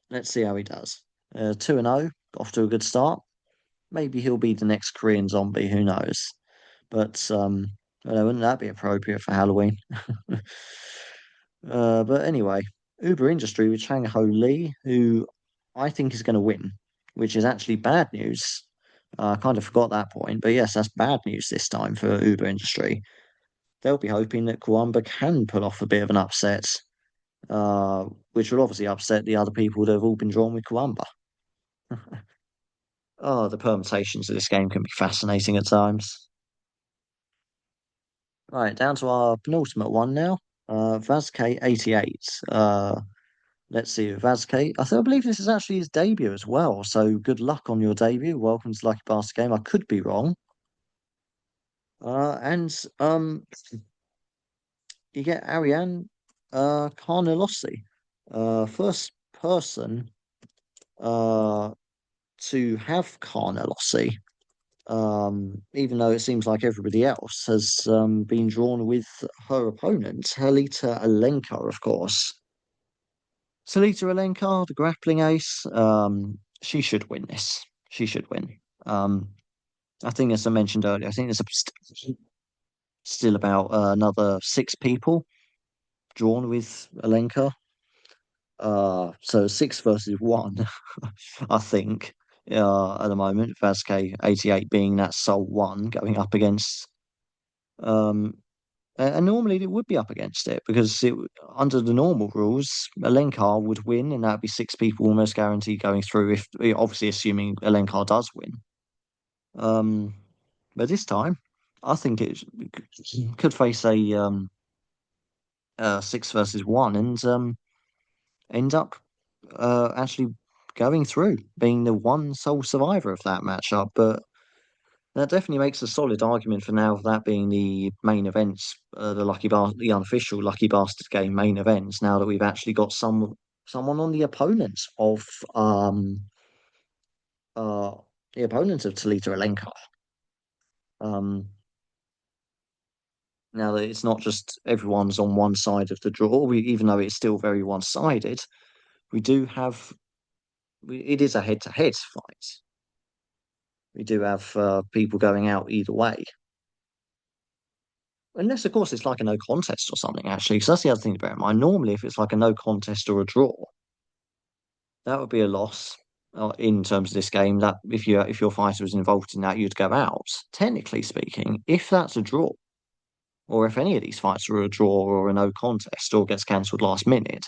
let's see how he does. 2-0, off to a good start. Maybe he'll be the next Korean zombie. Who knows? But wouldn't that be appropriate for Halloween? But anyway, Uber Industry with Chang Ho Lee, who I think is going to win, which is actually bad news. I kind of forgot that point, but yes, that's bad news this time for Uber Industry. They'll be hoping that Kawamba can pull off a bit of an upset, which will obviously upset the other people that have all been drawn with Kawamba. Oh, the permutations of this game can be fascinating at times. Right, down to our penultimate one now. Vazk 88. Let's see, Vazquez. I believe this is actually his debut as well. So good luck on your debut. Welcome to Lucky Bastard Game. I could be wrong. And you get Ariane Carnelossi, first person uh to have Carnelossi. Even though it seems like everybody else has been drawn with her opponent, Helita Alenka, of course. Salita Alenka, the grappling ace, she should win this. She should win. I think, as I mentioned earlier, I think there's still about another six people drawn with Alenka. So six versus one, I think, at the moment. Vazquez 88 being that sole one going up against um And normally it would be up against it because under the normal rules, Alenkar would win, and that'd be six people almost guaranteed going through. If obviously assuming Alenkar does win, um, but this time, I think it could face a 6 versus 1 and end up actually going through, being the one sole survivor of that matchup. But that definitely makes a solid argument for now, that being the main events, the unofficial Lucky Bastard Game main events. Now that we've actually got someone on uh the opponent of Talita Alenka. Um, Now that it's not just everyone's on one side of the draw, even though it's still very one-sided, we do have it is a head-to-head fight. We do have people going out either way. Unless, of course, it's like a no contest or something, actually. So that's the other thing to bear in mind. Normally, if it's like a no contest or a draw, that would be a loss in terms of this game. That if your fighter was involved in that, you'd go out. Technically speaking, if that's a draw, or if any of these fights are a draw or a no contest or gets cancelled last minute,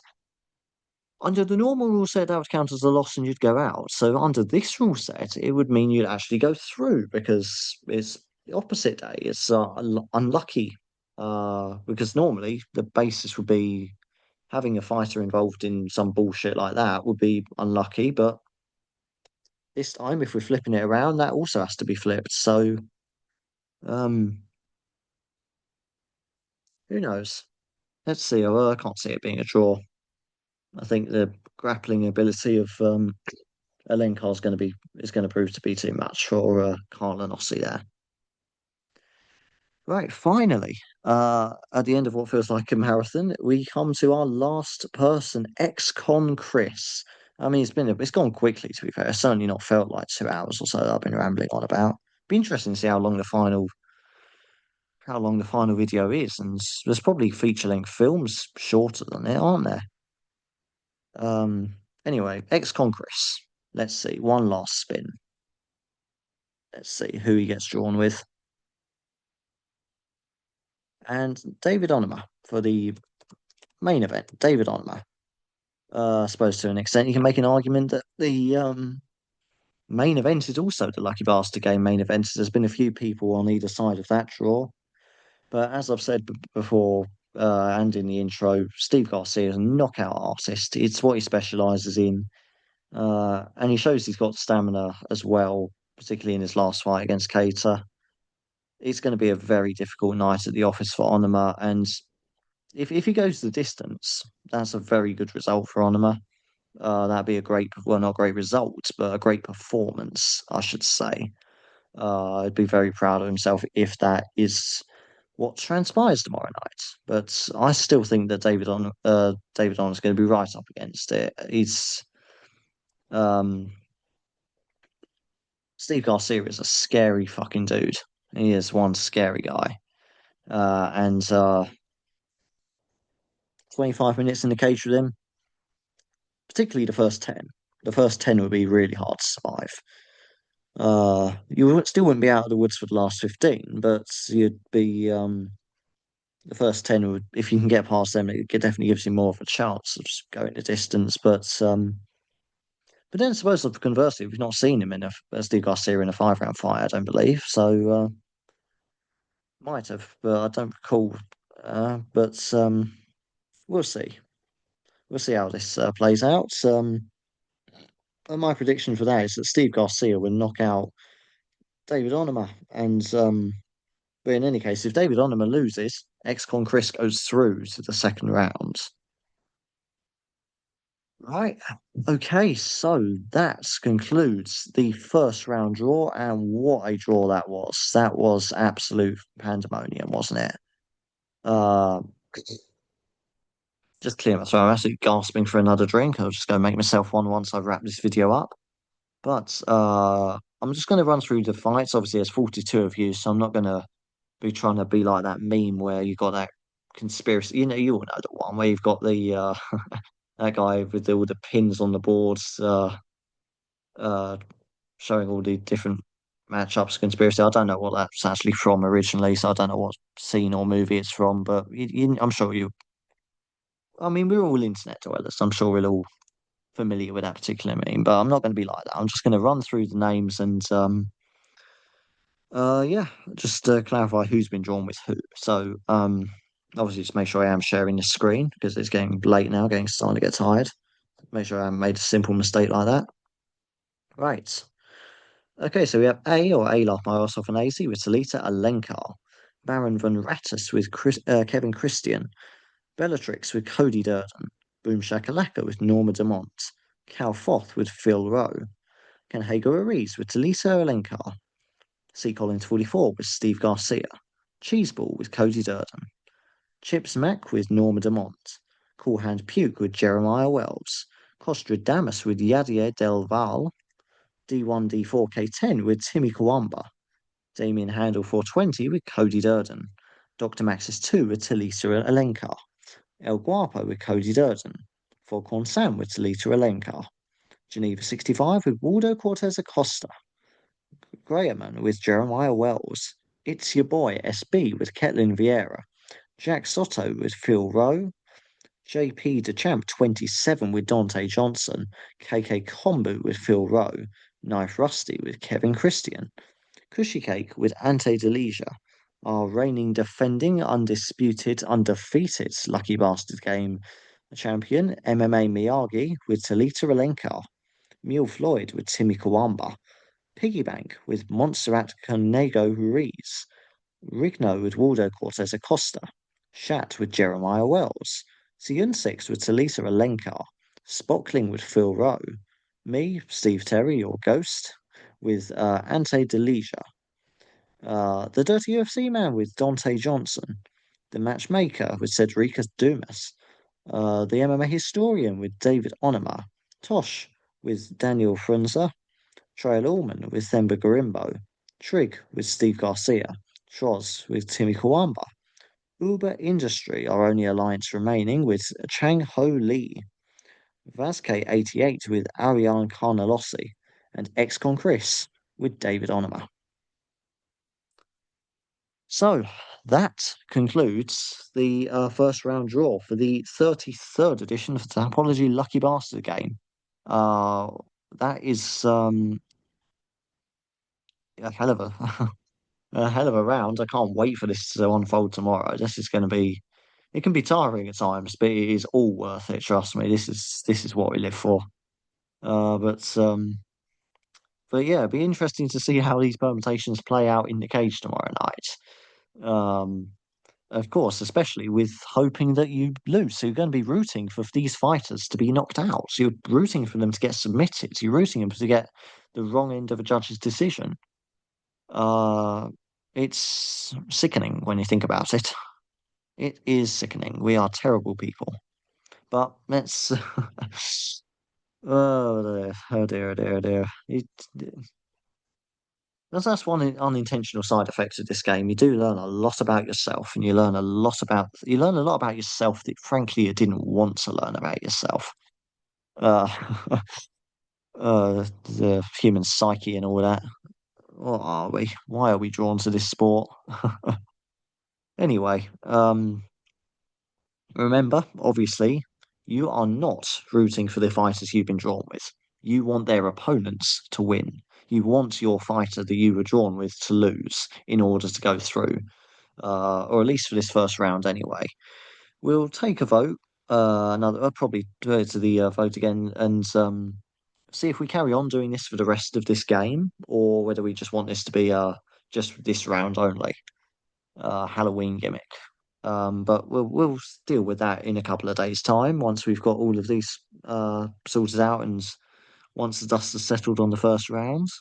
under the normal rule set, that would count as a loss and you'd go out. So under this rule set, it would mean you'd actually go through because it's the opposite day. It's unlucky because normally the basis would be having a fighter involved in some bullshit like that would be unlucky. But this time, if we're flipping it around, that also has to be flipped. So um, who knows? Let's see. I can't see it being a draw. I think the grappling ability of Alenkar's going to be is going to prove to be too much for Carl and Ossie there. Right, finally, at the end of what feels like a marathon, we come to our last person, ex-con Chris. I mean, it's gone quickly, to be fair. It's certainly not felt like 2 hours or so that I've been rambling on about. Be interesting to see how long the final video is, and there's probably feature-length films shorter than it, aren't there? Anyway, ex-con Chris. Let's see, one last spin. Let's see who he gets drawn with. And David Onama for the main event. David Onama. I suppose to an extent you can make an argument that the main event is also the Lucky Bastard Game main event. There's been a few people on either side of that draw, but as I've said before and in the intro, Steve Garcia is a knockout artist. It's what he specialises in, and he shows he's got stamina as well, particularly in his last fight against Cater. It's going to be a very difficult night at the office for Onama, and if he goes the distance, that's a very good result for Onama. That'd be a great, well, not great result, but a great performance, I should say. I'd be very proud of himself if that is what transpires tomorrow night. But I still think that David On is going to be right up against it. He's um, Steve Garcia is a scary fucking dude. He is one scary guy. And 25 minutes in the cage with him, particularly the first 10. The first 10 would be really hard to survive. Still wouldn't be out of the woods for the last 15, but you'd be the first 10 would, if you can get past them, it definitely gives you more of a chance of going the distance. But then I suppose conversely, we've not seen him in a Steve Garcia in a 5 round fight, I don't believe. So might have, but I don't recall. But we'll see. We'll see how this plays out. And my prediction for that is that Steve Garcia will knock out David Onama. But in any case, if David Onama loses, ex-con Chris goes through to the second round. Right. Okay, so that concludes the first round draw, and what a draw that was. That was absolute pandemonium, wasn't it? Uh, just clear my throat. I'm absolutely gasping for another drink. I'll just go make myself one once I've wrapped this video up. But I'm just going to run through the fights. Obviously, there's 42 of you, so I'm not going to be trying to be like that meme where you got that conspiracy. You all know the one where you've got the that guy with all the pins on the boards, uh, showing all the different matchups conspiracy. I don't know what that's actually from originally, so I don't know what scene or movie it's from. But I'm sure you. I mean, we're all internet dwellers. I'm sure we're all familiar with that particular meme. But I'm not going to be like that. I'm just going to run through the names and yeah, just clarify who's been drawn with who. So obviously just make sure I am sharing the screen because it's getting late now, getting starting to get tired. Make sure I haven't made a simple mistake like that. Right. Okay, so we have A or Alaf Myosov and AC with Talita Alencar, Baron Von Rattus with Kevin Christian, Bellatrix with Cody Durden, Boom Shakalaka with Norma Dumont, Cal Foth with Phil Rowe, Ken Hager Ariz with Talita Alencar, C. Collins 44 with Steve Garcia, Cheeseball with Cody Durden, Chips Mac with Norma Dumont, Cool Hand Puke with Jeremiah Wells, Costra Damas with Yadier Del Val, D1D4K10 with Timmy Kawamba, Damien Handel 420 with Cody Durden, Dr. Maxis 2 with Talisa Alencar, El Guapo with Cody Durden, Foghorn Sam with Talita Alencar, Geneva 65 with Waldo Cortez Acosta, Grahamon with Jeremiah Wells, It's Your Boy SB with Ketlin Vieira, Jack Soto with Phil Rowe, JP DeChamp 27 with Dante Johnson, KK Kombu with Phil Rowe, Knife Rusty with Kevin Christian, Cushy Cake with Ante Delija, our reigning, defending, undisputed, undefeated Lucky Bastard Game champion, MMA Miyagi with Talita Alencar, Mule Floyd with Timmy Kawamba, Piggybank with Montserrat Conego Ruiz, Rigno with Waldo Cortez Acosta, Shat with Jeremiah Wells, Sion6 with Talita Alencar, Spockling with Phil Rowe, me, Steve Terry, your ghost, with Ante Delija, the Dirty UFC Man with Dante Johnson, the Matchmaker with Cedrica Dumas, the MMA Historian with David Onama, Tosh with Daniel Frunza, Trail Allman with Themba Garimbo, Trig with Steve Garcia, Troz with Timmy Kawamba, Uber Industry, our only alliance remaining, with Chang Ho Lee, Vazk 88 with Ariane Carnelossi, and Excon Chris with David Onama. So that concludes the first round draw for the 33rd edition of the Tapology Lucky Bastard Game. Uh, that is a hell of a a hell of a round. I can't wait for this to unfold tomorrow. This is going to be. It can be tiring at times, but it is all worth it. Trust me. This is what we live for. Uh, but um, but yeah, it'd be interesting to see how these permutations play out in the cage tomorrow night. Of course, especially with hoping that you lose. So you're going to be rooting for these fighters to be knocked out. So you're rooting for them to get submitted. You're rooting them to get the wrong end of a judge's decision. Uh, it's sickening when you think about it. It is sickening. We are terrible people. But let's. Oh dear, oh dear, oh dear, oh dear. That's one unintentional side effect of this game. You do learn a lot about yourself, and you learn a lot about yourself that frankly you didn't want to learn about yourself. Uh, the human psyche and all that. What are we? Why are we drawn to this sport? Anyway, remember, obviously, you are not rooting for the fighters you've been drawn with. You want their opponents to win. You want your fighter that you were drawn with to lose in order to go through, or at least for this first round anyway. We'll take a vote, another probably to the vote again, and see if we carry on doing this for the rest of this game, or whether we just want this to be just this round only, Halloween gimmick. But we'll deal with that in a couple of days' time once we've got all of these sorted out and once the dust has settled on the first rounds.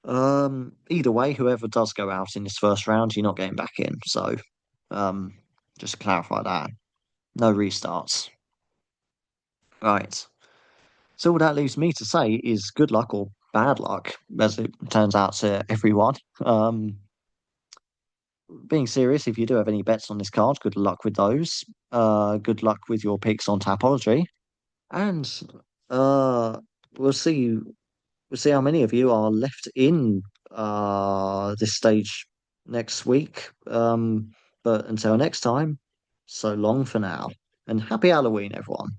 Either way, whoever does go out in this first round, you're not getting back in. So, um, just to clarify that, no restarts. Right. So all that leaves me to say is good luck or bad luck, as it turns out to everyone. Being serious, if you do have any bets on this card, good luck with those. Good luck with your picks on Tapology, and uh, we'll see. We'll see how many of you are left in this stage next week. But until next time, so long for now, and happy Halloween, everyone.